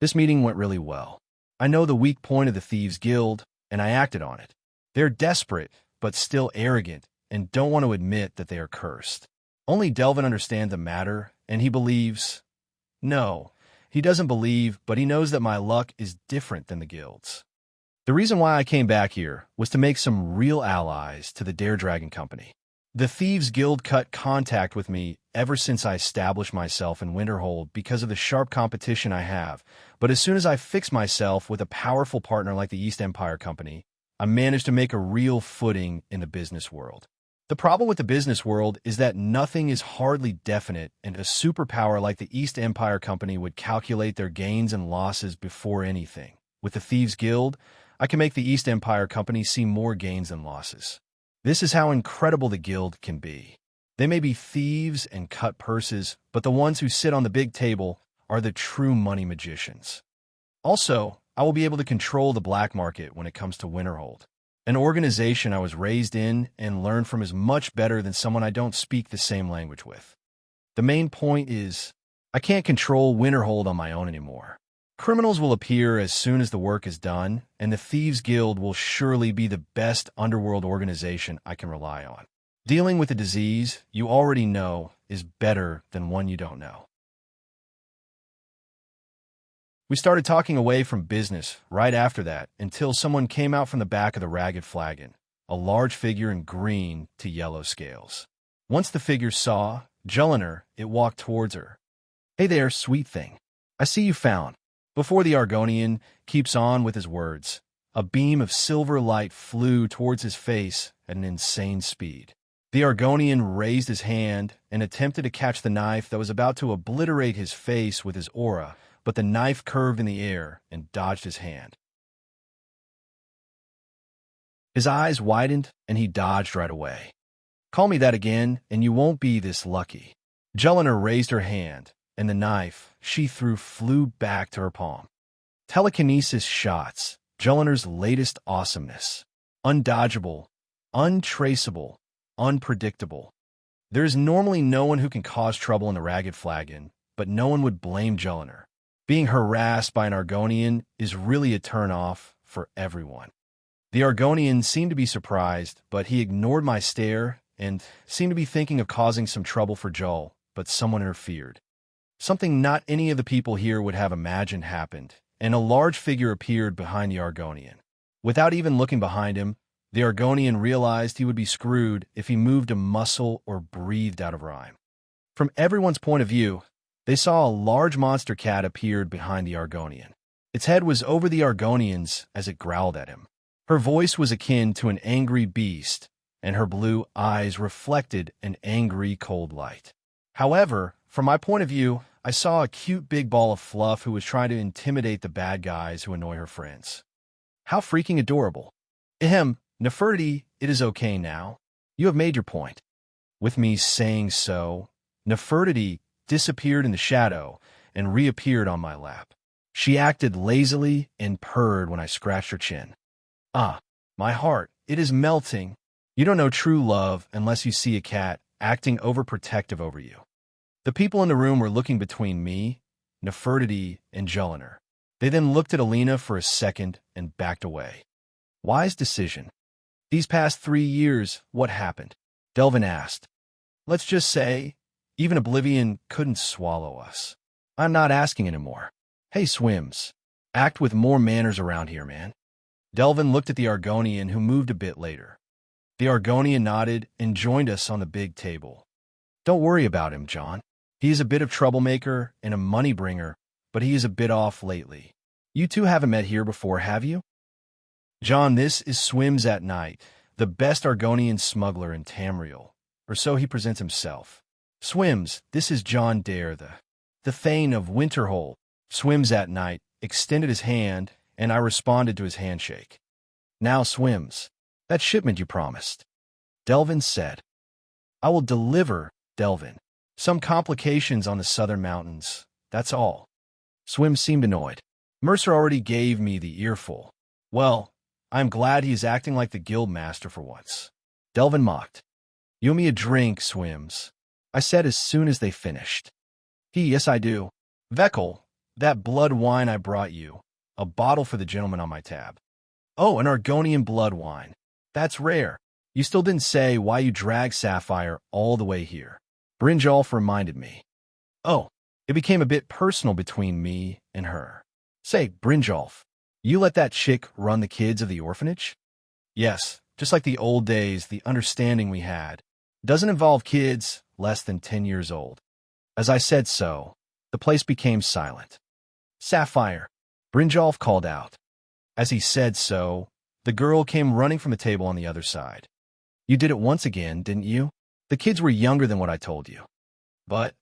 This meeting went really well. I know the weak point of the Thieves Guild, and I acted on it. They're desperate, but still arrogant, and don't want to admit that they are cursed. Only Delvin understands the matter, and he believes. No, he doesn't believe, but he knows that my luck is different than the guild's. The reason why I came back here was to make some real allies to the Dare Dragon Company. The Thieves Guild cut contact with me ever since I established myself in Winterhold because of the sharp competition I have, but as soon as I fix myself with a powerful partner like the East Empire Company, I managed to make a real footing in the business world. The problem with the business world is that nothing is hardly definite, and a superpower like the East Empire Company would calculate their gains and losses before anything. With the Thieves Guild, I can make the East Empire Company see more gains than losses. This is how incredible the guild can be. They may be thieves and cut purses, but the ones who sit on the big table are the true money magicians. Also, I will be able to control the black market when it comes to Winterhold. An organization I was raised in and learned from is much better than someone I don't speak the same language with. The main point is, I can't control Winterhold on my own anymore. Criminals will appear as soon as the work is done, and the Thieves Guild will surely be the best underworld organization I can rely on. Dealing with a disease you already know is better than one you don't know. We started talking away from business right after that until someone came out from the back of the Ragged Flagon, a large figure in green to yellow scales. Once the figure saw Jellinar, it walked towards her. Hey there, sweet thing. I see you found. Before the Argonian keeps on with his words, a beam of silver light flew towards his face at an insane speed. The Argonian raised his hand and attempted to catch the knife that was about to obliterate his face with his aura, but the knife curved in the air and dodged his hand. His eyes widened, and he dodged right away. Call me that again, and you won't be this lucky. Jellinar raised her hand, and the knife she threw flew back to her palm. Telekinesis shots, Jellinar's latest awesomeness. Undodgeable, untraceable, unpredictable. There is normally no one who can cause trouble in the Ragged Flagon, but no one would blame Jellinar. Being harassed by an Argonian is really a turn-off for everyone. The Argonian seemed to be surprised, but he ignored my stare and seemed to be thinking of causing some trouble for Joel, but someone interfered. Something not any of the people here would have imagined happened, and a large figure appeared behind the Argonian. Without even looking behind him, the Argonian realized he would be screwed if he moved a muscle or breathed out of rhyme. From everyone's point of view, they saw a large monster cat appeared behind the Argonian. Its head was over the Argonian's as it growled at him. Her voice was akin to an angry beast, and her blue eyes reflected an angry, cold light. However, from my point of view, I saw a cute big ball of fluff who was trying to intimidate the bad guys who annoy her friends. How freaking adorable. Ahem, Nefertiti, it is okay now. You have made your point. With me saying so, Nefertiti disappeared in the shadow and reappeared on my lap. She acted lazily and purred when I scratched her chin. Ah, my heart, it is melting. You don't know true love unless you see a cat acting overprotective over you. The people in the room were looking between me, Nefertiti, and Jellinar. They then looked at Alina for a second and backed away. Wise decision. These past 3 years, what happened? Delvin asked. Let's just say, even Oblivion couldn't swallow us. I'm not asking anymore. Hey, Swims. Act with more manners around here, man. Delvin looked at the Argonian, who moved a bit later. The Argonian nodded and joined us on the big table. Don't worry about him, John. He is a bit of troublemaker and a money bringer, but he is a bit off lately. You two haven't met here before, have you? John, this is Swims at Night, the best Argonian smuggler in Tamriel, or so he presents himself. Swims, this is John Dare, the Thane of Winterhold. Swims at Night extended his hand, and I responded to his handshake. Now, Swims, that shipment you promised. Delvin said. I will deliver, Delvin. Some complications on the southern mountains, that's all. Swims seemed annoyed. Mercer already gave me the earful. Well, I'm glad he is acting like the guild master for once. Delvin mocked. You owe me a drink, Swims, I said as soon as they finished. Yes, I do. Vekkel, that blood wine I brought you. A bottle for the gentleman on my tab. Oh, an Argonian blood wine. That's rare. You still didn't say why you dragged Sapphire all the way here. Brynjolf reminded me. Oh, it became a bit personal between me and her. Say, Brynjolf, you let that chick run the kids of the orphanage? Yes, just like the old days, the understanding we had. Doesn't involve kids less than 10 years old. As I said so, the place became silent. Sapphire, Brynjolf called out. As he said so, the girl came running from the table on the other side. You did it once again, didn't you? The kids were younger than what I told you. But,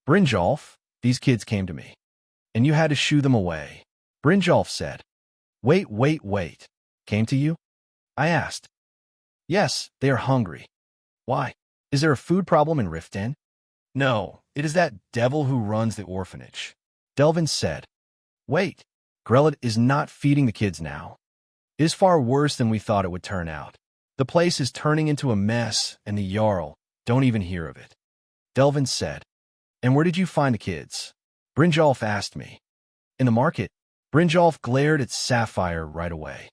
Brynjolf, these kids came to me. And you had to shoo them away. Brynjolf said. Wait. Came to you? I asked. Yes, they are hungry. Why? Is there a food problem in Riften? No, it is that devil who runs the orphanage. Delvin said. Wait, Grellet is not feeding the kids now. It is far worse than we thought it would turn out. The place is turning into a mess, and the Jarl don't even hear of it. Delvin said. And where did you find the kids? Brynjolf asked me. In the market. Brynjolf glared at Sapphire right away.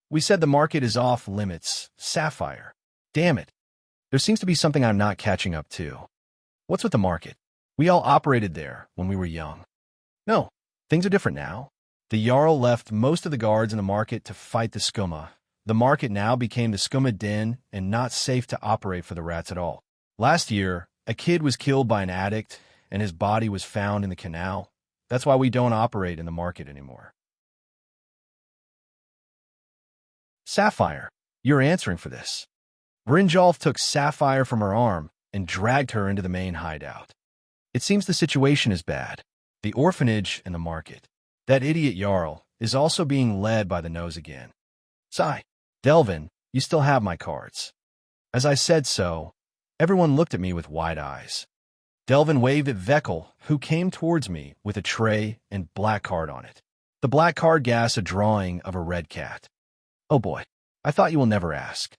We said the market is off limits, Sapphire. Damn it. There seems to be something I'm not catching up to. What's with the market? We all operated there when we were young. No, things are different now. The Jarl left most of the guards in the market to fight the Skooma. The market now became the Skooma den and not safe to operate for the rats at all. Last year, a kid was killed by an addict and his body was found in the canal. That's why we don't operate in the market anymore. Sapphire, you're answering for this. Brynjolf took Sapphire from her arm and dragged her into the main hideout. It seems the situation is bad. The orphanage and the market. That idiot Jarl is also being led by the nose again. Sigh. Delvin, you still have my cards. As I said so, everyone looked at me with wide eyes. Delvin waved at Vekkel, who came towards me with a tray and black card on it. The black card gasped a drawing of a red cat. Oh boy, I thought you will never ask.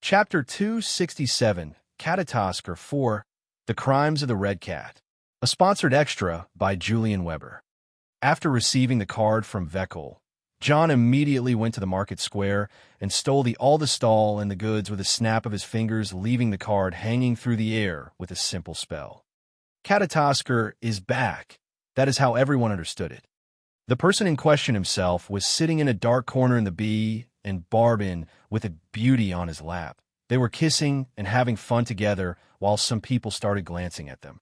Chapter 267, Catatasker 4, The Crimes of the Red Cat. A sponsored extra by Julian Weber. After receiving the card from Vekkel, John immediately went to the market square and stole all the stall and the goods with a snap of his fingers, leaving the card hanging through the air with a simple spell. Catatasker is back. That is how everyone understood it. The person in question himself was sitting in a dark corner in the bee and Barbin with a beauty on his lap. They were kissing and having fun together while some people started glancing at them.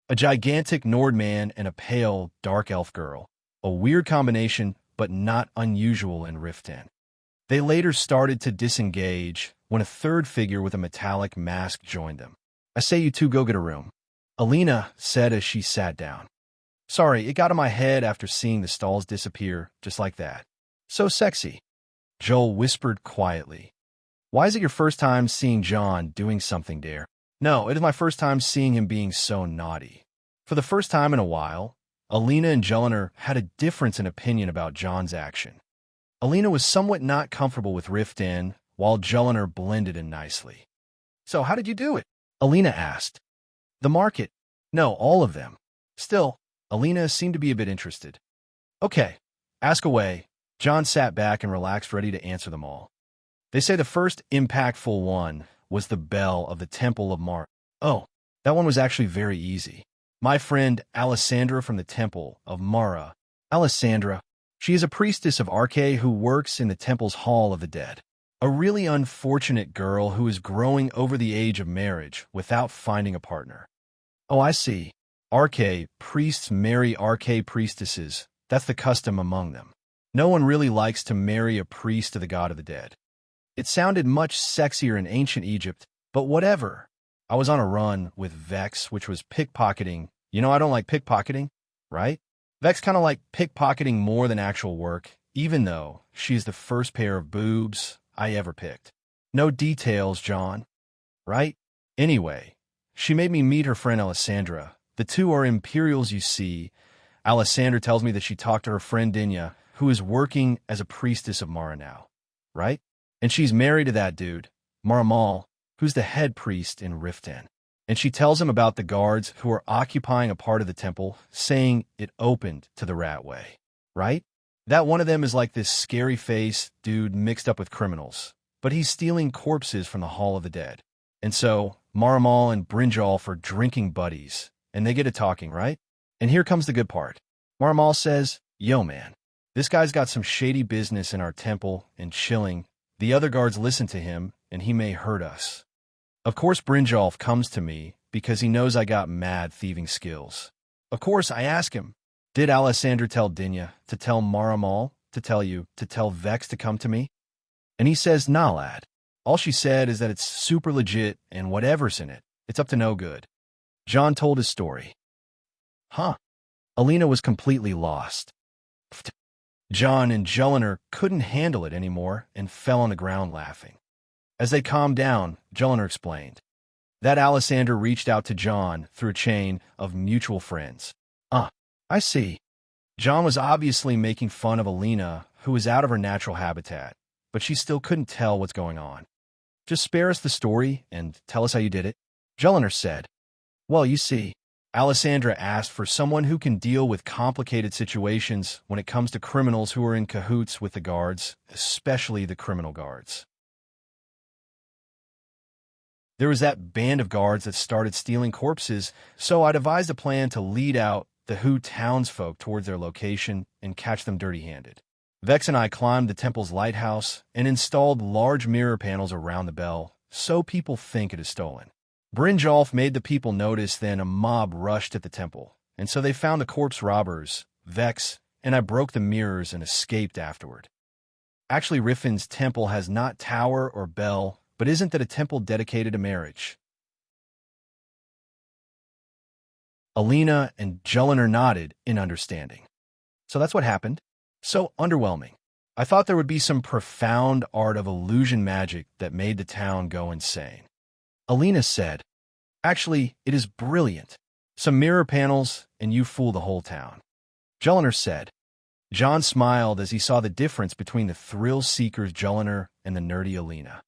A gigantic Nord man and a pale, dark elf girl. A weird combination, but not unusual in Riften. They later started to disengage when a third figure with a metallic mask joined them. I say you two go get a room, Alina said as she sat down. Sorry, it got in my head after seeing the stalls disappear just like that. So sexy. Joel whispered quietly. Why is it your first time seeing John doing something, Dare? No, it is my first time seeing him being so naughty. For the first time in a while, Alina and Jelinek had a difference in opinion about John's action. Alina was somewhat not comfortable with Riften, while Jelinek blended in nicely. So how did you do it? Alina asked. The market. No, all of them. Still, Alina seemed to be a bit interested. Okay, ask away. John sat back and relaxed, ready to answer them all. They say the first impactful one was the bell of the Temple of Mar. Oh, that one was actually very easy. My friend Alessandra from the Temple of Mara. Alessandra, She is a priestess of Arche who works in the temple's Hall of the Dead. A really unfortunate girl who is growing over the age of marriage without finding a partner. Oh, I see. Arche, priests marry Arche priestesses. That's the custom among them. No one really likes to marry a priest to the god of the dead. It sounded much sexier in ancient Egypt, but whatever. I was on a run with Vex, which was pickpocketing. You know I don't like pickpocketing, right? Vex kind of like pickpocketing more than actual work, even though she's the first pair of boobs I ever picked. No details, John. Right? Anyway, she made me meet her friend Alessandra. The two are Imperials, you see. Alessandra tells me that she talked to her friend Dinya, who is working as a priestess of Mara now. Right? And she's married to that dude, Maramal, who's the head priest in Riften. And she tells him about the guards who are occupying a part of the temple, saying it opened to the Ratway. Right? That one of them is like this scary-faced dude mixed up with criminals, but he's stealing corpses from the Hall of the Dead. And so, Maramal and Brynjolf are drinking buddies, and they get to talking, right? And here comes the good part. Maramal says, "Yo, man, this guy's got some shady business in our temple and chilling. The other guards listen to him, and he may hurt us." Of course, Brynjolf comes to me because he knows I got mad thieving skills. Of course, I ask him, "Did Alessandra tell Dinya to tell Maramal to tell Vex to come to me?" And he says, "Nah, lad. All she said is that it's super legit and whatever's in it, it's up to no good." John told his story. Huh. Alina was completely lost. John and Jeliner couldn't handle it anymore and fell on the ground laughing. As they calmed down, Jeliner explained that Alessandra reached out to John through a chain of mutual friends. I see. John was obviously making fun of Alina, who was out of her natural habitat, but she still couldn't tell what's going on. "Just spare us the story and tell us how you did it," Jeliner said. "Well, you see, Alessandra asked for someone who can deal with complicated situations when it comes to criminals who are in cahoots with the guards, especially the criminal guards. There was that band of guards that started stealing corpses, so I devised a plan to lead out the Who townsfolk towards their location and catch them dirty-handed. Vex and I climbed the temple's lighthouse and installed large mirror panels around the bell, so people think it is stolen. Brynjolf made the people notice, then a mob rushed at the temple, and so they found the corpse robbers, Vex, and I broke the mirrors and escaped afterward. Actually, Riffin's temple has not tower or bell, but isn't that a temple dedicated to marriage? Alina and Jeliner nodded in understanding. So that's what happened. So underwhelming. I thought there would be some profound art of illusion magic that made the town go insane. Alina said, "Actually, it is brilliant. Some mirror panels, and you fool the whole town." Jeliner said. John smiled as he saw the difference between the thrill-seekers Jeliner and the nerdy Alina.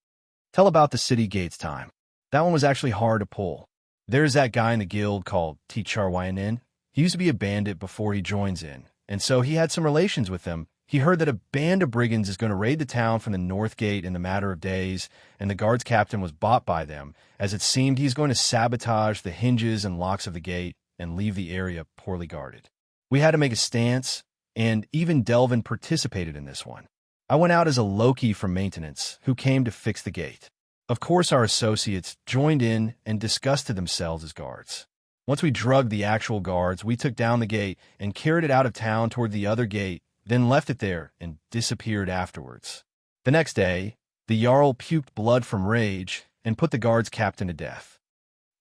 "Tell about the city gates time. That one was actually hard to pull. There's that guy in the guild called Ticharwayanin. He used to be a bandit before he joins in, and so he had some relations with them. He heard that a band of brigands is going to raid the town from the north gate in the matter of days, and the guards captain was bought by them, as it seemed he's going to sabotage the hinges and locks of the gate and leave the area poorly guarded. We had to make a stance, and even Delvin participated in this one. I went out as a Loki from maintenance, who came to fix the gate. Of course, our associates joined in and disgusted themselves as guards. Once we drugged the actual guards, we took down the gate and carried it out of town toward the other gate, then left it there and disappeared afterwards. The next day, the Jarl puked blood from rage and put the guards captain to death.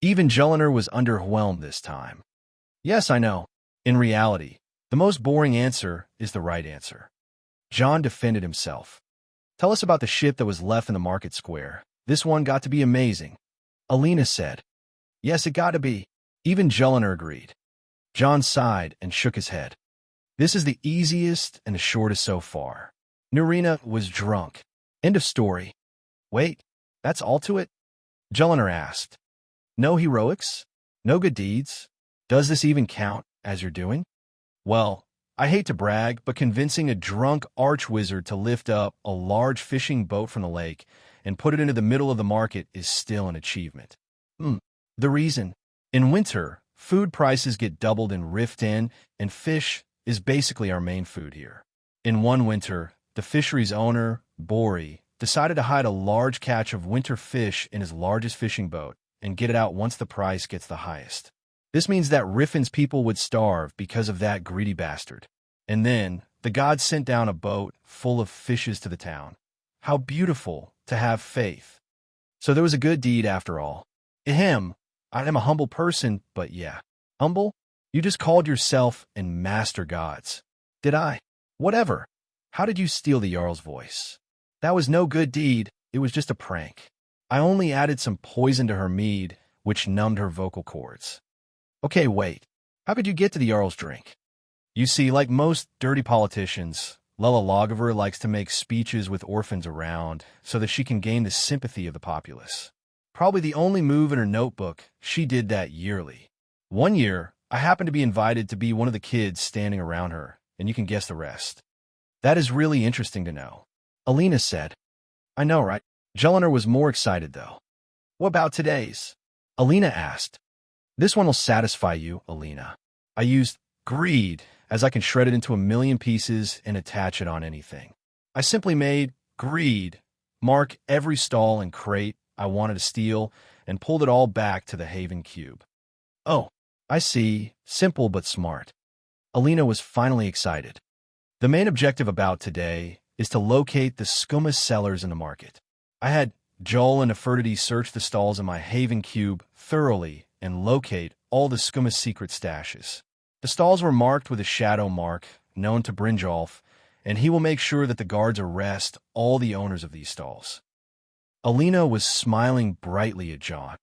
Even Jeliner was underwhelmed this time. Yes, I know. In reality, the most boring answer is the right answer. John defended himself. "Tell us about the ship that was left in the market square. This one got to be amazing." Alina said. "Yes, it got to be." Even Jeliner agreed. John sighed and shook his head. "This is the easiest and the shortest so far. Nerina was drunk. End of story." "Wait, that's all to it?" Jeliner asked. "No heroics? No good deeds? Does this even count as you're doing?" "Well, I hate to brag, but convincing a drunk archwizard to lift up a large fishing boat from the lake and put it into the middle of the market is still an achievement." The reason? In winter, food prices get doubled in Rift Inn, and fish is basically our main food here. In one winter, the fishery's owner, Bori, decided to hide a large catch of winter fish in his largest fishing boat and get it out once the price gets the highest. This means that Riffin's people would starve because of that greedy bastard. And then, the gods sent down a boat full of fishes to the town. How beautiful to have faith. So there was a good deed after all. Ahem, I am a humble person, but yeah. Humble? You just called yourself and master gods. Did I? Whatever. How did you steal the Jarl's voice? That was no good deed, it was just a prank. I only added some poison to her mead, which numbed her vocal cords. Okay, wait. How could you get to the Jarl's drink? You see, like most dirty politicians, Lella Logiver likes to make speeches with orphans around so that she can gain the sympathy of the populace. Probably the only move in her notebook, she did that yearly. One year, I happened to be invited to be one of the kids standing around her, and you can guess the rest. That is really interesting to know. Alina said. I know, right? Jelena was more excited, though. What about today's? Alina asked. This one will satisfy you, Alina. I used greed, as I can shred it into a million pieces and attach it on anything. I simply made greed mark every stall and crate I wanted to steal and pulled it all back to the Haven Cube. Oh, I see. Simple but smart. Alina was finally excited. The main objective about today is to locate the scummest sellers in the market. I had Joel and Nefertiti search the stalls in my Haven Cube thoroughly and locate all the scummest secret stashes. The stalls were marked with a shadow mark, known to Brynjolf, and he will make sure that the guards arrest all the owners of these stalls. Alina was smiling brightly at John.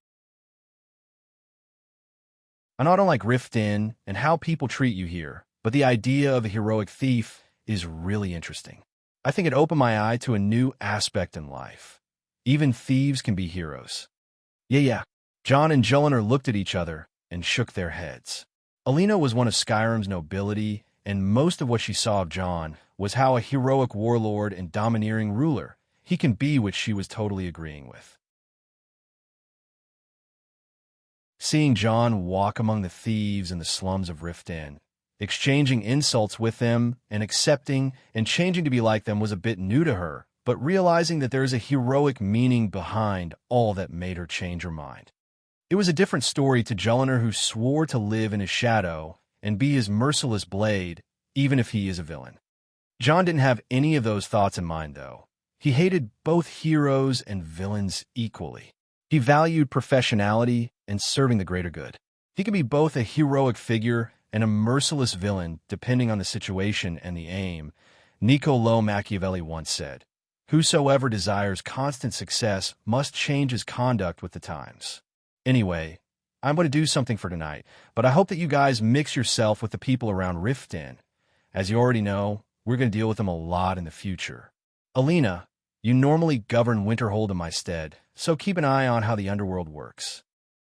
I don't like Riften and how people treat you here, but the idea of a heroic thief is really interesting. I think it opened my eye to a new aspect in life. Even thieves can be heroes. Yeah. John and Jelena looked at each other and shook their heads. Alina was one of Skyrim's nobility, and most of what she saw of John was how a heroic warlord and domineering ruler he can be, which she was totally agreeing with. Seeing John walk among the thieves in the slums of Riften, exchanging insults with them and accepting and changing to be like them was a bit new to her, but realizing that there is a heroic meaning behind all that made her change her mind. It was a different story to Jelena, who swore to live in his shadow and be his merciless blade, even if he is a villain. John didn't have any of those thoughts in mind, though. He hated both heroes and villains equally. He valued professionality and serving the greater good. He could be both a heroic figure and a merciless villain, depending on the situation and the aim. Niccolò Machiavelli once said, "Whosoever desires constant success must change his conduct with the times." Anyway, I'm going to do something for tonight, but I hope that you guys mix yourself with the people around Riften. As you already know, we're going to deal with them a lot in the future. Alina, you normally govern Winterhold in my stead, so keep an eye on how the underworld works.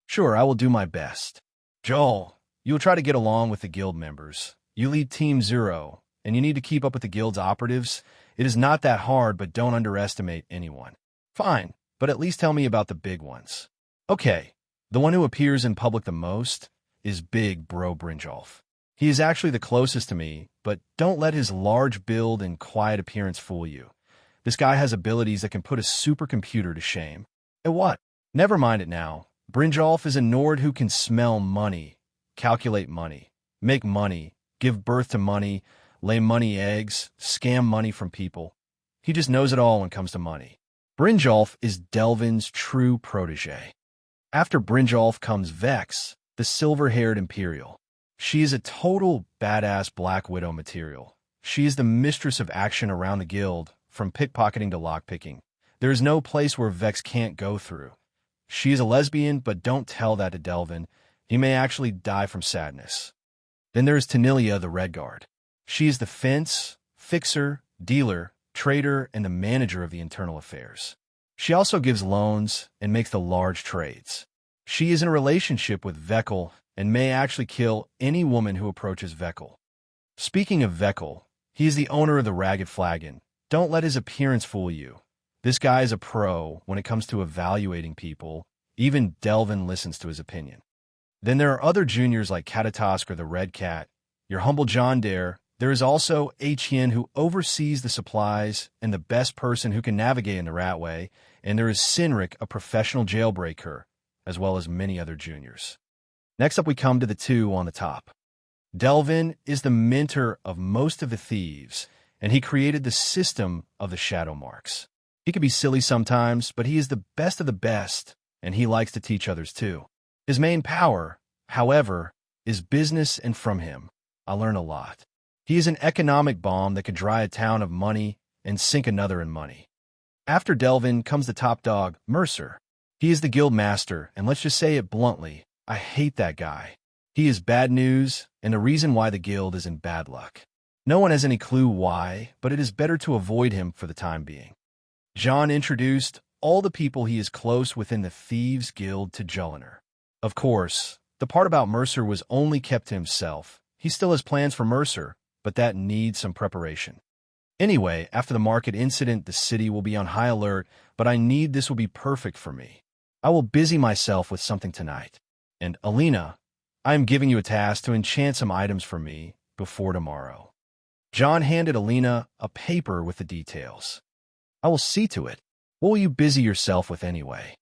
Sure, I will do my best. Joel, you'll try to get along with the guild members. You lead Team Zero, and you need to keep up with the guild's operatives. It is not that hard, but don't underestimate anyone. Fine, but at least tell me about the big ones. Okay, the one who appears in public the most is Big Bro Brynjolf. He is actually the closest to me, but don't let his large build and quiet appearance fool you. This guy has abilities that can put a supercomputer to shame. And what? Never mind it now. Brynjolf is a Nord who can smell money, calculate money, make money, give birth to money, lay money eggs, scam money from people. He just knows it all when it comes to money. Brynjolf is Delvin's true protege. After Brynjolf comes Vex, the silver-haired Imperial. She is a total badass Black Widow material. She is the mistress of action around the guild, from pickpocketing to lockpicking. There is no place where Vex can't go through. She is a lesbian, but don't tell that to Delvin. He may actually die from sadness. Then there is Tanilia the Red Guard. She is the fence, fixer, dealer, trader, and the manager of the internal affairs. She also gives loans and makes the large trades. She is in a relationship with Vekel and may actually kill any woman who approaches Vekel. Speaking of Vekel, he is the owner of the Ragged Flagon. Don't let his appearance fool you. This guy is a pro when it comes to evaluating people. Even Delvin listens to his opinion. Then there are other juniors like Catatosk or the Red Cat, your humble John Dare, There is also a Qian who oversees the supplies and the best person who can navigate in the Ratway, and there is Sinric, a professional jailbreaker, as well as many other juniors. Next up we come to the two on the top. Delvin is the mentor of most of the thieves, and he created the system of the shadow marks. He can be silly sometimes, but he is the best of the best, and he likes to teach others too. His main power, however, is business, and from him, I learn a lot. He is an economic bomb that could dry a town of money and sink another in money. After Delvin comes the top dog, Mercer. He is the guild master, and let's just say it bluntly, I hate that guy. He is bad news, and the reason why the guild is in bad luck. No one has any clue why, but it is better to avoid him for the time being. John introduced all the people he is close within the Thieves Guild to Julliner. Of course, the part about Mercer was only kept to himself. He still has plans for Mercer, but that needs some preparation. Anyway, after the market incident, the city will be on high alert, but I need this will be perfect for me. I will busy myself with something tonight. And Alina, I am giving you a task to enchant some items for me before tomorrow. John handed Alina a paper with the details. I will see to it. What will you busy yourself with anyway?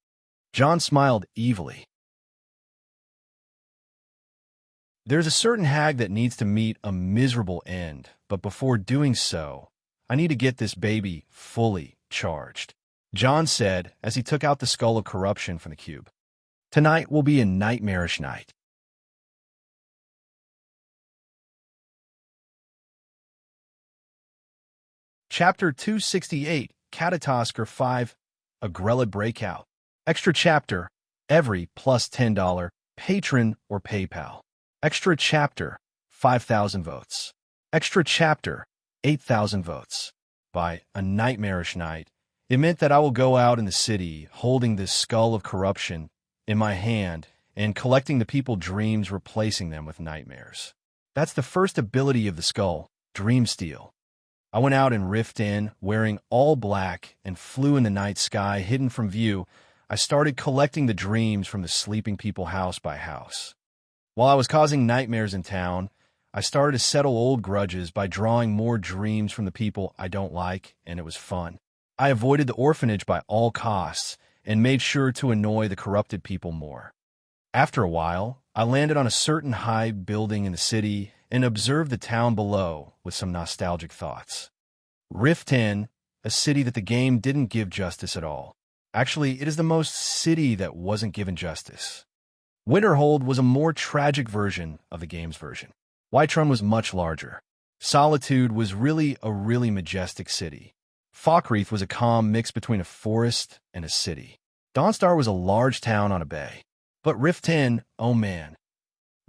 John smiled evilly. There's a certain hag that needs to meet a miserable end, but before doing so, I need to get this baby fully charged, John said as he took out the skull of corruption from the cube. Tonight will be a nightmarish night. Chapter 268, Catatasker 5, A Grellid Breakout. Extra chapter, every plus $10, patron or PayPal. Extra chapter, 5,000 votes. Extra chapter, 8,000 votes. By a nightmarish night, it meant that I will go out in the city holding this skull of corruption in my hand and collecting the people's dreams, replacing them with nightmares. That's the first ability of the skull, Dream Steal. I went out in Rift Inn wearing all black and flew in the night sky hidden from view. I started collecting the dreams from the sleeping people house by house. While I was causing nightmares in town, I started to settle old grudges by drawing more dreams from the people I don't like, and it was fun. I avoided the orphanage by all costs and made sure to annoy the corrupted people more. After a while, I landed on a certain high building in the city and observed the town below with some nostalgic thoughts. Rift Inn, a city that the game didn't give justice at all. Actually, it is the most city that wasn't given justice. Winterhold was a more tragic version of the game's version. Whiterun was much larger. Solitude was really a majestic city. Falkreath was a calm mix between a forest and a city. Dawnstar was a large town on a bay. But Rift Inn, oh man.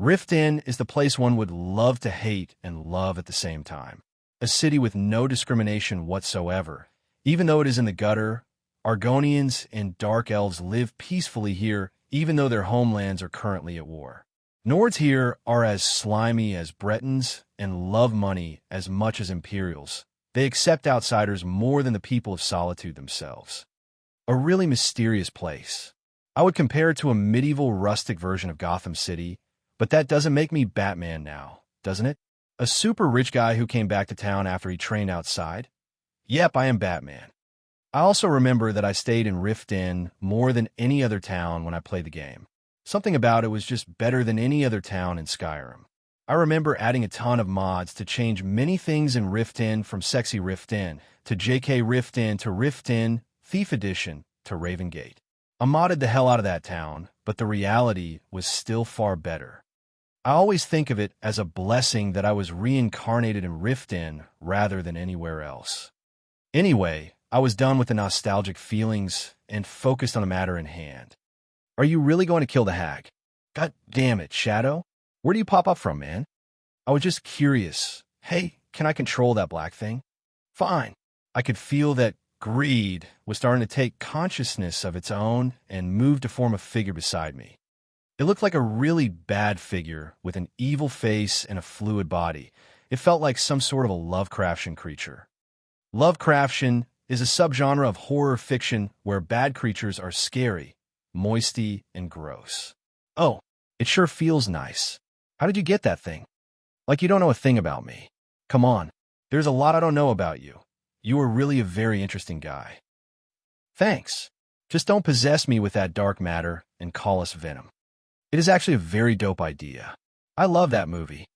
Rift Inn is the place one would love to hate and love at the same time. A city with no discrimination whatsoever. Even though it is in the gutter, Argonians and Dark Elves live peacefully here, even though their homelands are currently at war. Nords here are as slimy as Bretons and love money as much as Imperials. They accept outsiders more than the people of Solitude themselves. A really mysterious place. I would compare it to a medieval rustic version of Gotham City, but that doesn't make me Batman now, doesn't it? A super rich guy who came back to town after he trained outside? Yep, I am Batman. I also remember that I stayed in Rift Inn more than any other town when I played the game. Something about it was just better than any other town in Skyrim. I remember adding a ton of mods to change many things in Rift Inn, from Sexy Rift Inn to JK Rift Inn to Rift Inn, Thief Edition to Raven Gate. I modded the hell out of that town, but the reality was still far better. I always think of it as a blessing that I was reincarnated in Rift Inn rather than anywhere else. Anyway, I was done with the nostalgic feelings and focused on the matter in hand. Are you really going to kill the hag? God damn it, Shadow. Where do you pop up from, man? I was just curious. Hey, can I control that black thing? Fine. I could feel that greed was starting to take consciousness of its own and move to form a figure beside me. It looked like a really bad figure with an evil face and a fluid body. It felt like some sort of a Lovecraftian creature. Lovecraftian is a subgenre of horror fiction where bad creatures are scary, moisty, and gross. Oh, it sure feels nice. How did you get that thing? Like you don't know a thing about me. Come on. There's a lot I don't know about you. You are really a very interesting guy. Thanks. Just don't possess me with that dark matter and call us Venom. It is actually a very dope idea. I love that movie.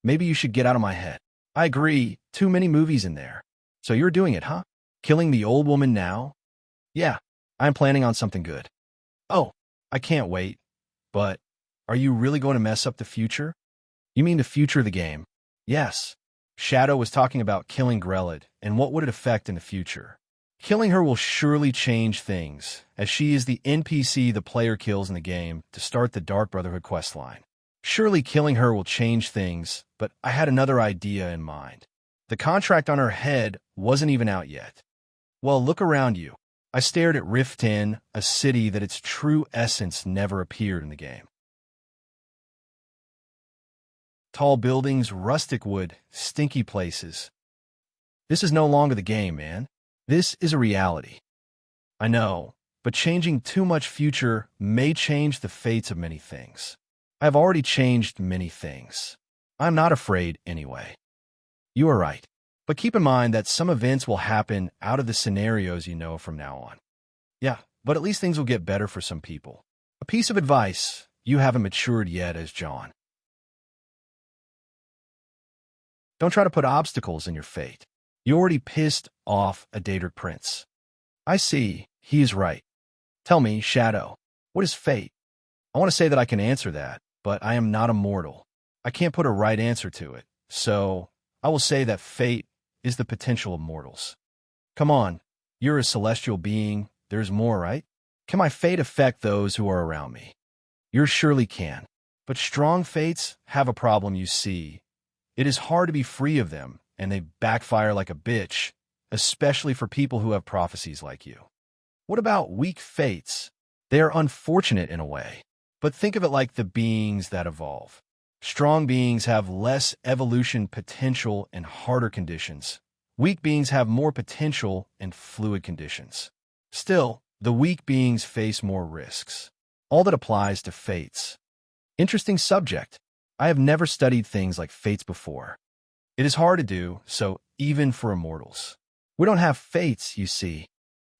Maybe you should get out of my head. I agree, too many movies in there. So you're doing it, huh? Killing the old woman now? Yeah, I'm planning on something good. Oh, I can't wait. But, are you really going to mess up the future? You mean the future of the game? Yes. Shadow was talking about killing Grelid, and what would it affect in the future? Killing her will surely change things, as she is the NPC the player kills in the game to start the Dark Brotherhood questline. Surely killing her will change things, but I had another idea in mind. The contract on her head wasn't even out yet. Well, look around you. I stared at Rift Inn, a city that its true essence never appeared in the game. Tall buildings, rustic wood, stinky places. This is no longer the game, man. This is a reality. I know, but changing too much future may change the fates of many things. I have already changed many things. I'm not afraid anyway. You are right. But keep in mind that some events will happen out of the scenarios you know from now on. Yeah, but at least things will get better for some people. A piece of advice, you haven't matured yet as John. Don't try to put obstacles in your fate. You already pissed off a Daedric prince. I see, he is right. Tell me, Shadow, what is fate? I want to say that I can answer that, but I am not immortal. I can't put a right answer to it, so I will say that fate is the potential of mortals. Come on, you're a celestial being, there's more, right? Can my fate affect those who are around me? Yours surely can. But strong fates have a problem, you see. It is hard to be free of them, and they backfire like a bitch, especially for people who have prophecies like you. What about weak fates? They are unfortunate in a way, but think of it like the beings that evolve. Strong beings have less evolution potential and harder conditions. Weak beings have more potential and fluid conditions. Still, the weak beings face more risks. All that applies to fates. Interesting subject. I have never studied things like fates before. It is hard to do, so even for immortals. We don't have fates, you see.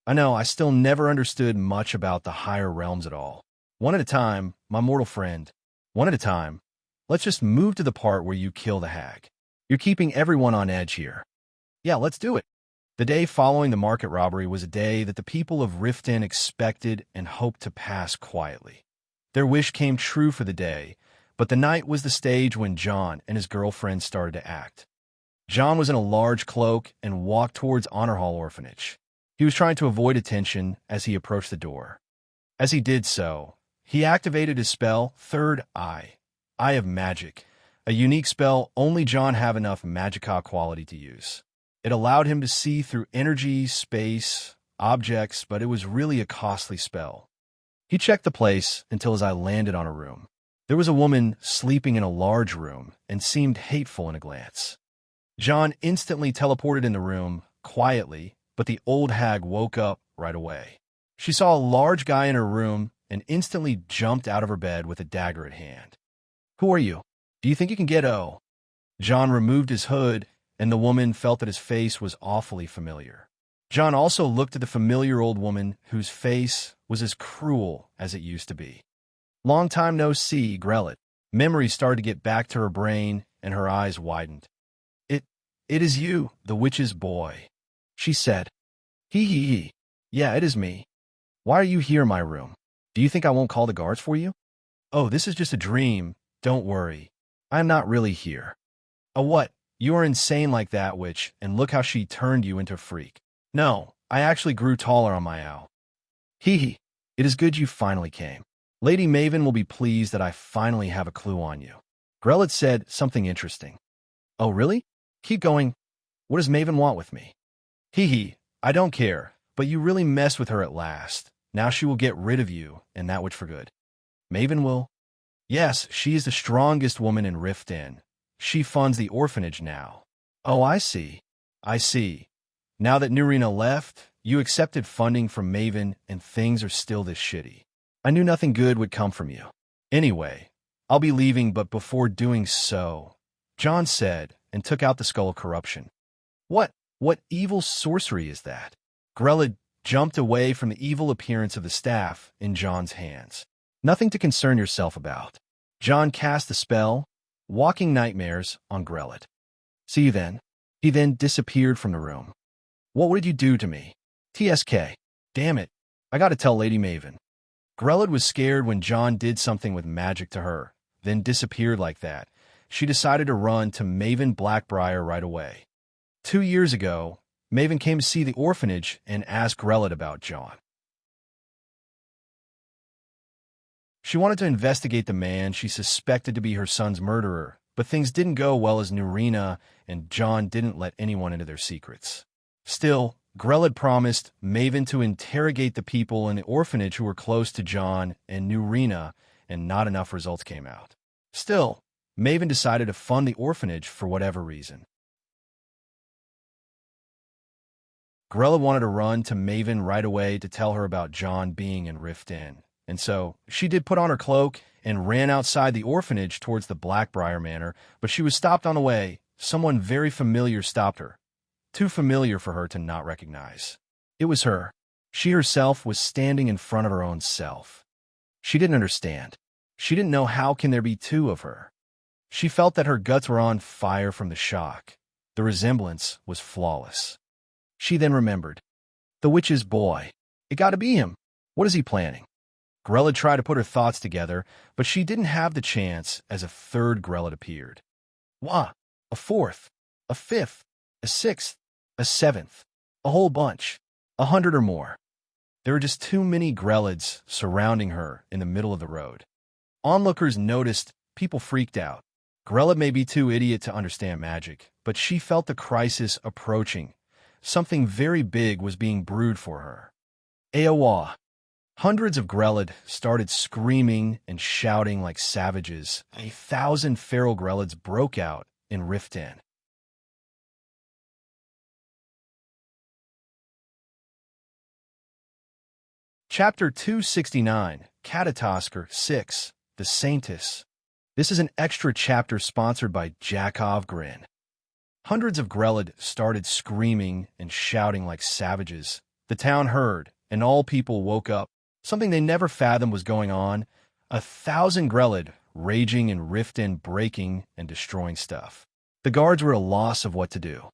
I know, I still never understood much about the higher realms at all. One at a time, my mortal friend. One at a time. Let's just move to the part where you kill the hag. You're keeping everyone on edge here. Yeah, let's do it. The day following the market robbery was a day that the people of Riften expected and hoped to pass quietly. Their wish came true for the day, but the night was the stage when John and his girlfriend started to act. John was in a large cloak and walked towards Honor Hall Orphanage. He was trying to avoid attention as he approached the door. As he did so, he activated his spell, Third Eye, Eye of Magic, a unique spell only John have enough magica quality to use. It allowed him to see through energy, space, objects, but it was really a costly spell. He checked the place until his eye landed on a room. There was a woman sleeping in a large room and seemed hateful in a glance. John instantly teleported in the room, quietly, but the old hag woke up right away. She saw a large guy in her room and instantly jumped out of her bed with a dagger at hand. Who are you? Do you think you can get O? John removed his hood, and the woman felt that his face was awfully familiar. John also looked at the familiar old woman whose face was as cruel as it used to be. Long time no see, Grelid. Memory started to get back to her brain, and her eyes widened. It is you, the witch's boy, she said. He. Yeah, it is me. Why are you here in my room? Do you think I won't call the guards for you? Oh, this is just a dream. Don't worry. I am not really here. Oh, what? You are insane like that, witch, and look how she turned you into a freak. No, I actually grew taller on my owl. It is good you finally came. Lady Maven will be pleased that I finally have a clue on you. Grelid said something interesting. Oh, really? Keep going. What does Maven want with me? I don't care, but you really messed with her at last. Now she will get rid of you, and that witch for good. Maven will? Yes, she is the strongest woman in Rift Inn. She funds the orphanage now. Oh, I see. Now that Nurina left, you accepted funding from Maven, and things are still this shitty. I knew nothing good would come from you. Anyway, I'll be leaving, but before doing so, John said, and took out the skull of corruption. What evil sorcery is that? Grelod jumped away from the evil appearance of the staff in John's hands. Nothing to concern yourself about. John cast the spell, walking nightmares on Grelod. See you then. He then disappeared from the room. What did you do to me? TSK. Damn it. I gotta tell Lady Maven. Grelod was scared when John did something with magic to her, then disappeared like that. She decided to run to Maven Blackbriar right away. 2 years ago, Maven came to see the orphanage and asked Grelod about John. She wanted to investigate the man she suspected to be her son's murderer, but things didn't go well as Nurina and John didn't let anyone into their secrets. Still, Grelod promised Maven to interrogate the people in the orphanage who were close to John and Nurina, and not enough results came out. Still, Maven decided to fund the orphanage for whatever reason. Grelod wanted to run to Maven right away to tell her about John being in Rift Inn, and so she did put on her cloak and ran outside the orphanage towards the Blackbriar Manor, but she was stopped on the way. Someone very familiar stopped her. Too familiar for her to not recognize. It was her. She herself was standing in front of her own self. She didn't understand. She didn't know how can there be two of her. She felt that her guts were on fire from the shock. The resemblance was flawless. She then remembered. The witch's boy. It got to be him. What is he planning? Grelod tried to put her thoughts together, but she didn't have the chance as a third Grelod appeared. Wah! A fourth, a fifth, a sixth, a seventh, a whole bunch, 100 or more. There were just too many Grelods surrounding her in the middle of the road. Onlookers noticed, people freaked out. Grelod may be too idiot to understand magic, but she felt the crisis approaching. Something very big was being brewed for her. Aowa! Hundreds of Grelod started screaming and shouting like savages. 1,000 feral Grelods broke out in Rift Inn. Chapter 269, Catatosker 6, The Saintess. This is an extra chapter sponsored by Jakov Grin. Hundreds of Grelod started screaming and shouting like savages. The town heard, and all people woke up. Something they never fathomed was going on. 1,000 Grelod raging in Rift Inn, breaking and destroying stuff. The guards were at a loss of what to do.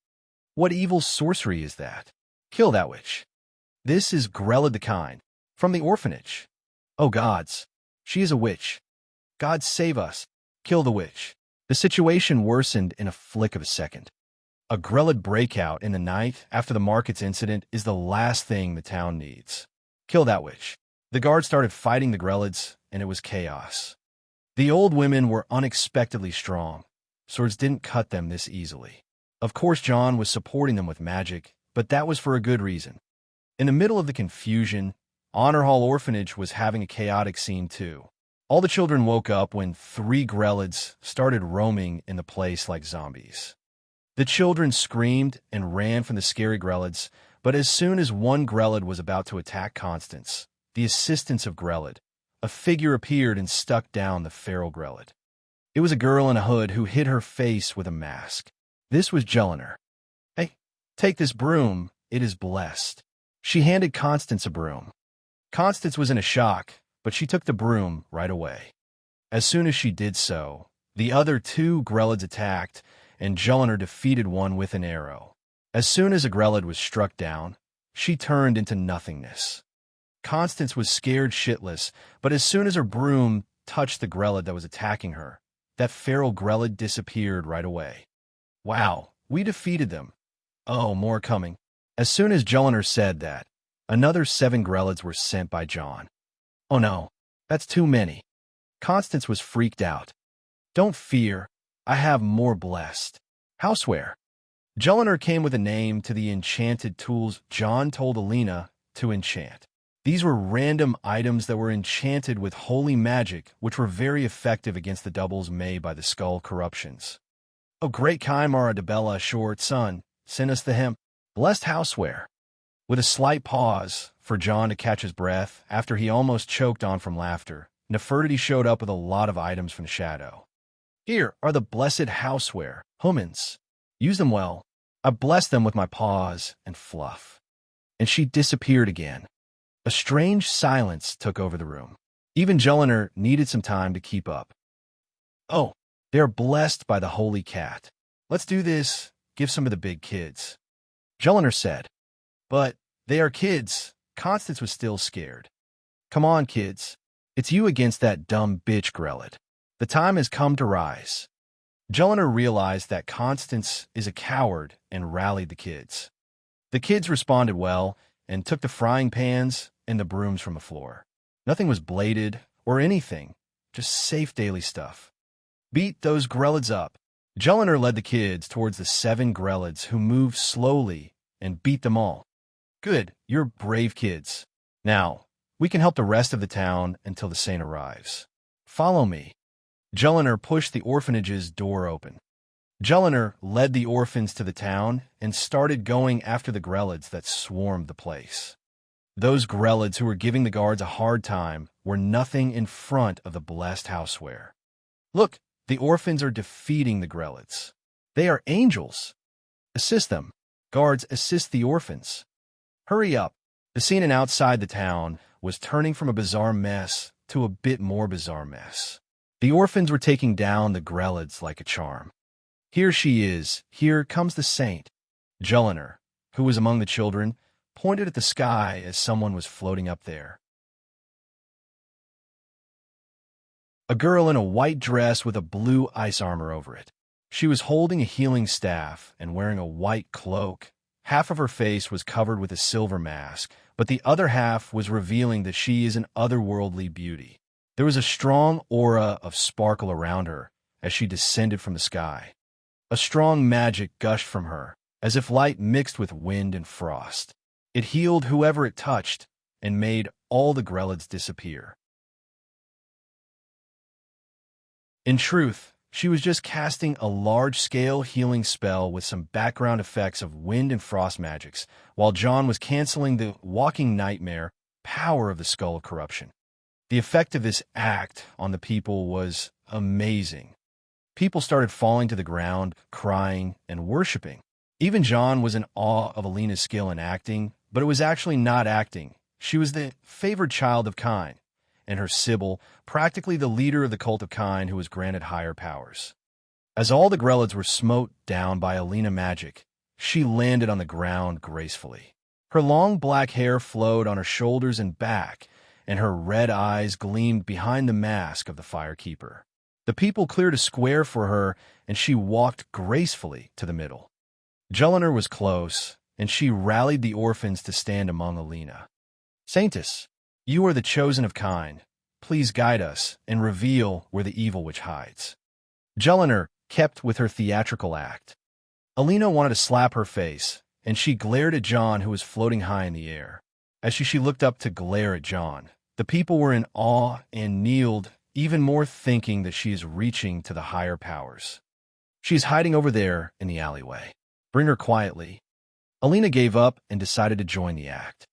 What evil sorcery is that? Kill that witch. This is Grelod the Kind. From the orphanage. Oh gods, she is a witch. God save us. Kill the witch. The situation worsened in a flick of a second. A Grelod breakout in the night after the markets incident is the last thing the town needs. Kill that witch. The guards started fighting the Grelods, and it was chaos. The old women were unexpectedly strong. Swords didn't cut them this easily. Of course, John was supporting them with magic, but that was for a good reason. In the middle of the confusion, Honor Hall Orphanage was having a chaotic scene too. All the children woke up when 3 Grelods started roaming in the place like zombies. The children screamed and ran from the scary Grelods, but as soon as one Grelod was about to attack Constance, the assistance of Grelod, a figure appeared and stuck down the feral Grelod. It was a girl in a hood who hid her face with a mask. This was Jelena. Hey, take this broom, it is blessed. She handed Constance a broom. Constance was in a shock, but she took the broom right away. As soon as she did so, the other 2 Grelods attacked, and Jelena defeated one with an arrow. As soon as a Grelod was struck down, she turned into nothingness. Constance was scared shitless, but as soon as her broom touched the Grelod that was attacking her, that feral Grelod disappeared right away. Wow, we defeated them. Oh, more coming. As soon as Jelena said that, another 7 Grelods were sent by John. Oh no, that's too many. Constance was freaked out. Don't fear, I have more blessed. Houseware. Jelena came with a name to the enchanted tools John told Alina to enchant. These were random items that were enchanted with holy magic, which were very effective against the doubles made by the skull corruptions. Oh great Kaimara de Bella short son, send us the hemp. Blessed houseware. With a slight pause for John to catch his breath after he almost choked on from laughter, Nefertiti showed up with a lot of items from the shadow. Here are the blessed houseware, humans. Use them well. I blessed them with my paws and fluff. And she disappeared again. A strange silence took over the room. Even Jelliner needed some time to keep up. Oh, they are blessed by the holy cat. Let's do this. Give some to the big kids. Jelliner said. But they are kids. Constance was still scared. Come on, kids. It's you against that dumb bitch Grellet. The time has come to rise. Jelliner realized that Constance is a coward and rallied the kids. The kids responded well and took the frying pans and the brooms from the floor. Nothing was bladed or anything, just safe daily stuff. Beat those Grellets up. Jelliner led the kids towards the 7 Grellets who moved slowly and beat them all. Good, you're brave kids. Now, we can help the rest of the town until the saint arrives. Follow me. Jelliner pushed the orphanage's door open. Jelliner led the orphans to the town and started going after the Grellets that swarmed the place. Those Grellets who were giving the guards a hard time were nothing in front of the blessed houseware. Look, the orphans are defeating the Grellets. They are angels. Assist them. Guards, assist the orphans. Hurry up. The scene outside the town was turning from a bizarre mess to a bit more bizarre mess. The orphans were taking down the Grellets like a charm. Here she is. Here comes the saint. Jelliner, who was among the children, pointed at the sky as someone was floating up there. A girl in a white dress with a blue ice armor over it. She was holding a healing staff and wearing a white cloak. Half of her face was covered with a silver mask, but the other half was revealing that she is an otherworldly beauty. There was a strong aura of sparkle around her as she descended from the sky. A strong magic gushed from her, as if light mixed with wind and frost. It healed whoever it touched and made all the Grellets disappear. In truth, she was just casting a large-scale healing spell with some background effects of wind and frost magics, while John was canceling the walking nightmare power of the Skull of Corruption. The effect of this act on the people was amazing. People started falling to the ground, crying, and worshiping. Even John was in awe of Alina's skill in acting, but it was actually not acting. She was the favored child of Kine, and her Sibyl, practically the leader of the cult of Kine who was granted higher powers. As all the Grellets were smote down by Alina magic, she landed on the ground gracefully. Her long black hair flowed on her shoulders and back, and her red eyes gleamed behind the mask of the Firekeeper. The people cleared a square for her, and she walked gracefully to the middle. Jelliner was close, and she rallied the orphans to stand among Alina. Saintess, you are the chosen of Kine. Please guide us and reveal where the evil witch hides. Jelliner kept with her theatrical act. Alina wanted to slap her face, and she glared at John, who was floating high in the air. As she looked up to glare at John, the people were in awe and kneeled, even more thinking that she is reaching to the higher powers. She's hiding over there in the alleyway. Bring her quietly. Alina gave up and decided to join the act.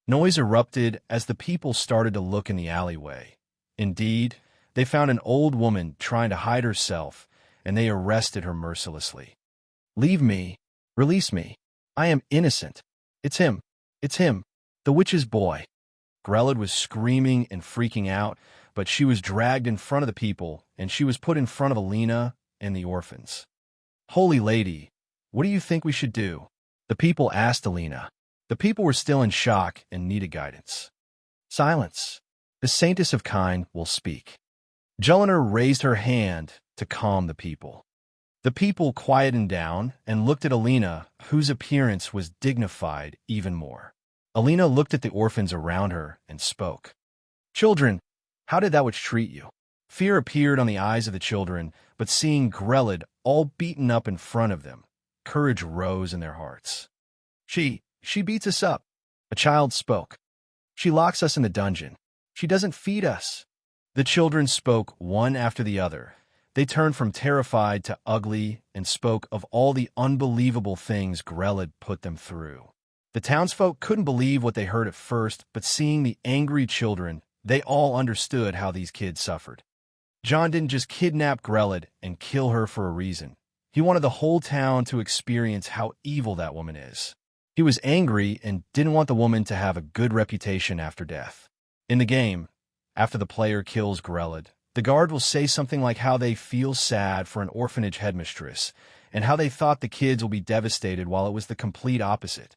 Noise erupted as the people started to look in the alleyway. Indeed, they found an old woman trying to hide herself, and they arrested her mercilessly. Leave me. Release me. I am innocent. It's him. It's him. The witch's boy. Grellet was screaming and freaking out, but she was dragged in front of the people, and she was put in front of Alina and the orphans. Holy Lady, what do you think we should do? The people asked Alina. The people were still in shock and needed guidance. Silence. The Saintess of Kine will speak. Jelliner raised her hand to calm the people. The people quieted down and looked at Alina, whose appearance was dignified even more. Alina looked at the orphans around her and spoke. Children, how did that witch treat you? Fear appeared on the eyes of the children, but seeing Grellet all beaten up in front of them, courage rose in their hearts. She beats us up. A child spoke. She locks us in the dungeon. She doesn't feed us. The children spoke one after the other. They turned from terrified to ugly and spoke of all the unbelievable things Grellet put them through. The townsfolk couldn't believe what they heard at first, but seeing the angry children, they all understood how these kids suffered. John didn't just kidnap Grellet and kill her for a reason. He wanted the whole town to experience how evil that woman is. He was angry and didn't want the woman to have a good reputation after death. In the game, after the player kills Grelod, the guard will say something like how they feel sad for an orphanage headmistress and how they thought the kids will be devastated while it was the complete opposite.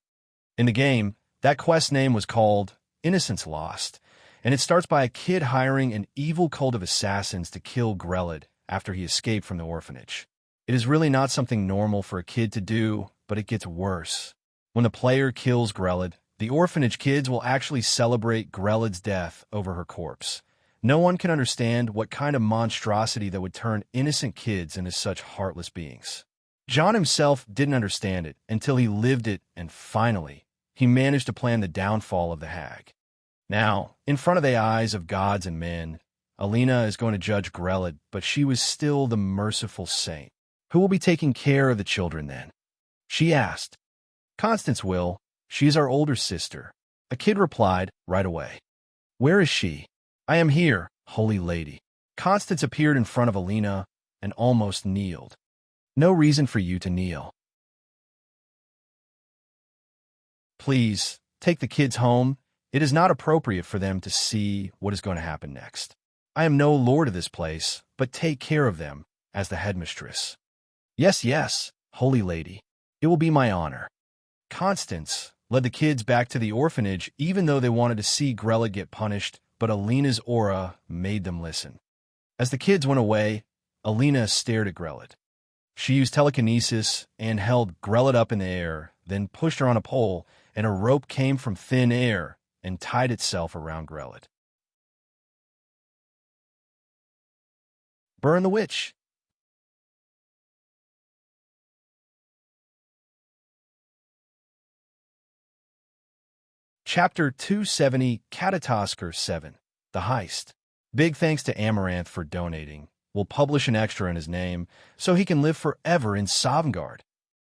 In the game, that quest name was called Innocence Lost, and it starts by a kid hiring an evil cult of assassins to kill Grelod after he escaped from the orphanage. It is really not something normal for a kid to do, but it gets worse. When the player kills Grelod, the orphanage kids will actually celebrate Grelod's death over her corpse. No one can understand what kind of monstrosity that would turn innocent kids into such heartless beings. John himself didn't understand it until he lived it, and finally, he managed to plan the downfall of the hag. Now, in front of the eyes of gods and men, Alina is going to judge Grelod, but she was still the merciful saint. Who will be taking care of the children then? She asked. Constance will. She is our older sister. A kid replied right away. Where is she? I am here, holy lady. Constance appeared in front of Alina and almost kneeled. No reason for you to kneel. Please, take the kids home. It is not appropriate for them to see what is going to happen next. I am no lord of this place, but take care of them as the headmistress. Yes, yes, holy lady. It will be my honor. Constance led the kids back to the orphanage even though they wanted to see Grelod get punished, but Alina's aura made them listen. As the kids went away, Alina stared at Grelod. She used telekinesis and held Grelod up in the air, then pushed her on a pole, and a rope came from thin air and tied itself around Grelod. Burn the witch. Chapter 270, Catatasker 7, The Heist. Big thanks to Amaranth for donating. We'll publish an extra in his name so he can live forever in Sovngarde.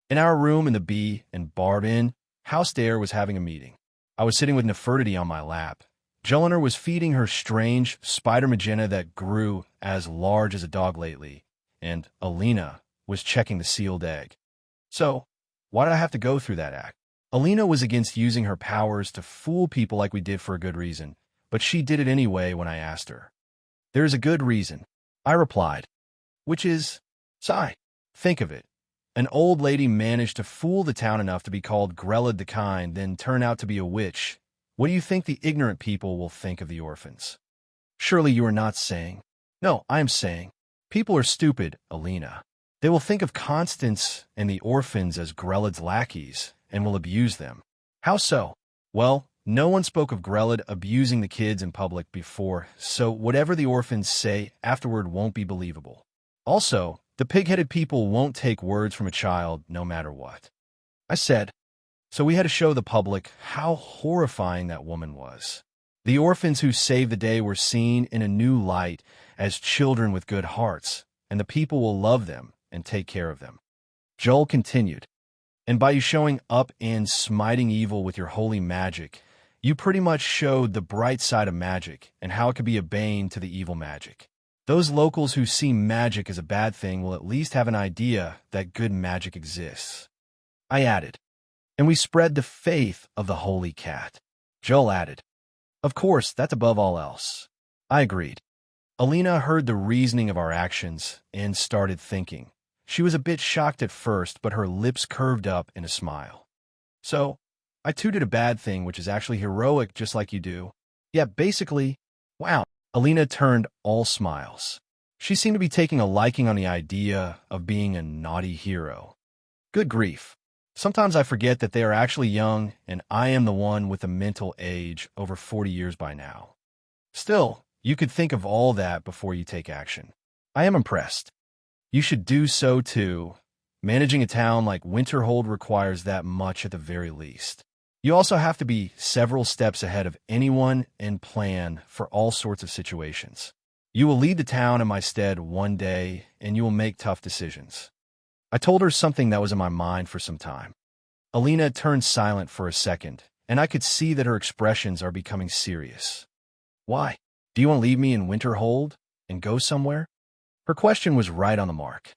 In our room in the Bee and Barb Inn, Housedare was having a meeting. I was sitting with Nefertiti on my lap. Jolinar was feeding her strange spider magenta that grew as large as a dog lately, and Alina was checking the sealed egg. So, why did I have to go through that act? Alina was against using her powers to fool people like we did for a good reason, but she did it anyway when I asked her. There is a good reason, I replied, which is, sigh. Think of it. An old lady managed to fool the town enough to be called Grelod the Kind, then turn out to be a witch. What do you think the ignorant people will think of the orphans? Surely you are not saying. No, I am saying. People are stupid, Alina. They will think of Constance and the orphans as Grelod's lackeys, and will abuse them. How so? Well, no one spoke of Grelod abusing the kids in public before, so whatever the orphans say afterward won't be believable. Also, the pig-headed people won't take words from a child no matter what. I said, so we had to show the public how horrifying that woman was. The orphans who saved the day were seen in a new light as children with good hearts, and the people will love them and take care of them. Joel continued, and by you showing up and smiting evil with your holy magic, you pretty much showed the bright side of magic and how it could be a bane to the evil magic. Those locals who see magic as a bad thing will at least have an idea that good magic exists. I added, and we spread the faith of the holy cat. Joel added, of course, that's above all else. I agreed. Alina heard the reasoning of our actions and started thinking. She was a bit shocked at first, but her lips curved up in a smile. So, I too did a bad thing, which is actually heroic just like you do. Yeah, basically, wow. Alina turned all smiles. She seemed to be taking a liking on the idea of being a naughty hero. Good grief. Sometimes I forget that they are actually young, and I am the one with a mental age over 40 years by now. Still, you could think of all that before you take action. I am impressed. You should do so too. Managing a town like Winterhold requires that much at the very least. You also have to be several steps ahead of anyone and plan for all sorts of situations. You will lead the town in my stead one day, and you will make tough decisions. I told her something that was in my mind for some time. Alina turned silent for a second, and I could see that her expressions are becoming serious. Why? Do you want to leave me in Winterhold and go somewhere? Her question was right on the mark.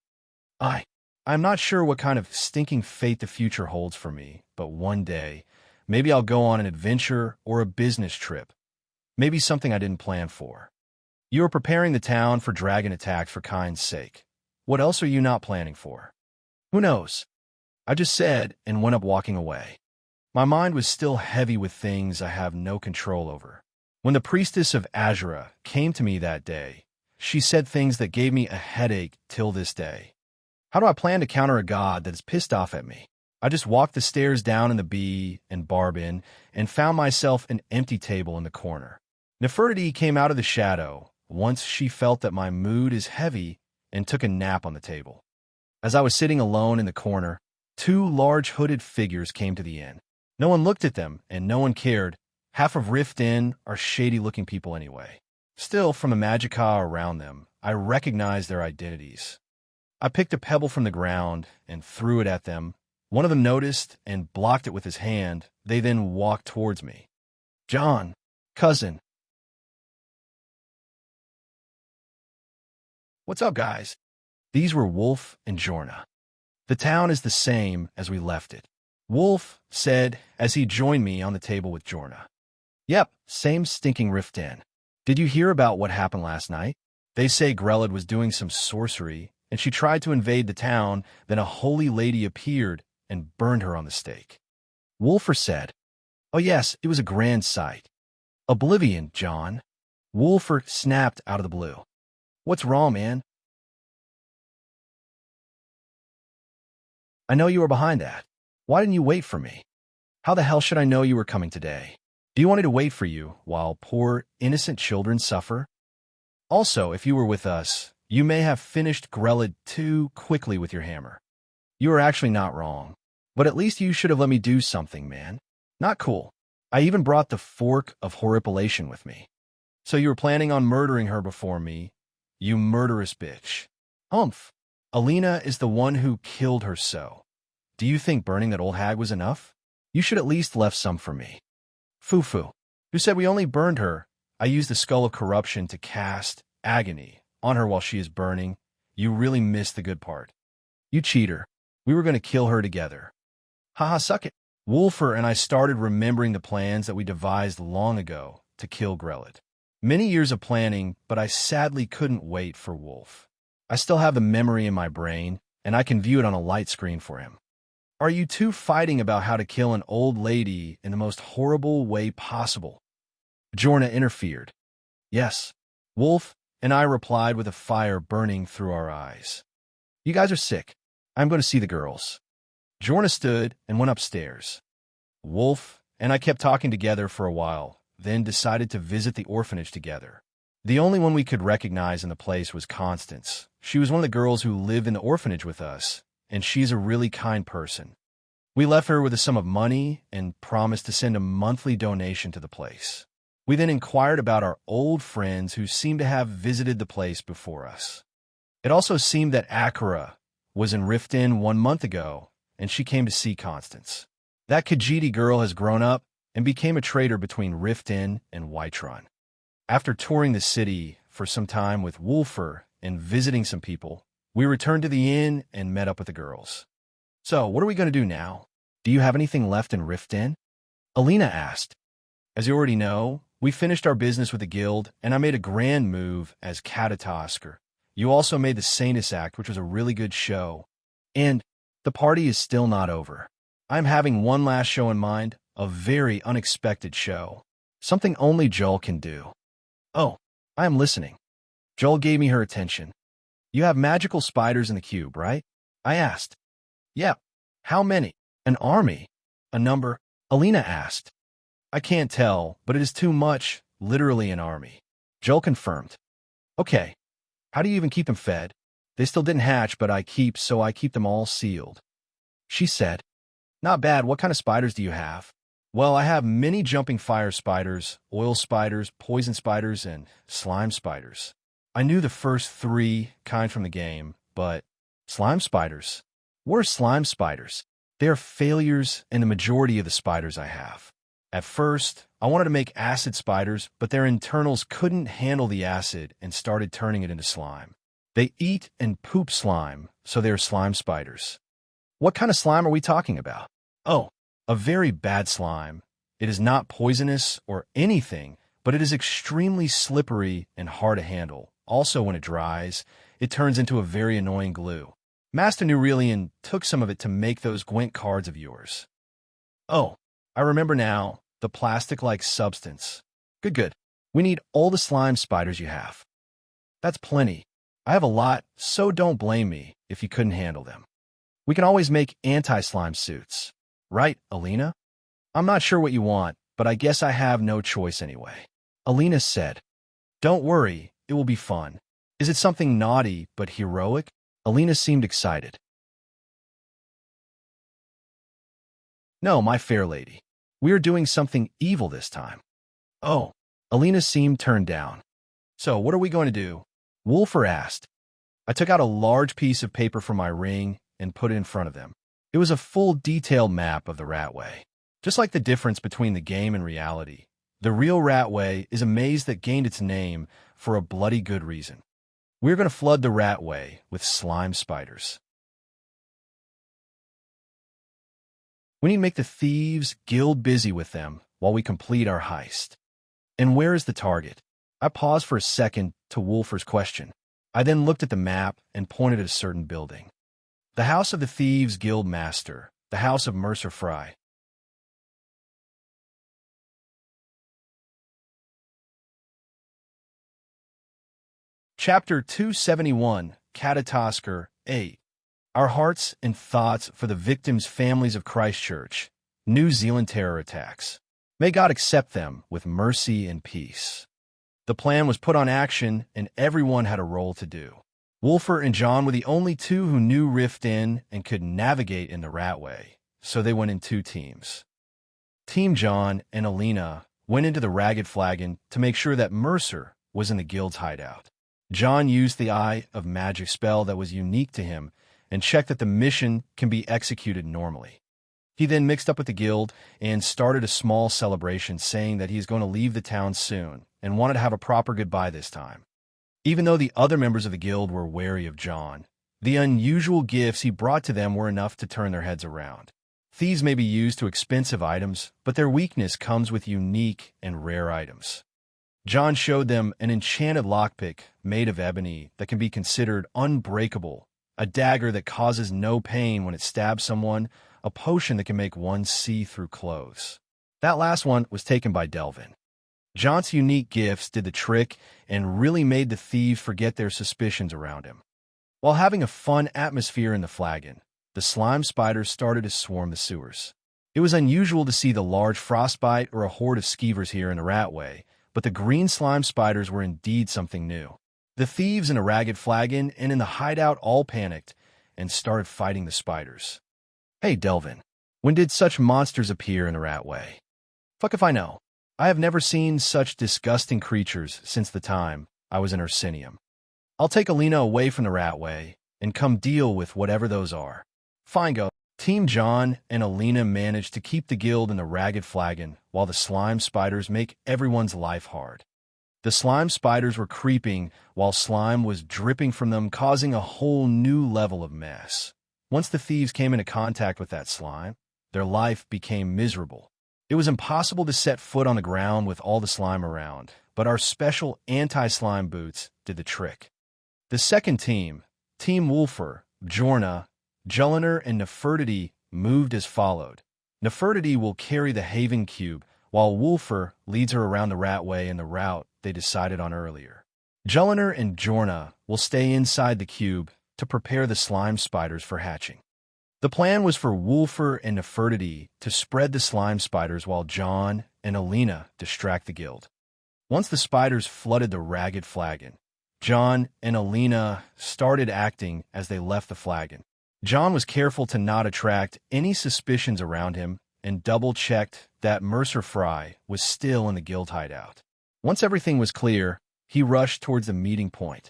I'm not sure what kind of stinking fate the future holds for me, but one day, maybe I'll go on an adventure or a business trip. Maybe something I didn't plan for. You are preparing the town for dragon attacks for kind's sake. What else are you not planning for? Who knows? I just said and went up walking away. My mind was still heavy with things I have no control over. When the priestess of Azura came to me that day, she said things that gave me a headache till this day. How do I plan to counter a god that is pissed off at me? I just walked the stairs down in the bee and barb inn and found myself an empty table in the corner. Nefertiti came out of the shadow once she felt that my mood is heavy and took a nap on the table. As I was sitting alone in the corner, two large hooded figures came to the inn. No one looked at them, and no one cared. Half of Rift Inn are shady-looking people anyway. Still, from the magicka around them, I recognized their identities. I picked a pebble from the ground and threw it at them. One of them noticed and blocked it with his hand. They then walked towards me. John, cousin. What's up, guys? These were Wolf and Jorna. The town is the same as we left it. Wolf said as he joined me on the table with Jorna. Yep, same stinking Rift Inn. Did you hear about what happened last night? They say Grelid was doing some sorcery, and she tried to invade the town, then a holy lady appeared and burned her on the stake. Wolfer said, Oh yes, it was a grand sight. Oblivion, John. Wolfer snapped out of the blue. What's wrong, man? I know you were behind that. Why didn't you wait for me? How the hell should I know you were coming today? Do you want me to wait for you while poor, innocent children suffer? Also, if you were with us, you may have finished Grelid too quickly with your hammer. You are actually not wrong, but at least you should have let me do something, man. Not cool. I even brought the Fork of Horripilation with me. So you were planning on murdering her before me, you murderous bitch. Humph. Alina is the one who killed her so. Do you think burning that old hag was enough? You should at least left some for me. Fufu, who said we only burned her. I used the Skull of Corruption to cast agony on her while she is burning. You really missed the good part. You cheater. We were going to kill her together. Haha, suck it. Wolfer and I started remembering the plans that we devised long ago to kill Grelid. Many years of planning, but I sadly couldn't wait for Wolf. I still have the memory in my brain, and I can view it on a light screen for him. Are you two fighting about how to kill an old lady in the most horrible way possible? Jorna interfered. Yes. Wolf and I replied with a fire burning through our eyes. You guys are sick. I'm going to see the girls. Jorna stood and went upstairs. Wolf and I kept talking together for a while, then decided to visit the orphanage together. The only one we could recognize in the place was Constance. She was one of the girls who lived in the orphanage with us, and she's a really kind person. We left her with a sum of money and promised to send a monthly donation to the place. We then inquired about our old friends who seemed to have visited the place before us. It also seemed that Akira was in Rift Inn 1 month ago, and she came to see Constance. That Khajiit girl has grown up and became a traitor between Rift Inn and Whiterun. After touring the city for some time with Wolfer and visiting some people, we returned to the inn and met up with the girls. So, what are we going to do now? Do you have anything left in Rift Inn? Alina asked. As you already know, we finished our business with the guild, and I made a grand move as Catatasker. You also made the Saintus Act, which was a really good show. And the party is still not over. I'm having one last show in mind, a very unexpected show. Something only Joel can do. Oh, I am listening. Joel gave me her attention. You have magical spiders in the cube, right? I asked. Yeah. How many? An army? A number? Alina asked. I can't tell, but it is too much, literally an army. Joel confirmed. Okay. How do you even keep them fed? They still didn't hatch, but I keep them all sealed. She said. Not bad. What kind of spiders do you have? Well, I have many jumping fire spiders, oil spiders, poison spiders, and slime spiders. I knew the first 3 kind from the game, but slime spiders? What are slime spiders? They are failures in the majority of the spiders I have. At first, I wanted to make acid spiders, but their internals couldn't handle the acid and started turning it into slime. They eat and poop slime, so they are slime spiders. What kind of slime are we talking about? Oh, a very bad slime. It is not poisonous or anything, but it is extremely slippery and hard to handle. Also, when it dries, it turns into a very annoying glue. Master Nurelian took some of it to make those Gwent cards of yours. Oh, I remember now, the plastic-like substance. Good. We need all the slime spiders you have. That's plenty. I have a lot, so don't blame me if you couldn't handle them. We can always make anti-slime suits. Right, Alina? I'm not sure what you want, but I guess I have no choice anyway. Alina said. Don't worry, it will be fun. Is it something naughty but heroic? Alina seemed excited. No, my fair lady. We are doing something evil this time. Oh, Alina seemed turned down. So, what are we going to do? Wolfer asked. I took out a large piece of paper from my ring and put it in front of them. It was a full detailed map of the Ratway. Just like the difference between the game and reality, the real Ratway is a maze that gained its name for a bloody good reason. We're going to flood the Ratway with slime spiders. We need to make the Thieves Guild busy with them while we complete our heist. And where is the target? I paused for a second to Wolfer's question. I then looked at the map and pointed at a certain building. The House of the Thieves Guild Master, the House of Mercer Fry. Chapter 271, Catatasker 8. Our hearts and thoughts for the victims' families of Christchurch, New Zealand terror attacks. May God accept them with mercy and peace. The plan was put on action, and everyone had a role to do. Wolfer and John were the only two who knew Rift Inn and could navigate in the Ratway, so they went in two teams. Team John and Alina went into the Ragged Flagon to make sure that Mercer was in the guild's hideout. John used the Eye of Magic spell that was unique to him and checked that the mission can be executed normally. He then mixed up with the guild and started a small celebration saying that he is going to leave the town soon and wanted to have a proper goodbye this time. Even though the other members of the guild were wary of John, the unusual gifts he brought to them were enough to turn their heads around. Thieves may be used to expensive items, but their weakness comes with unique and rare items. John showed them an enchanted lockpick made of ebony that can be considered unbreakable, a dagger that causes no pain when it stabs someone, a potion that can make one see through clothes. That last one was taken by Delvin. John's unique gifts did the trick and really made the thieves forget their suspicions around him. While having a fun atmosphere in the flagon, the slime spiders started to swarm the sewers. It was unusual to see the large frostbite or a horde of skeevers here in the Ratway, but the green slime spiders were indeed something new. The thieves in a Ragged Flagon and in the hideout all panicked and started fighting the spiders. Hey, Delvin, when did such monsters appear in the Ratway? Fuck if I know. I have never seen such disgusting creatures since the time I was in Ursinium. I'll take Alina away from the Ratway and come deal with whatever those are. Fine, go. Team John and Alina managed to keep the guild in the Ragged Flagon while the slime spiders make everyone's life hard. The slime spiders were creeping while slime was dripping from them, causing a whole new level of mess. Once the thieves came into contact with that slime, their life became miserable. It was impossible to set foot on the ground with all the slime around, but our special anti-slime boots did the trick. The second team, Team Wolfer, Bjorna, Julliner, and Nefertiti moved as followed. Nefertiti will carry the Haven Cube, while Wolfer leads her around the Ratway in the route they decided on earlier. Julliner and Bjorna will stay inside the cube to prepare the slime spiders for hatching. The plan was for Wolfer and Nefertiti to spread the slime spiders while John and Alina distract the guild. Once the spiders flooded the Ragged Flagon, John and Alina started acting as they left the flagon. John was careful to not attract any suspicions around him and double-checked that Mercer Fry was still in the guild hideout. Once everything was clear, he rushed towards the meeting point.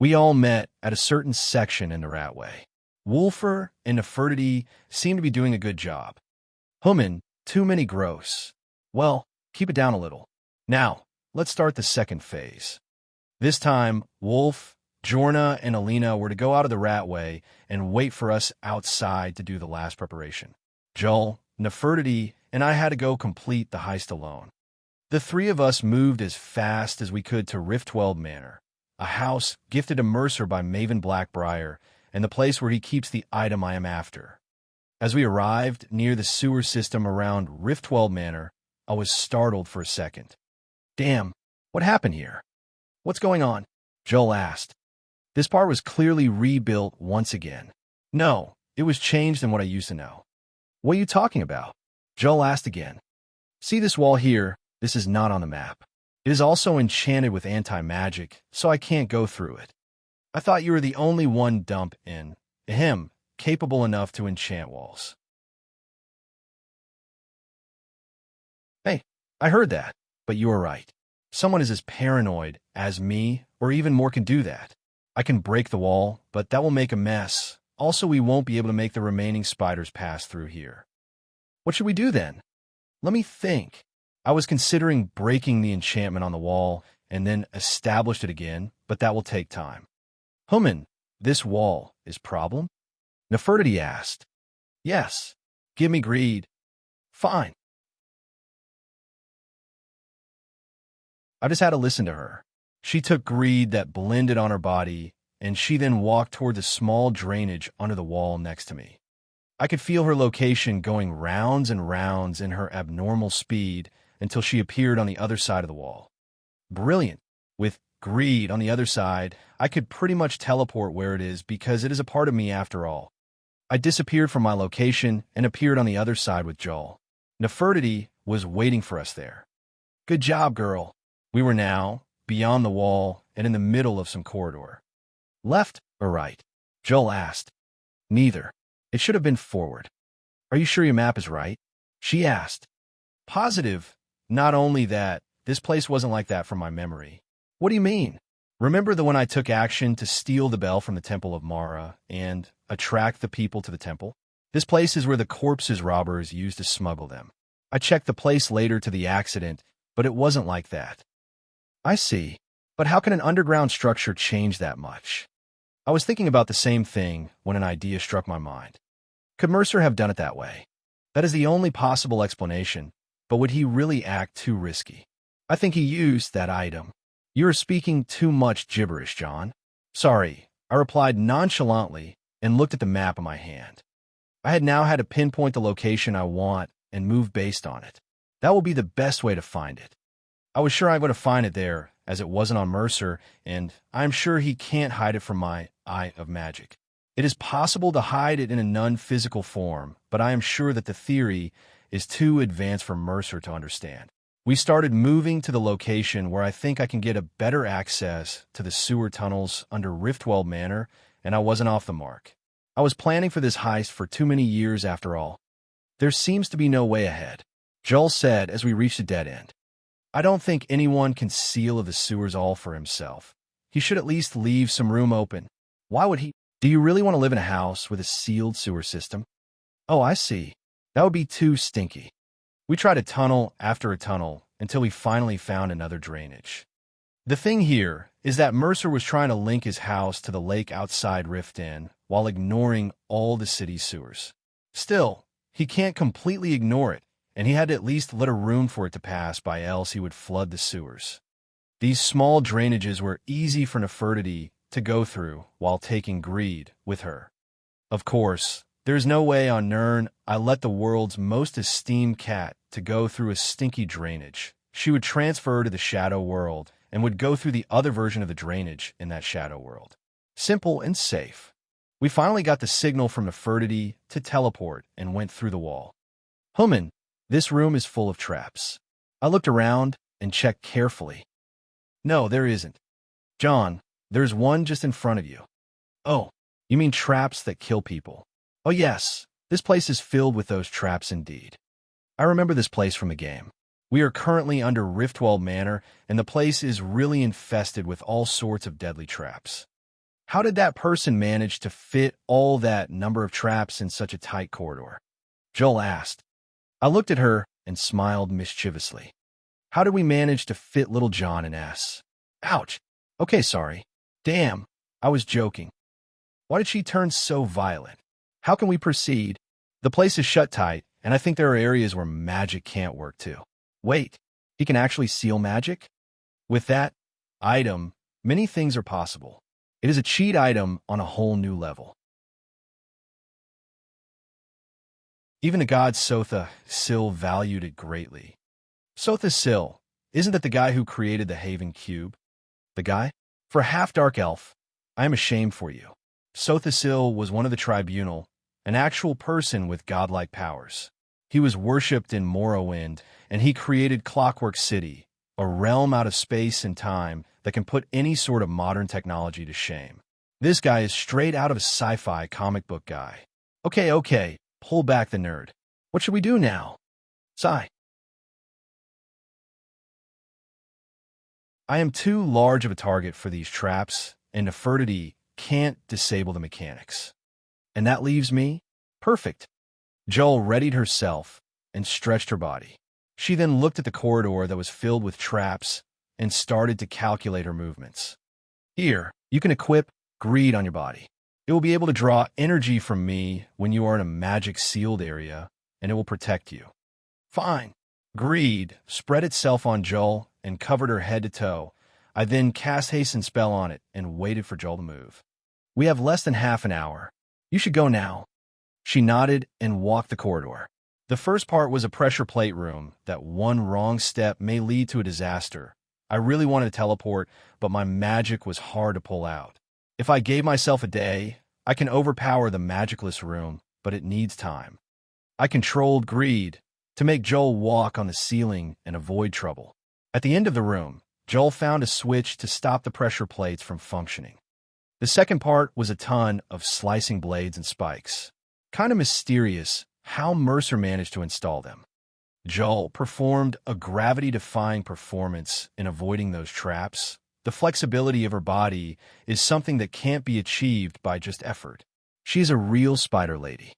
We all met at a certain section in the Ratway. Wolfer and Nefertiti seemed to be doing a good job. Hummin, too many gross. Well, keep it down a little. Now, let's start the second phase. This time, Wolf, Jorna and Alina were to go out of the ratway and wait for us outside to do the last preparation. Joel, Nefertiti, and I had to go complete the heist alone. The three of us moved as fast as we could to Riftweld Manor, a house gifted to Mercer by Maven Blackbriar, and the place where he keeps the item I am after. As we arrived near the sewer system around Riftweld Manor, I was startled for a second. Damn, what happened here? What's going on? Joel asked. This part was clearly rebuilt once again. No, it was changed than what I used to know. What are you talking about? Joel asked again. See this wall here? This is not on the map. It is also enchanted with anti-magic, so I can't go through it. I thought you were the only one dump in, capable enough to enchant walls. Hey, I heard that, but you are right. Someone is as paranoid as me, or even more, can do that. I can break the wall, but that will make a mess. Also, we won't be able to make the remaining spiders pass through here. What should we do then? Let me think. I was considering breaking the enchantment on the wall and then establish it again, but that will take time. This wall is problem? Nefertiti asked. Yes. Give me greed. Fine. I just had to listen to her. She took greed that blended on her body, and she then walked toward the small drainage under the wall next to me. I could feel her location going rounds and rounds in her abnormal speed until she appeared on the other side of the wall. Brilliant. With greed on the other side, I could pretty much teleport where it is because it is a part of me after all. I disappeared from my location and appeared on the other side with Joel. Nefertiti was waiting for us there. Good job, girl. We were now beyond the wall and in the middle of some corridor. Left or right? Joel asked. Neither. It should have been forward. Are you sure your map is right? She asked. Positive. Not only that, this place wasn't like that from my memory. What do you mean? Remember the one I took action to steal the bell from the Temple of Mara and attract the people to the temple? This place is where the corpses robbers used to smuggle them. I checked the place later to the accident, but it wasn't like that. I see. But how can an underground structure change that much? I was thinking about the same thing when an idea struck my mind. Could Mercer have done it that way? That is the only possible explanation, but would he really act too risky? I think he used that item. You are speaking too much gibberish, John. Sorry, I replied nonchalantly and looked at the map in my hand. I had now had to pinpoint the location I want and move based on it. That will be the best way to find it. I was sure I'm going to find it there, as it wasn't on Mercer, and I'm sure he can't hide it from my eye of magic. It is possible to hide it in a non-physical form, but I am sure that the theory is too advanced for Mercer to understand. We started moving to the location where I think I can get a better access to the sewer tunnels under Riftweld Manor, and I wasn't off the mark. I was planning for this heist for too many years after all. There seems to be no way ahead, Joel said as we reached a dead end. I don't think anyone can seal the sewers all for himself. He should at least leave some room open. Why would he? Do you really want to live in a house with a sealed sewer system? Oh, I see. That would be too stinky. We tried a tunnel after a tunnel until we finally found another drainage. The thing here is that Mercer was trying to link his house to the lake outside Rift Inn while ignoring all the city's sewers. Still, he can't completely ignore it, and he had to at least let a room for it to pass by, else he would flood the sewers. These small drainages were easy for Nefertiti to go through while taking greed with her. Of course, there's no way on Nirn I let the world's most esteemed cat to go through a stinky drainage. She would transfer to the shadow world and would go through the other version of the drainage in that shadow world. Simple and safe. We finally got the signal from Nefertiti to teleport and went through the wall. This room is full of traps. I looked around and checked carefully. No, there isn't. John, there's one just in front of you. Oh, you mean traps that kill people? Oh yes, this place is filled with those traps indeed. I remember this place from the game. We are currently under Riftweld Manor, and the place is really infested with all sorts of deadly traps. How did that person manage to fit all that number of traps in such a tight corridor? Joel asked. I looked at her and smiled mischievously. How did we manage to fit little John in S? Ouch. Okay, sorry. Damn, I was joking. Why did she turn so violent? How can we proceed? The place is shut tight, and I think there are areas where magic can't work too. Wait, he can actually seal magic? With that item, many things are possible. It is a cheat item on a whole new level. Even the god Sotha Sil valued it greatly. Sotha Sil, isn't that the guy who created the Haven Cube? The guy? For a half-dark elf, I am ashamed for you. Sotha Sil was one of the tribunal, an actual person with godlike powers. He was worshipped in Morrowind, and he created Clockwork City, a realm out of space and time that can put any sort of modern technology to shame. This guy is straight out of a sci-fi comic book guy. Okay, pull back the nerd. What should we do now? Sigh. I am too large of a target for these traps, and Nefertiti can't disable the mechanics. And that leaves me? Perfect. Joel readied herself and stretched her body. She then looked at the corridor that was filled with traps and started to calculate her movements. Here, you can equip Greed on your body. It will be able to draw energy from me when you are in a magic-sealed area, and it will protect you. Fine. Greed spread itself on Joel and covered her head to toe. I then cast Hasten Spell on it and waited for Joel to move. We have less than half an hour. You should go now. She nodded and walked the corridor. The first part was a pressure plate room that one wrong step may lead to a disaster. I really wanted to teleport, but my magic was hard to pull out. If I gave myself a day, I can overpower the magicless room, but it needs time. I controlled Greed to make Joel walk on the ceiling and avoid trouble. At the end of the room, Joel found a switch to stop the pressure plates from functioning. The second part was a ton of slicing blades and spikes. Kind of mysterious how Mercer managed to install them. Joel performed a gravity-defying performance in avoiding those traps. The flexibility of her body is something that can't be achieved by just effort. She's a real spider lady.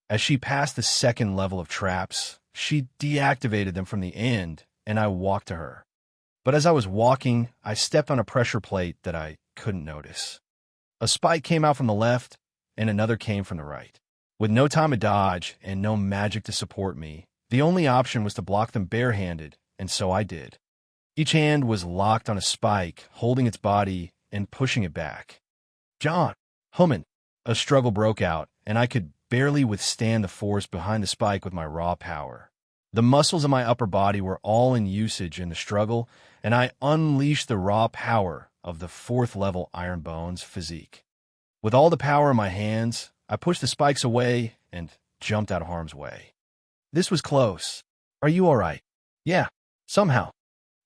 As she passed the second level of traps, she deactivated them from the end, and I walked to her. But as I was walking, I stepped on a pressure plate that I couldn't notice. A spike came out from the left, and another came from the right. With no time to dodge and no magic to support me, the only option was to block them barehanded, and so I did. Each hand was locked on a spike, holding its body and pushing it back. John, Hummin, a struggle broke out, and I could barely withstand the force behind the spike with my raw power. The muscles of my upper body were all in usage in the struggle, and I unleashed the raw power of the 4th level Iron Bones physique. With all the power in my hands, I pushed the spikes away and jumped out of harm's way. This was close. Are you all right? Yeah, somehow.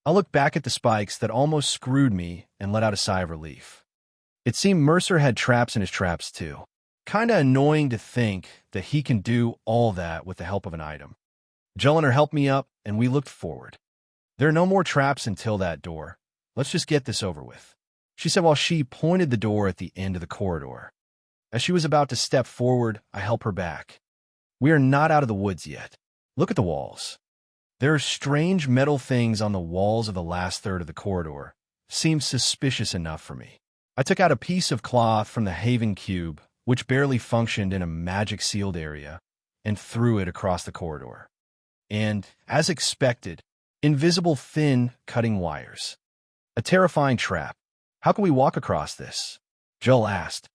I looked back at the spikes that almost screwed me and let out a sigh of relief. It seemed Mercer had traps in his traps too. Kinda annoying to think that he can do all that with the help of an item. Jelliner helped me up, and we looked forward. There are no more traps until that door. Let's just get this over with, she said while she pointed the door at the end of the corridor. As she was about to step forward, I helped her back. We are not out of the woods yet. Look at the walls. There are strange metal things on the walls of the last third of the corridor. Seems suspicious enough for me. I took out a piece of cloth from the Haven Cube, which barely functioned in a magic-sealed area, and threw it across the corridor. And, as expected, invisible thin cutting wires. A terrifying trap. How can we walk across this? Joel asked.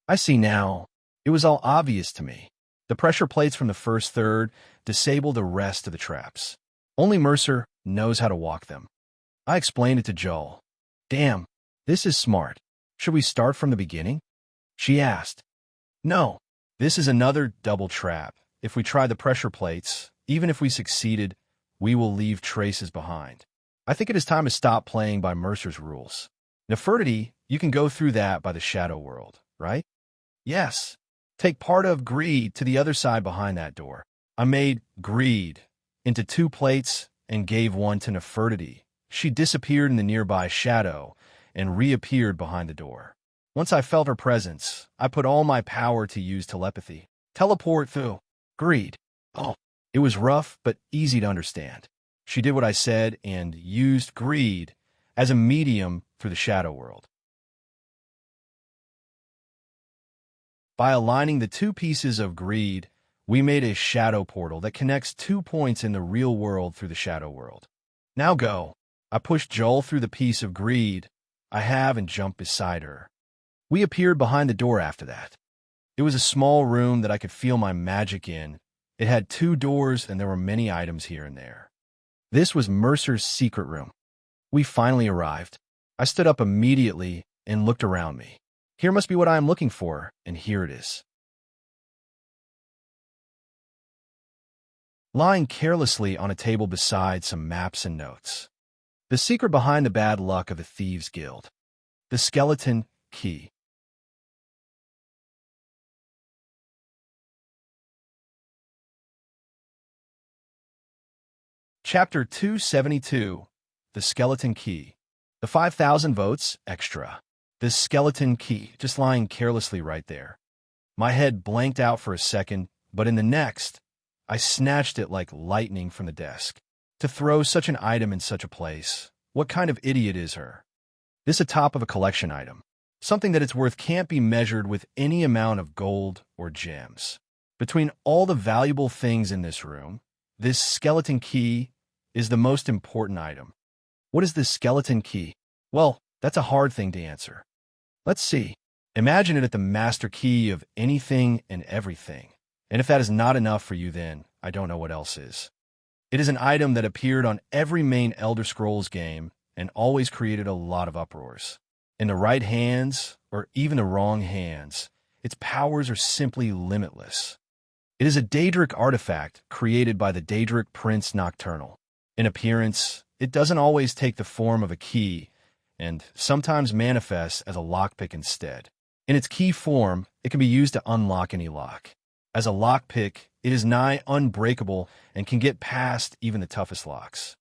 I see now. It was all obvious to me. The pressure plates from the first third disabled the rest of the traps. Only Mercer knows how to walk them. I explained it to Joel. Damn, this is smart. Should we start from the beginning? She asked. No, this is another double trap. If we try the pressure plates, even if we succeeded, we will leave traces behind. I think it is time to stop playing by Mercer's rules. Nefertiti, you can go through that by the Shadow World, right? Yes. Take part of Greed to the other side behind that door. I made Greed into 2 plates and gave one to Nefertiti. She disappeared in the nearby shadow and reappeared behind the door. Once I felt her presence, I put all my power to use telepathy. Teleport through Greed. Oh, it was rough but easy to understand. She did what I said and used Greed as a medium through the Shadow World. By aligning the two pieces of greed, we made a shadow portal that connects 2 points in the real world through the shadow world. Now go. I pushed Joel through the piece of greed I have and jumped beside her. We appeared behind the door after that. It was a small room that I could feel my magic in. It had 2 doors and there were many items here and there. This was Mercer's secret room. We finally arrived. I stood up immediately and looked around me. Here must be what I am looking for, and here it is. Lying carelessly on a table beside some maps and notes. The secret behind the bad luck of the Thieves' Guild. The skeleton key. Chapter 272. The Skeleton Key. The 5,000 votes, extra. The skeleton key, just lying carelessly right there. My head blanked out for a second, but in the next, I snatched it like lightning from the desk. To throw such an item in such a place, what kind of idiot is her? This atop of a collection item. Something that its worth can't be measured with any amount of gold or gems. Between all the valuable things in this room, this skeleton key is the most important item. What is this skeleton key? Well, that's a hard thing to answer. Let's see. Imagine it at the master key of anything and everything. And if that is not enough for you, then I don't know what else is. It is an item that appeared on every main Elder Scrolls game and always created a lot of uproars. In the right hands, or even the wrong hands, its powers are simply limitless. It is a Daedric artifact created by the Daedric Prince Nocturnal. In appearance, it doesn't always take the form of a key, and sometimes manifests as a lockpick instead. In its key form, it can be used to unlock any lock. As a lockpick, it is nigh unbreakable and can get past even the toughest locks.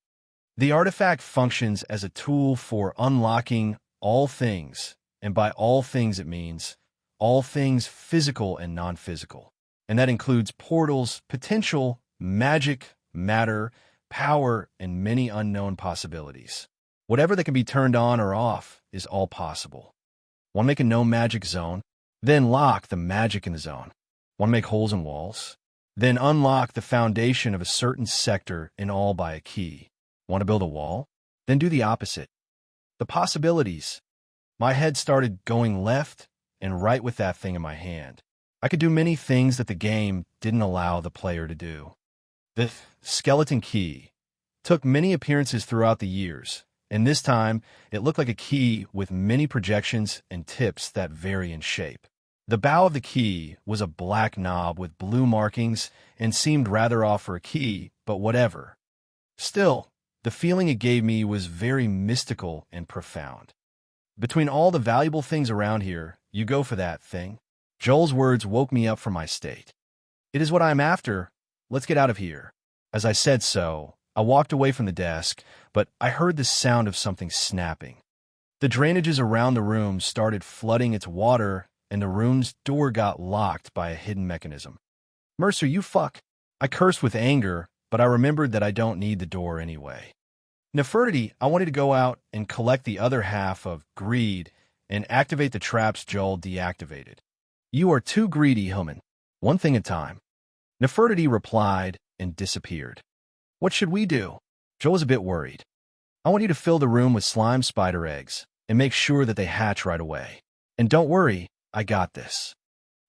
The artifact functions as a tool for unlocking all things, and by all things it means all things physical and non-physical. And that includes portals, potential, magic, matter, power, and many unknown possibilities. Whatever that can be turned on or off is all possible. Want to make a no-magic zone? Then lock the magic in the zone. Want to make holes in walls? Then unlock the foundation of a certain sector in all by a key. Want to build a wall? Then do the opposite. The possibilities. My head started going left and right with that thing in my hand. I could do many things that the game didn't allow the player to do. The skeleton key took many appearances throughout the years, and this time it looked like a key with many projections and tips that vary in shape. The bow of the key was a black knob with blue markings and seemed rather off for a key, but whatever. Still, the feeling it gave me was very mystical and profound. Between all the valuable things around here, you go for that thing. Joel's words woke me up from my state. It is what I am after. Let's get out of here. As I said so, I walked away from the desk, but I heard the sound of something snapping. The drainages around the room started flooding its water, and the room's door got locked by a hidden mechanism. Mercer, you fuck. I cursed with anger, but I remembered that I don't need the door anyway. Nefertiti, I wanted to go out and collect the other half of greed and activate the traps Joel deactivated. You are too greedy, Hillman. One thing at a time. Nefertiti replied and disappeared. What should we do? Joel was a bit worried. I want you to fill the room with slime spider eggs and make sure that they hatch right away. And don't worry, I got this.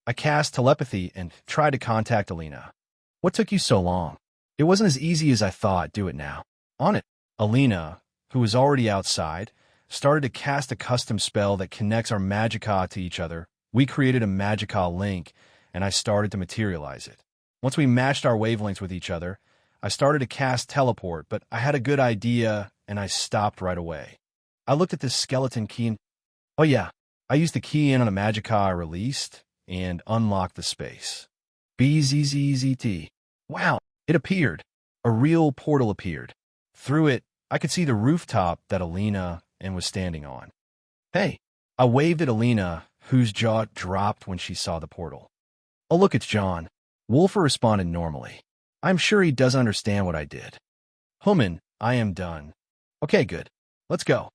I cast telepathy and tried to contact Alina. What took you so long? It wasn't as easy as I thought. Do it now. On it. Alina, who was already outside, started to cast a custom spell that connects our magicka to each other. We created a magicka link, and I started to materialize it. Once we matched our wavelengths with each other, I started to cast teleport, but I had a good idea, and I stopped right away. I looked at this skeleton key and, oh yeah, I used the key in on a magicka I released and unlocked the space. BZZZT. Wow, it appeared. A real portal appeared. Through it, I could see the rooftop that Alina was standing on. Hey, I waved at Alina, whose jaw dropped when she saw the portal. Oh, look, it's John. Wolfer responded normally. I'm sure he doesn't understand what I did. Human, I am done. Okay, good. Let's go.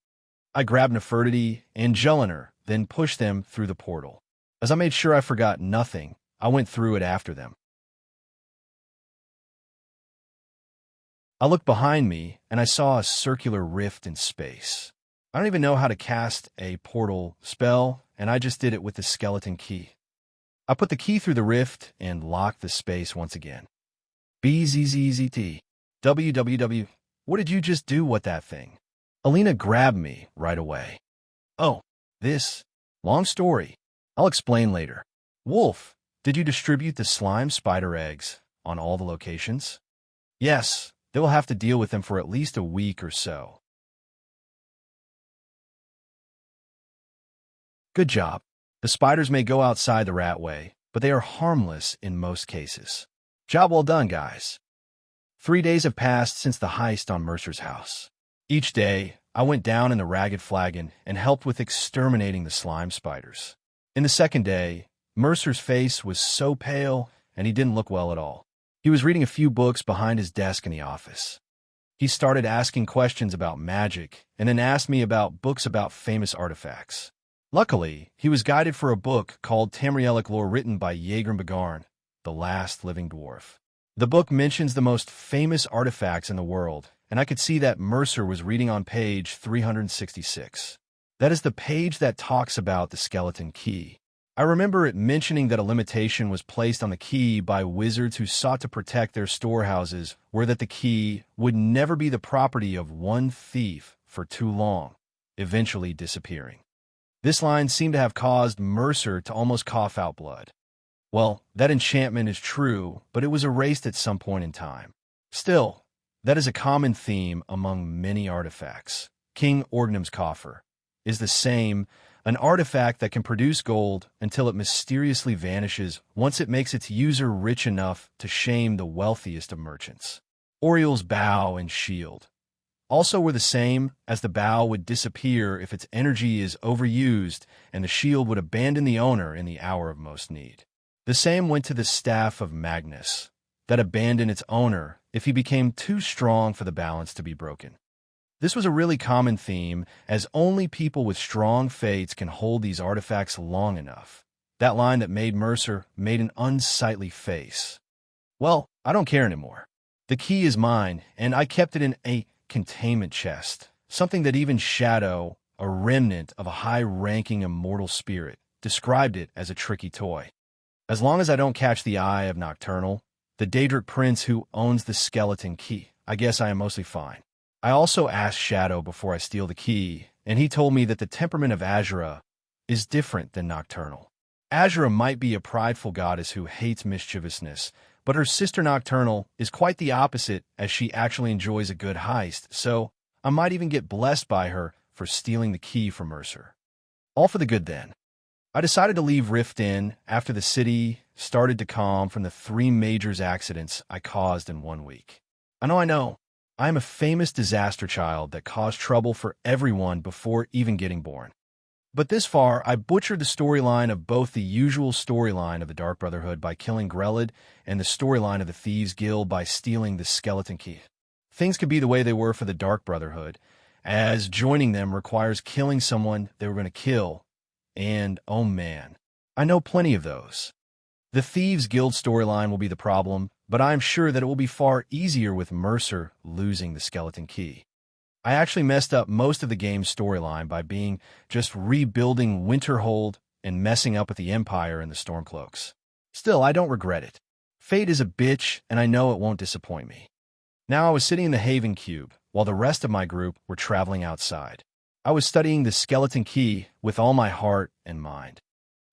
I grabbed Nefertiti and Jeliner, then pushed them through the portal. As I made sure I forgot nothing, I went through it after them. I looked behind me, and I saw a circular rift in space. I don't even know how to cast a portal spell, and I just did it with the skeleton key. I put the key through the rift and locked the space once again. BZZZT. WWW. What did you just do with that thing? Alina grabbed me right away. Oh, this. Long story. I'll explain later. Wolf, did you distribute the slime spider eggs on all the locations? Yes, they will have to deal with them for at least a week or so. Good job. The spiders may go outside the rat way, but they are harmless in most cases. Job well done, guys. 3 days have passed since the heist on Mercer's house. Each day, I went down in the ragged flagon and helped with exterminating the slime spiders. In the second day, Mercer's face was so pale, and he didn't look well at all. He was reading a few books behind his desk in the office. He started asking questions about magic, and then asked me about books about famous artifacts. Luckily, he was guided for a book called Tamrielic Lore written by Yeager Bagarn, the last living dwarf. The book mentions the most famous artifacts in the world, and I could see that Mercer was reading on page 366. That is the page that talks about the skeleton key. I remember it mentioning that a limitation was placed on the key by wizards who sought to protect their storehouses, where that the key would never be the property of one thief for too long, eventually disappearing. This line seemed to have caused Mercer to almost cough out blood. Well, that enchantment is true, but it was erased at some point in time. Still, that is a common theme among many artifacts. King Ordnum's coffer is the same, an artifact that can produce gold until it mysteriously vanishes once it makes its user rich enough to shame the wealthiest of merchants. Oriel's bow and shield also were the same, as the bow would disappear if its energy is overused, and the shield would abandon the owner in the hour of most need. The same went to the staff of Magnus, that abandoned its owner if he became too strong for the balance to be broken. This was a really common theme, as only people with strong fates can hold these artifacts long enough. That line that made Mercer made an unsightly face. Well, I don't care anymore. The key is mine, and I kept it in a containment chest, something that even Shadow, a remnant of a high-ranking immortal spirit, described it as a tricky toy. As long as I don't catch the eye of Nocturnal, the Daedric prince who owns the skeleton key, I guess I am mostly fine. I also asked Shadow before I steal the key, and he told me that the temperament of Azura is different than Nocturnal. Azura might be a prideful goddess who hates mischievousness, but her sister Nocturnal is quite the opposite, as she actually enjoys a good heist, so I might even get blessed by her for stealing the key from Mercer. All for the good then. I decided to leave Rift Inn after the city started to calm from the 3 major accidents I caused in 1 week. I know. I am a famous disaster child that caused trouble for everyone before even getting born. But this far, I butchered the storyline of both the usual storyline of the Dark Brotherhood by killing Grelid and the storyline of the Thieves Guild by stealing the skeleton key. Things could be the way they were for the Dark Brotherhood, as joining them requires killing someone they were going to kill, and oh man, I know plenty of those. The Thieves Guild storyline will be the problem, but I am sure that it will be far easier with Mercer losing the skeleton key. I actually messed up most of the game's storyline by being just rebuilding Winterhold and messing up with the Empire and the Stormcloaks. Still, I don't regret it. Fate is a bitch, and I know it won't disappoint me. Now I was sitting in the Haven Cube, while the rest of my group were traveling outside. I was studying the skeleton key with all my heart and mind.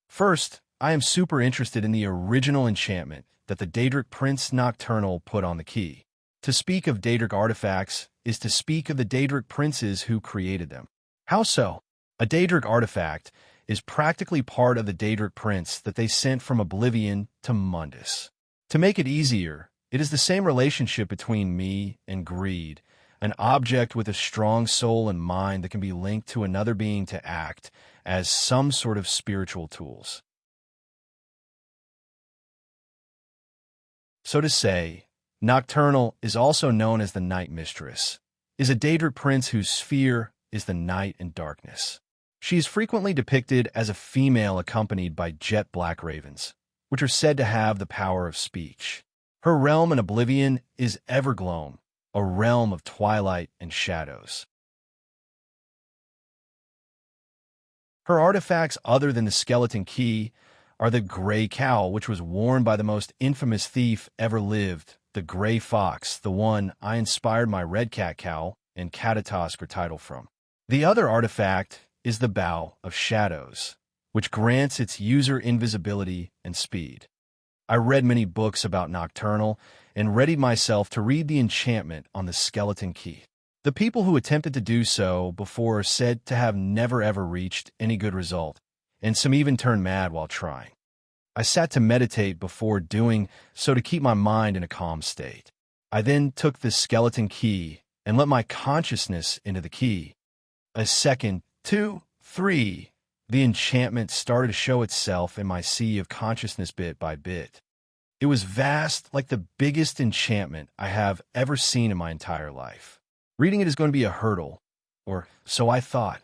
First, I am super interested in the original enchantment that the Daedric Prince Nocturnal put on the key. To speak of Daedric artifacts is to speak of the Daedric princes who created them. How so? A Daedric artifact is practically part of the Daedric prince that they sent from Oblivion to Mundus. To make it easier, it is the same relationship between me and greed, an object with a strong soul and mind that can be linked to another being to act as some sort of spiritual tools. So to say, Nocturnal is also known as the Night Mistress, is a Daedric prince whose sphere is the night and darkness. She is frequently depicted as a female accompanied by jet black ravens, which are said to have the power of speech. Her realm in Oblivion is Evergloam, a realm of twilight and shadows. Her artifacts other than the skeleton key are the gray cowl, which was worn by the most infamous thief ever lived, the gray fox, the one I inspired my red cat cowl and Catatosker title from. The other artifact is the Bow of Shadows, which grants its user invisibility and speed. I read many books about Nocturnal and readied myself to read the enchantment on the skeleton key. The people who attempted to do so before are said to have never ever reached any good result, and some even turned mad while trying. I sat to meditate before doing so to keep my mind in a calm state. I then took the skeleton key and let my consciousness into the key. A second, 2, 3. The enchantment started to show itself in my sea of consciousness bit by bit. It was vast, like the biggest enchantment I have ever seen in my entire life. Reading it is going to be a hurdle, or so I thought.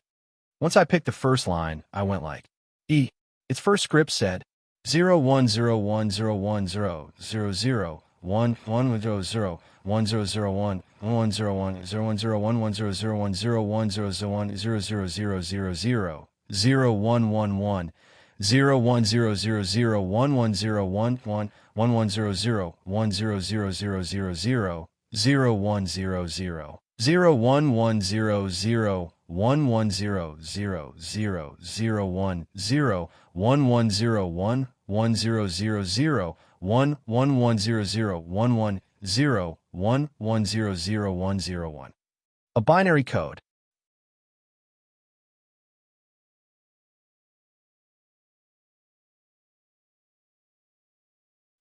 Once I picked the first line, I went like, E. Its first script said, 01010100001100011001 1101001001000000000000000000000000000000000000000000000000000000000000000000000000000000000000000000000000000000000000000000000000000000000000000000000000000000000000000000000000000000000000000000000000000000000000000000000000000000000000000000000000000000000000000000000000000000000000000000000000000000000000000000000000000000000000000000000000000000000000000000000000000000000000000000000000000000000000000000000000000000000000000000000000000000000000000000000000000000000000000000000000000000000000000000000000000000000000000000000000000000000000000000000000000000000000000000000000000000000000000000000000000000 A binary code.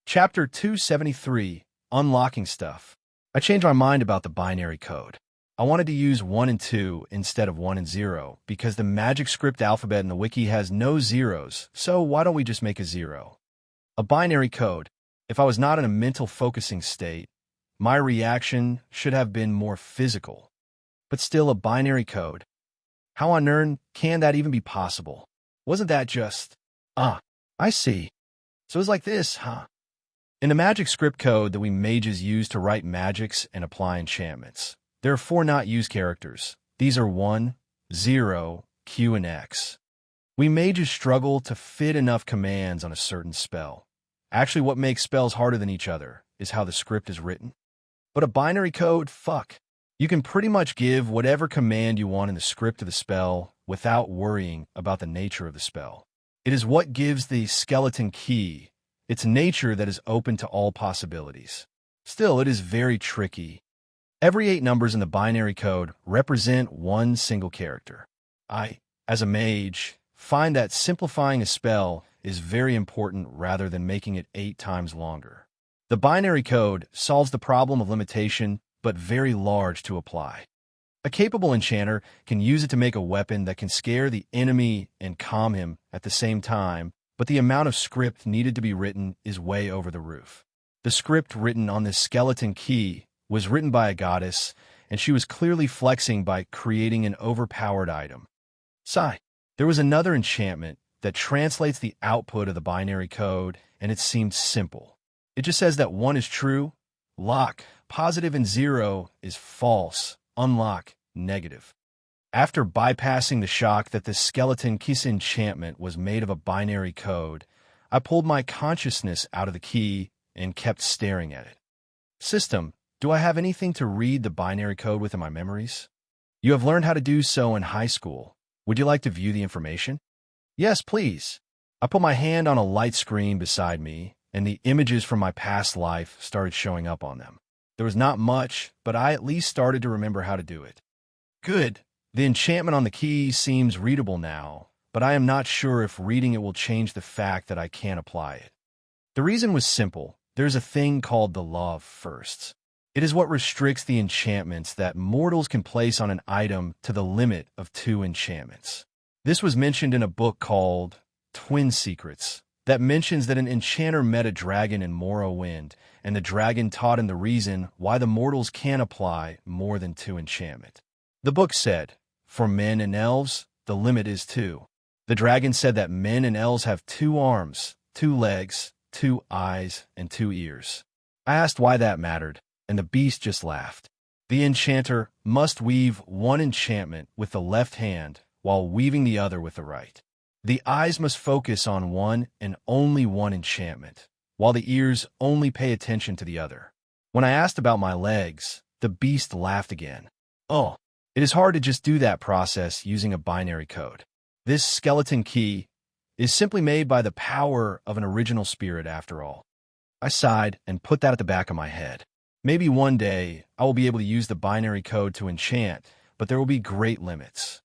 Chapter 273, Unlocking Stuff. I changed my mind about the binary code. I wanted to use 1 and 2 instead of 1 and 0 because the magic script alphabet in the wiki has no zeros, so why don't we just make a 0? A binary code. If I was not in a mental focusing state, my reaction should have been more physical. But still a binary code. How on earth can that even be possible? Wasn't that just, I see. So it's like this, huh? In the magic script code that we mages use to write magics and apply enchantments, there are 4 not used characters. These are 1, 0, Q, and X. We mages struggle to fit enough commands on a certain spell. Actually, what makes spells harder than each other is how the script is written. But a binary code, fuck. You can pretty much give whatever command you want in the script of the spell without worrying about the nature of the spell. It is what gives the skeleton key its nature that is open to all possibilities. Still, it is very tricky. Every 8 numbers in the binary code represent one single character. I, as a mage, find that simplifying a spell is very important rather than making it 8 times longer. The binary code solves the problem of limitation, but very large to apply. A capable enchanter can use it to make a weapon that can scare the enemy and calm him at the same time, but the amount of script needed to be written is way over the roof. The script written on this skeleton key was written by a goddess, and she was clearly flexing by creating an overpowered item. Sigh. There was another enchantment that translates the output of the binary code, and it seemed simple. It just says that 1 is true, lock, positive, and 0 is false, unlock, negative. After bypassing the shock that the skeleton key's enchantment was made of a binary code, I pulled my consciousness out of the key and kept staring at it. System, do I have anything to read the binary code with in my memories? You have learned how to do so in high school. Would you like to view the information? Yes, please. I put my hand on a light screen beside me, and the images from my past life started showing up on them. There was not much, but I at least started to remember how to do it. Good. The enchantment on the key seems readable now, but I am not sure if reading it will change the fact that I can't apply it. The reason was simple. There's a thing called the law of firsts. It is what restricts the enchantments that mortals can place on an item to the limit of 2 enchantments. This was mentioned in a book called Twin Secrets that mentions that an enchanter met a dragon in Morrowind, and the dragon taught him the reason why the mortals can't apply more than 2 enchantment. The book said, for men and elves, the limit is 2. The dragon said that men and elves have 2 arms, 2 legs, 2 eyes, and 2 ears. I asked why that mattered, and the beast just laughed. The enchanter must weave one enchantment with the left hand while weaving the other with the right. The eyes must focus on one and only one enchantment, while the ears only pay attention to the other. When I asked about my legs, the beast laughed again. Oh, it is hard to just do that process using a binary code. This skeleton key is simply made by the power of an original spirit after all. I sighed and put that at the back of my head. Maybe one day I will be able to use the binary code to enchant, but there will be great limits.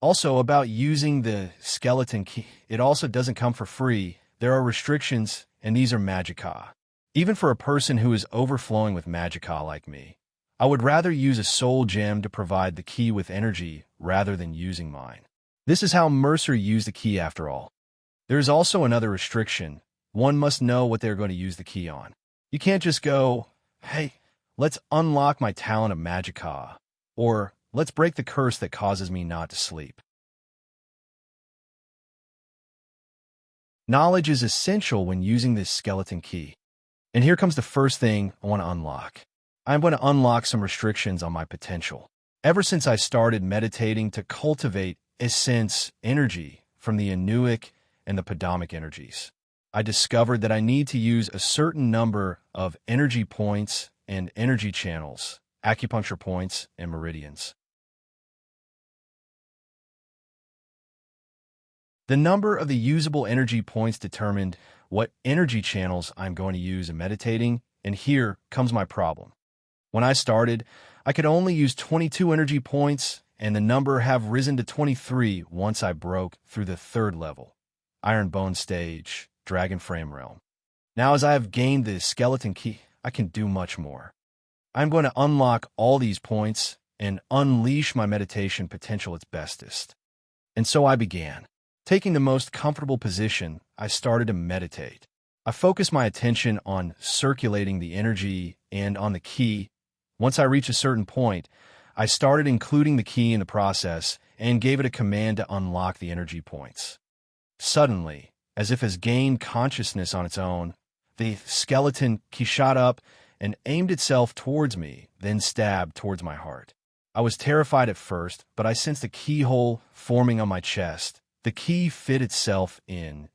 Also, about using the skeleton key, it also doesn't come for free. There are restrictions, and these are magica. Even for a person who is overflowing with magica like me, I would rather use a soul gem to provide the key with energy rather than using mine. This is how Mercer used the key after all. There is also another restriction. One must know what they're going to use the key on. You can't just go, hey, let's unlock my talent of magica, or let's break the curse that causes me not to sleep. Knowledge is essential when using this skeleton key. And here comes the first thing I want to unlock. I'm going to unlock some restrictions on my potential. Ever since I started meditating to cultivate essence energy from the Anuic and the Padamic energies, I discovered that I need to use a certain number of energy points and energy channels, acupuncture points, and meridians. The number of the usable energy points determined what energy channels I'm going to use in meditating, and here comes my problem. When I started, I could only use 22 energy points, and the number have risen to 23 once I broke through the 3rd level, Iron Bone stage, Dragon Frame realm. Now as I have gained the skeleton key, I can do much more. I'm going to unlock all these points and unleash my meditation potential its bestest. And so I began. Taking the most comfortable position, I started to meditate. I focused my attention on circulating the energy and on the key. Once I reached a certain point, I started including the key in the process and gave it a command to unlock the energy points. Suddenly, as if it gained consciousness on its own, the skeleton key shot up and aimed itself towards me, then stabbed towards my heart. I was terrified at first, but I sensed a keyhole forming on my chest. The key fit itself in.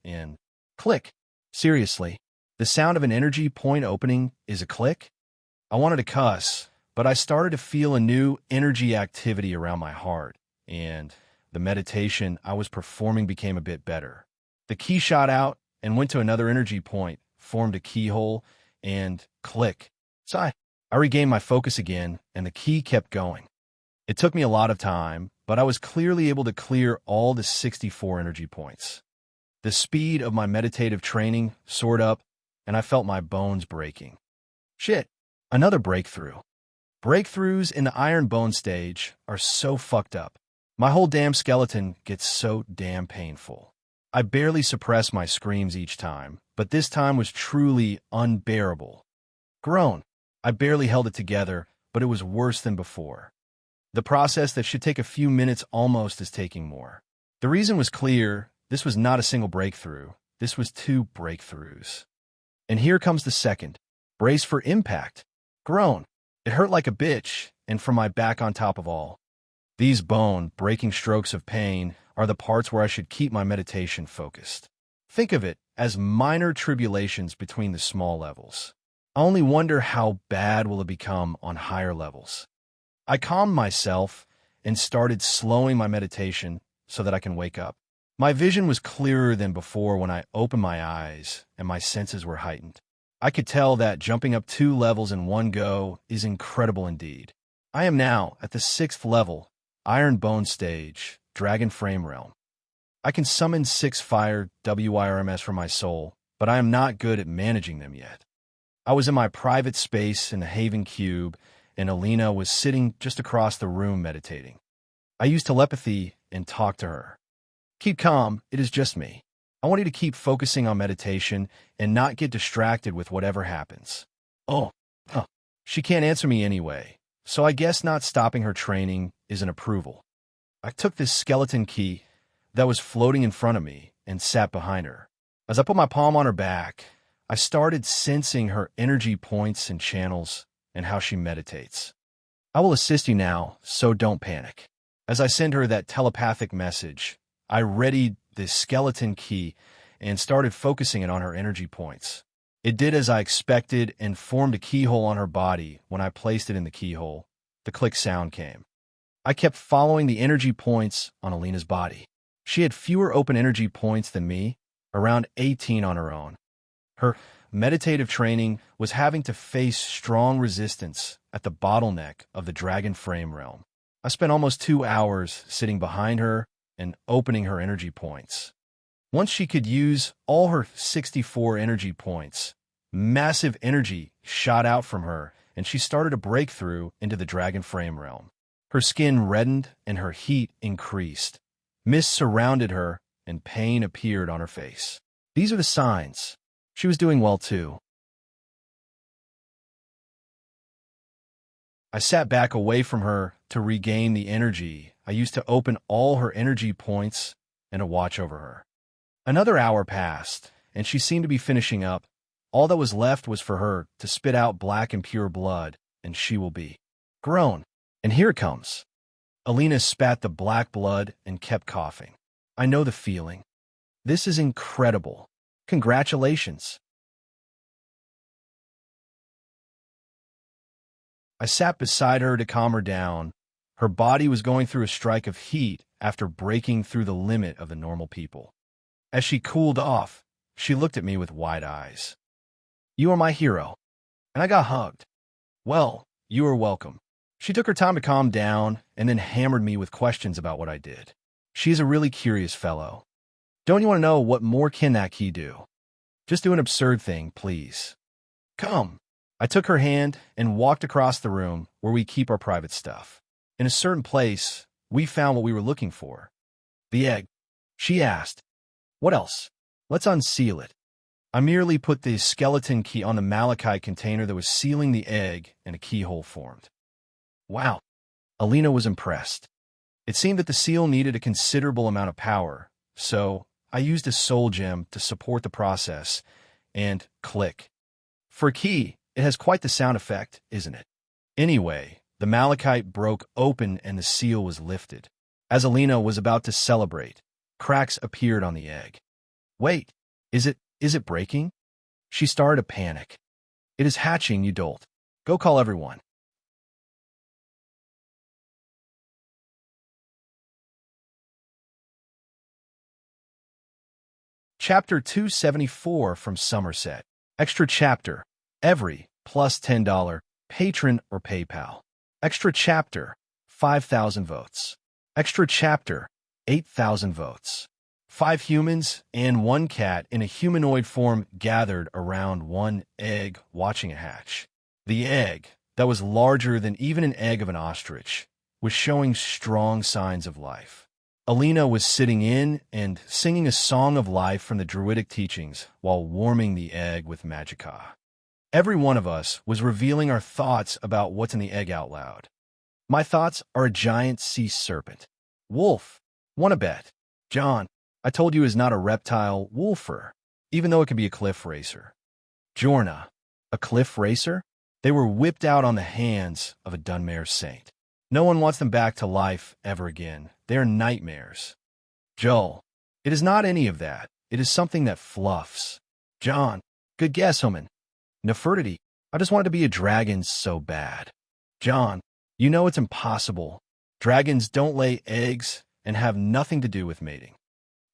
Click. Seriously, the sound of an energy point opening is a click? I wanted to cuss, but I started to feel a new energy activity around my heart, and the meditation I was performing became a bit better. The key shot out and went to another energy point, formed a keyhole, and click. Sigh. I regained my focus again, and the key kept going. It took me a lot of time, but I was clearly able to clear all the 64 energy points. The speed of my meditative training soared up, and I felt my bones breaking. Shit, another breakthrough. Breakthroughs in the Iron Bone stage are so fucked up. My whole damn skeleton gets so damn painful. I barely suppress my screams each time, but this time was truly unbearable. Groan. I barely held it together, but it was worse than before. The process that should take a few minutes almost is taking more. The reason was clear. This was not a single breakthrough. This was 2 breakthroughs. And here comes the second. Brace for impact. Groan. It hurt like a bitch, and from my back on top of all. These bone-breaking strokes of pain are the parts where I should keep my meditation focused. Think of it as minor tribulations between the small levels. I only wonder how bad will it become on higher levels. I calmed myself and started slowing my meditation so that I can wake up. My vision was clearer than before when I opened my eyes and my senses were heightened. I could tell that jumping up 2 levels in one go is incredible indeed. I am now at the 6th level, Iron Bone stage, Dragon Frame realm. I can summon 6 fire WIRMS from my soul, but I am not good at managing them yet. I was in my private space in the Haven Cube, and Alina was sitting just across the room meditating. I used telepathy and talked to her. Keep calm, it is just me. I want you to keep focusing on meditation and not get distracted with whatever happens. She can't answer me anyway, so I guess not stopping her training is an approval. I took this skeleton key that was floating in front of me and sat behind her. As I put my palm on her back, I started sensing her energy points and channels and how she meditates. I will assist you now, so don't panic. As I send her that telepathic message, I readied the skeleton key and started focusing it on her energy points. It did as I expected and formed a keyhole on her body. When I placed it in the keyhole, the click sound came. I kept following the energy points on Alina's body. She had fewer open energy points than me, around 18 on her own. Her meditative training was having to face strong resistance at the bottleneck of the dragon frame realm. I spent almost 2 hours sitting behind her and opening her energy points. Once she could use all her 64 energy points, massive energy shot out from her, and she started a breakthrough into the dragon frame realm. Her skin reddened and her heat increased. Mist surrounded her and pain appeared on her face. These are the signs. She was doing well too. I sat back away from her to regain the energy I used to open all her energy points and to watch over her. Another hour passed, and she seemed to be finishing up. All that was left was for her to spit out black and pure blood, and she will be grown. And here it comes. Alina spat the black blood and kept coughing. I know the feeling. This is incredible. Congratulations. I sat beside her to calm her down. Her body was going through a strike of heat after breaking through the limit of the normal people. As she cooled off, she looked at me with wide eyes. You are my hero. And I got hugged. Well, you are welcome. She took her time to calm down and then hammered me with questions about what I did. She's a really curious fellow. Don't you want to know what more can that key do? Just do an absurd thing, please. Come. I took her hand and walked across the room where we keep our private stuff. In a certain place, we found what we were looking for. The egg. She asked, what else? Let's unseal it. I merely put the skeleton key on the malachite container that was sealing the egg and a keyhole formed. Wow. Alina was impressed. It seemed that the seal needed a considerable amount of power, so I used a soul gem to support the process, and click. For a key, it has quite the sound effect, isn't it? Anyway, the malachite broke open and the seal was lifted. As Alina was about to celebrate, cracks appeared on the egg. Wait, is it breaking? She started to panic. It is hatching, you dolt. Go call everyone. Chapter 274 from Somerset. Extra chapter. Every plus $10 patron or PayPal. Extra chapter. 5,000 votes. Extra chapter. 8,000 votes. 5 humans and 1 cat in a humanoid form gathered around one egg watching it hatch. The egg, that was larger than even an egg of an ostrich, was showing strong signs of life. Alina was sitting in and singing a song of life from the druidic teachings while warming the egg with magicka. Every one of us was revealing our thoughts about what's in the egg out loud. My thoughts are a giant sea serpent. Wolf. Want a bet? John, I told you is not a reptile wolfer, even though it can be a cliff racer. Jorna. A cliff racer? They were whipped out on the hands of a Dunmare saint. No one wants them back to life ever again. They are nightmares. Joel. It is not any of that. It is something that fluffs. John. Good guess, Homan. Nefertiti. I just wanted to be a dragon so bad. John. You know it's impossible. Dragons don't lay eggs and have nothing to do with mating.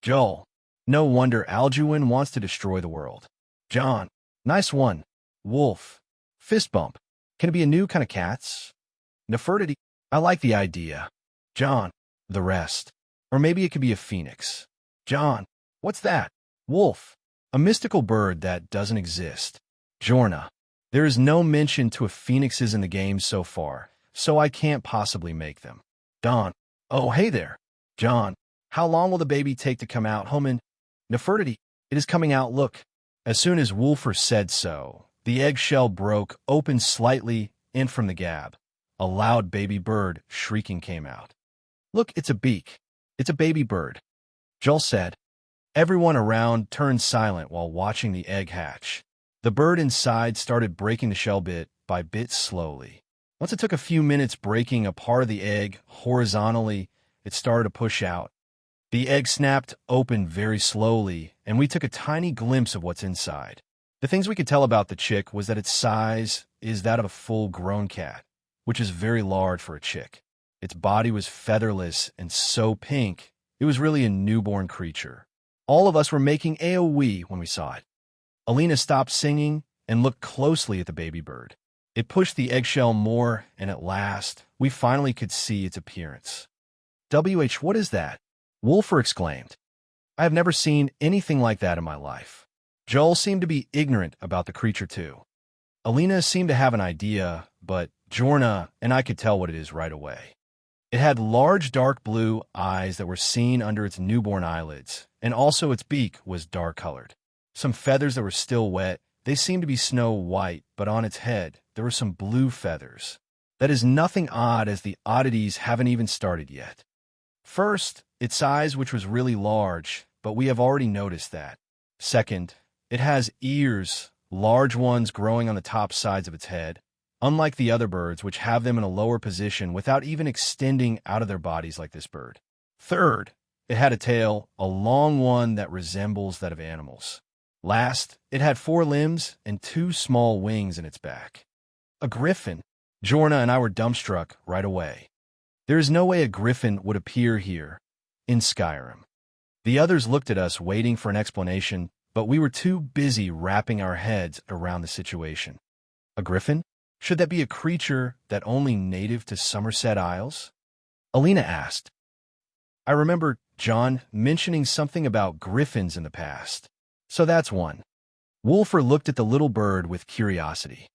Joel. No wonder Alduin wants to destroy the world. John. Nice one. Wolf. Fist bump. Can it be a new kind of cats? Nefertiti. I like the idea. John. The rest. Or maybe it could be a phoenix. John. What's that? Wolf. A mystical bird that doesn't exist. Jorna. There is no mention to phoenixes in the game so far, so I can't possibly make them. Don. Oh, hey there. John. How long will the baby take to come out, Homan? Nefertiti. It is coming out, look. As soon as Wolfer said so, the eggshell broke open slightly, and from the gab, a loud baby bird shrieking came out. Look, it's a beak. It's a baby bird, Joel said. Everyone around turned silent while watching the egg hatch. The bird inside started breaking the shell bit by bit slowly. Once it took a few minutes breaking a part of the egg horizontally, it started to push out. The egg snapped open very slowly, and we took a tiny glimpse of what's inside. The things we could tell about the chick was that its size is that of a full-grown cat, which is very large for a chick. Its body was featherless and so pink, it was really a newborn creature. All of us were making AOE when we saw it. Alina stopped singing and looked closely at the baby bird. It pushed the eggshell more, and at last, we finally could see its appearance. What is that? Wolfer exclaimed. I have never seen anything like that in my life. Joel seemed to be ignorant about the creature too. Alina seemed to have an idea, but Jorna and I could tell what it is right away. It had large dark blue eyes that were seen under its newborn eyelids, and also its beak was dark-colored. Some feathers that were still wet, they seemed to be snow white, but on its head there were some blue feathers. That is nothing odd, as the oddities haven't even started yet. First, its size, which was really large, but we have already noticed that. Second, it has ears, large ones growing on the top sides of its head, unlike the other birds which have them in a lower position without even extending out of their bodies like this bird. Third, it had a tail, a long one that resembles that of animals. Last, it had 4 limbs and 2 small wings in its back. A griffin. Jorna and I were dumbstruck right away. There is no way a griffin would appear here, in Skyrim. The others looked at us waiting for an explanation, but we were too busy wrapping our heads around the situation. A griffin? Should that be a creature that only native to Somerset Isles? Alina asked. I remember John mentioning something about griffins in the past. So that's one. Wolfer looked at the little bird with curiosity.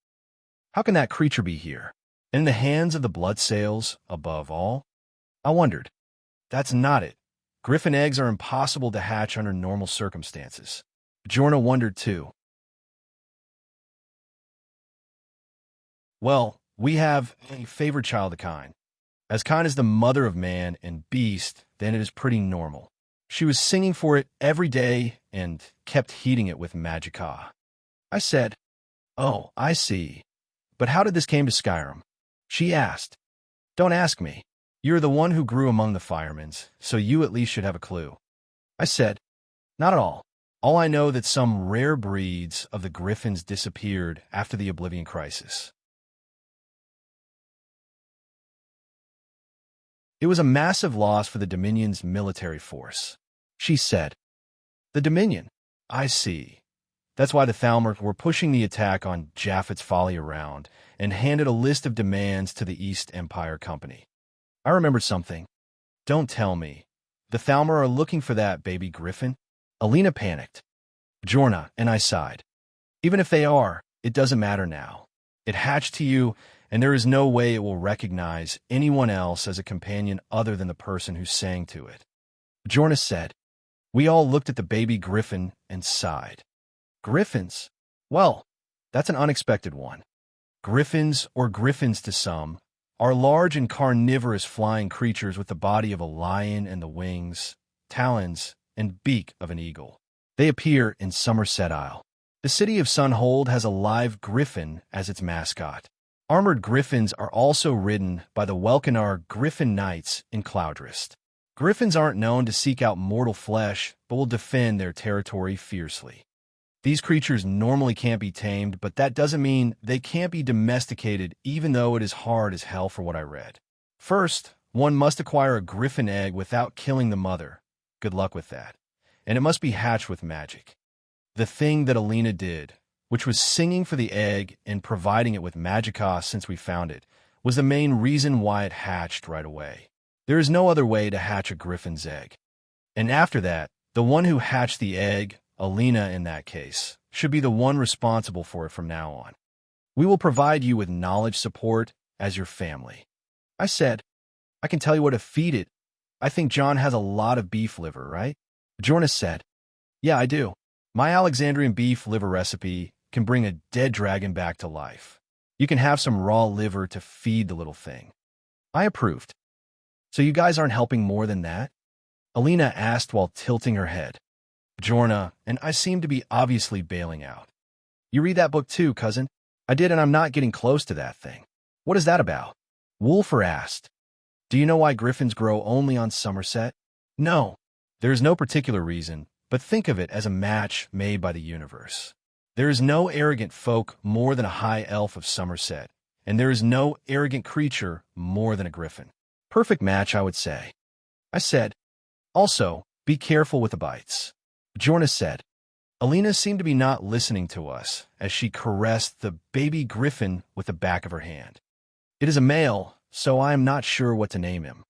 How can that creature be here? In the hands of the Bloodsails, above all? I wondered. That's not it. Griffin eggs are impossible to hatch under normal circumstances. Jorna wondered too. Well, we have a favorite child of kind. As kind as the mother of man and beast, then it is pretty normal. She was singing for it every day and kept heating it with magicka. I said, Oh, I see. But how did this came to Skyrim? She asked. Don't ask me. You're the one who grew among the firemans, so you at least should have a clue. I said, Not at all. All I know that some rare breeds of the griffins disappeared after the Oblivion Crisis. It was a massive loss for the Dominion's military force. She said, The Dominion? I see. That's why the Thalmor were pushing the attack on Japheth's Folly around and handed a list of demands to the East Empire Company. I remembered something. Don't tell me. The Thalmor are looking for that baby griffin? Alina panicked. Jorna and I sighed. Even if they are, it doesn't matter now. It hatched to you, and there is no way it will recognize anyone else as a companion other than the person who sang to it. Jorna said. We all looked at the baby griffin and sighed. Griffins? Well, that's an unexpected one. Griffins, or griffins to some, are large and carnivorous flying creatures with the body of a lion and the wings, talons, and beak of an eagle. They appear in Somerset Isle. The city of Sunhold has a live griffin as its mascot. Armored griffins are also ridden by the Welkinar Griffin Knights in Cloudrist. Griffins aren't known to seek out mortal flesh, but will defend their territory fiercely. These creatures normally can't be tamed, but that doesn't mean they can't be domesticated, even though it is hard as hell for what I read. First, one must acquire a griffin egg without killing the mother. Good luck with that. And it must be hatched with magic. The thing that Alina did, which was singing for the egg and providing it with magicka since we found it, was the main reason why it hatched right away. There is no other way to hatch a griffin's egg. And after that, the one who hatched the egg, Alina in that case, should be the one responsible for it from now on. We will provide you with knowledge support as your family. I said, I can tell you what to feed it. I think John has a lot of beef liver, right? Jorna said, Yeah, I do. My Alexandrian beef liver recipe can bring a dead dragon back to life. You can have some raw liver to feed the little thing. I approved. So you guys aren't helping more than that? Alina asked while tilting her head. Jorna and I seem to be obviously bailing out. You read that book too, cousin? I did, and I'm not getting close to that thing. What is that about? Wolfer asked. Do you know why griffins grow only on Somerset? No. There is no particular reason, but think of it as a match made by the universe. There is no arrogant folk more than a high elf of Somerset, and there is no arrogant creature more than a griffin. Perfect match, I would say. I said. Also, be careful with the bites. Jorna said. Alina seemed to be not listening to us as she caressed the baby griffin with the back of her hand. It is a male, so I am not sure what to name him.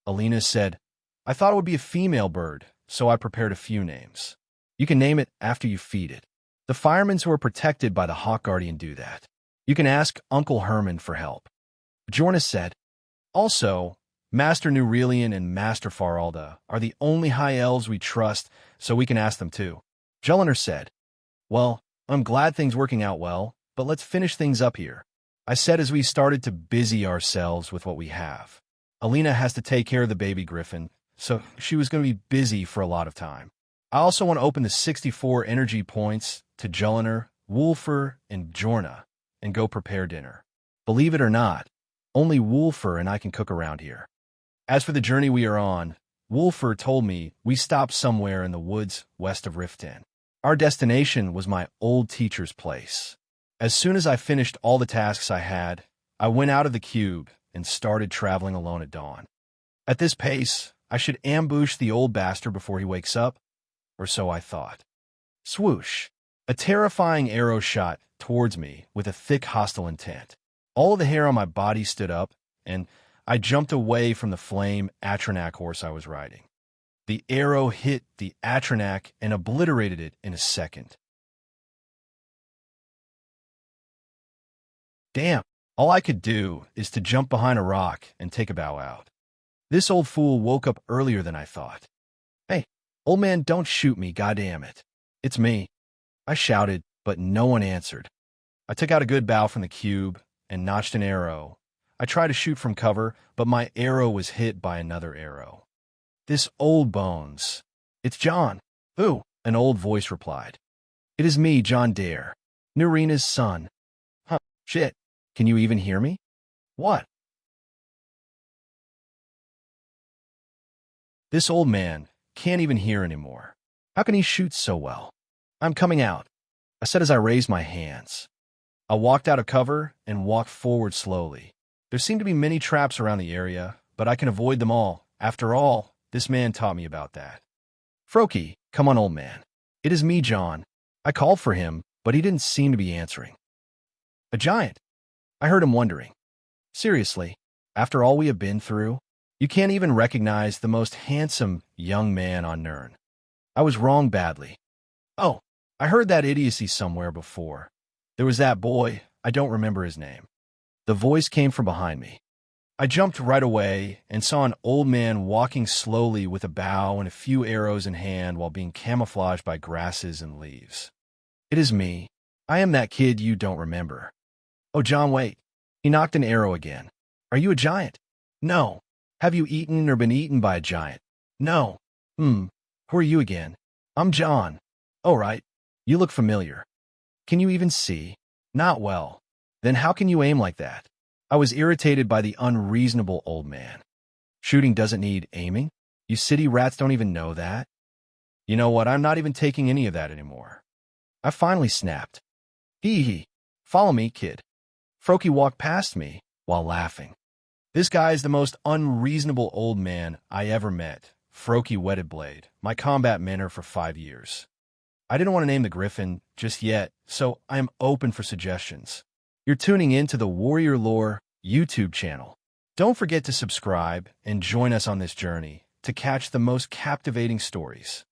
Alina said, I thought it would be a female bird, so I prepared a few names. You can name it after you feed it. The firemen who are protected by the Hawk Guardian do that. You can ask Uncle Herman for help. Jorna said, also, Master Nurelian and Master Faralda are the only high elves we trust, so we can ask them too. Jelliner said, well, I'm glad things working out well, but let's finish things up here. I said as we started to busy ourselves with what we have. Alina has to take care of the baby griffin, so she was going to be busy for a lot of time. I also want to open the 64 energy points to Jelliner, Wolfer, and Jorna, and go prepare dinner. Believe it or not, only Wolfer and I can cook around here. As for the journey we are on, Wolfer told me we stopped somewhere in the woods west of Riften. Our destination was my old teacher's place. As soon as I finished all the tasks I had, I went out of the cube and started traveling alone at dawn. At this pace, I should ambush the old bastard before he wakes up, or so I thought. Swoosh! A terrifying arrow shot towards me with a thick hostile intent. All of the hair on my body stood up, and I jumped away from the flame Atronak horse I was riding. The arrow hit the Atronak and obliterated it in a second. Damn, all I could do is to jump behind a rock and take a bow out. This old fool woke up earlier than I thought. Hey, old man, don't shoot me, goddammit. It's me. I shouted, but no one answered. I took out a good bow from the cube and notched an arrow. I tried to shoot from cover, but my arrow was hit by another arrow. This old bones. It's John. Who? An old voice replied. It is me, John Dare, Narina's son. Huh, shit. Can you even hear me? What? This old man can't even hear anymore. How can he shoot so well? I'm coming out, I said as I raised my hands. I walked out of cover and walked forward slowly. There seemed to be many traps around the area, but I can avoid them all. After all, this man taught me about that. Froki, come on, old man. It is me, John. I called for him, but he didn't seem to be answering. A giant. I heard him wondering. Seriously, after all we have been through, you can't even recognize the most handsome young man on Nirn. I was wrong badly. Oh, I heard that idiocy somewhere before. There was that boy, I don't remember his name. The voice came from behind me. I jumped right away and saw an old man walking slowly with a bow and a few arrows in hand while being camouflaged by grasses and leaves. It is me. I am that kid you don't remember. Oh, John, wait. He knocked an arrow again. Are you a giant? No. Have you eaten or been eaten by a giant? No. Who are you again? I'm John. Oh, right. You look familiar. Can you even see? Not well. Then how can you aim like that? I was irritated by the unreasonable old man. Shooting doesn't need aiming? You city rats don't even know that? You know what? I'm not even taking any of that anymore. I finally snapped. Hee. Follow me, kid. Froki walked past me while laughing. This guy is the most unreasonable old man I ever met. Froki wetted blade, my combat mentor for 5 years. I didn't want to name the griffin just yet, so I am open for suggestions. You're tuning in to the Warrior Lore YouTube channel. Don't forget to subscribe and join us on this journey to catch the most captivating stories.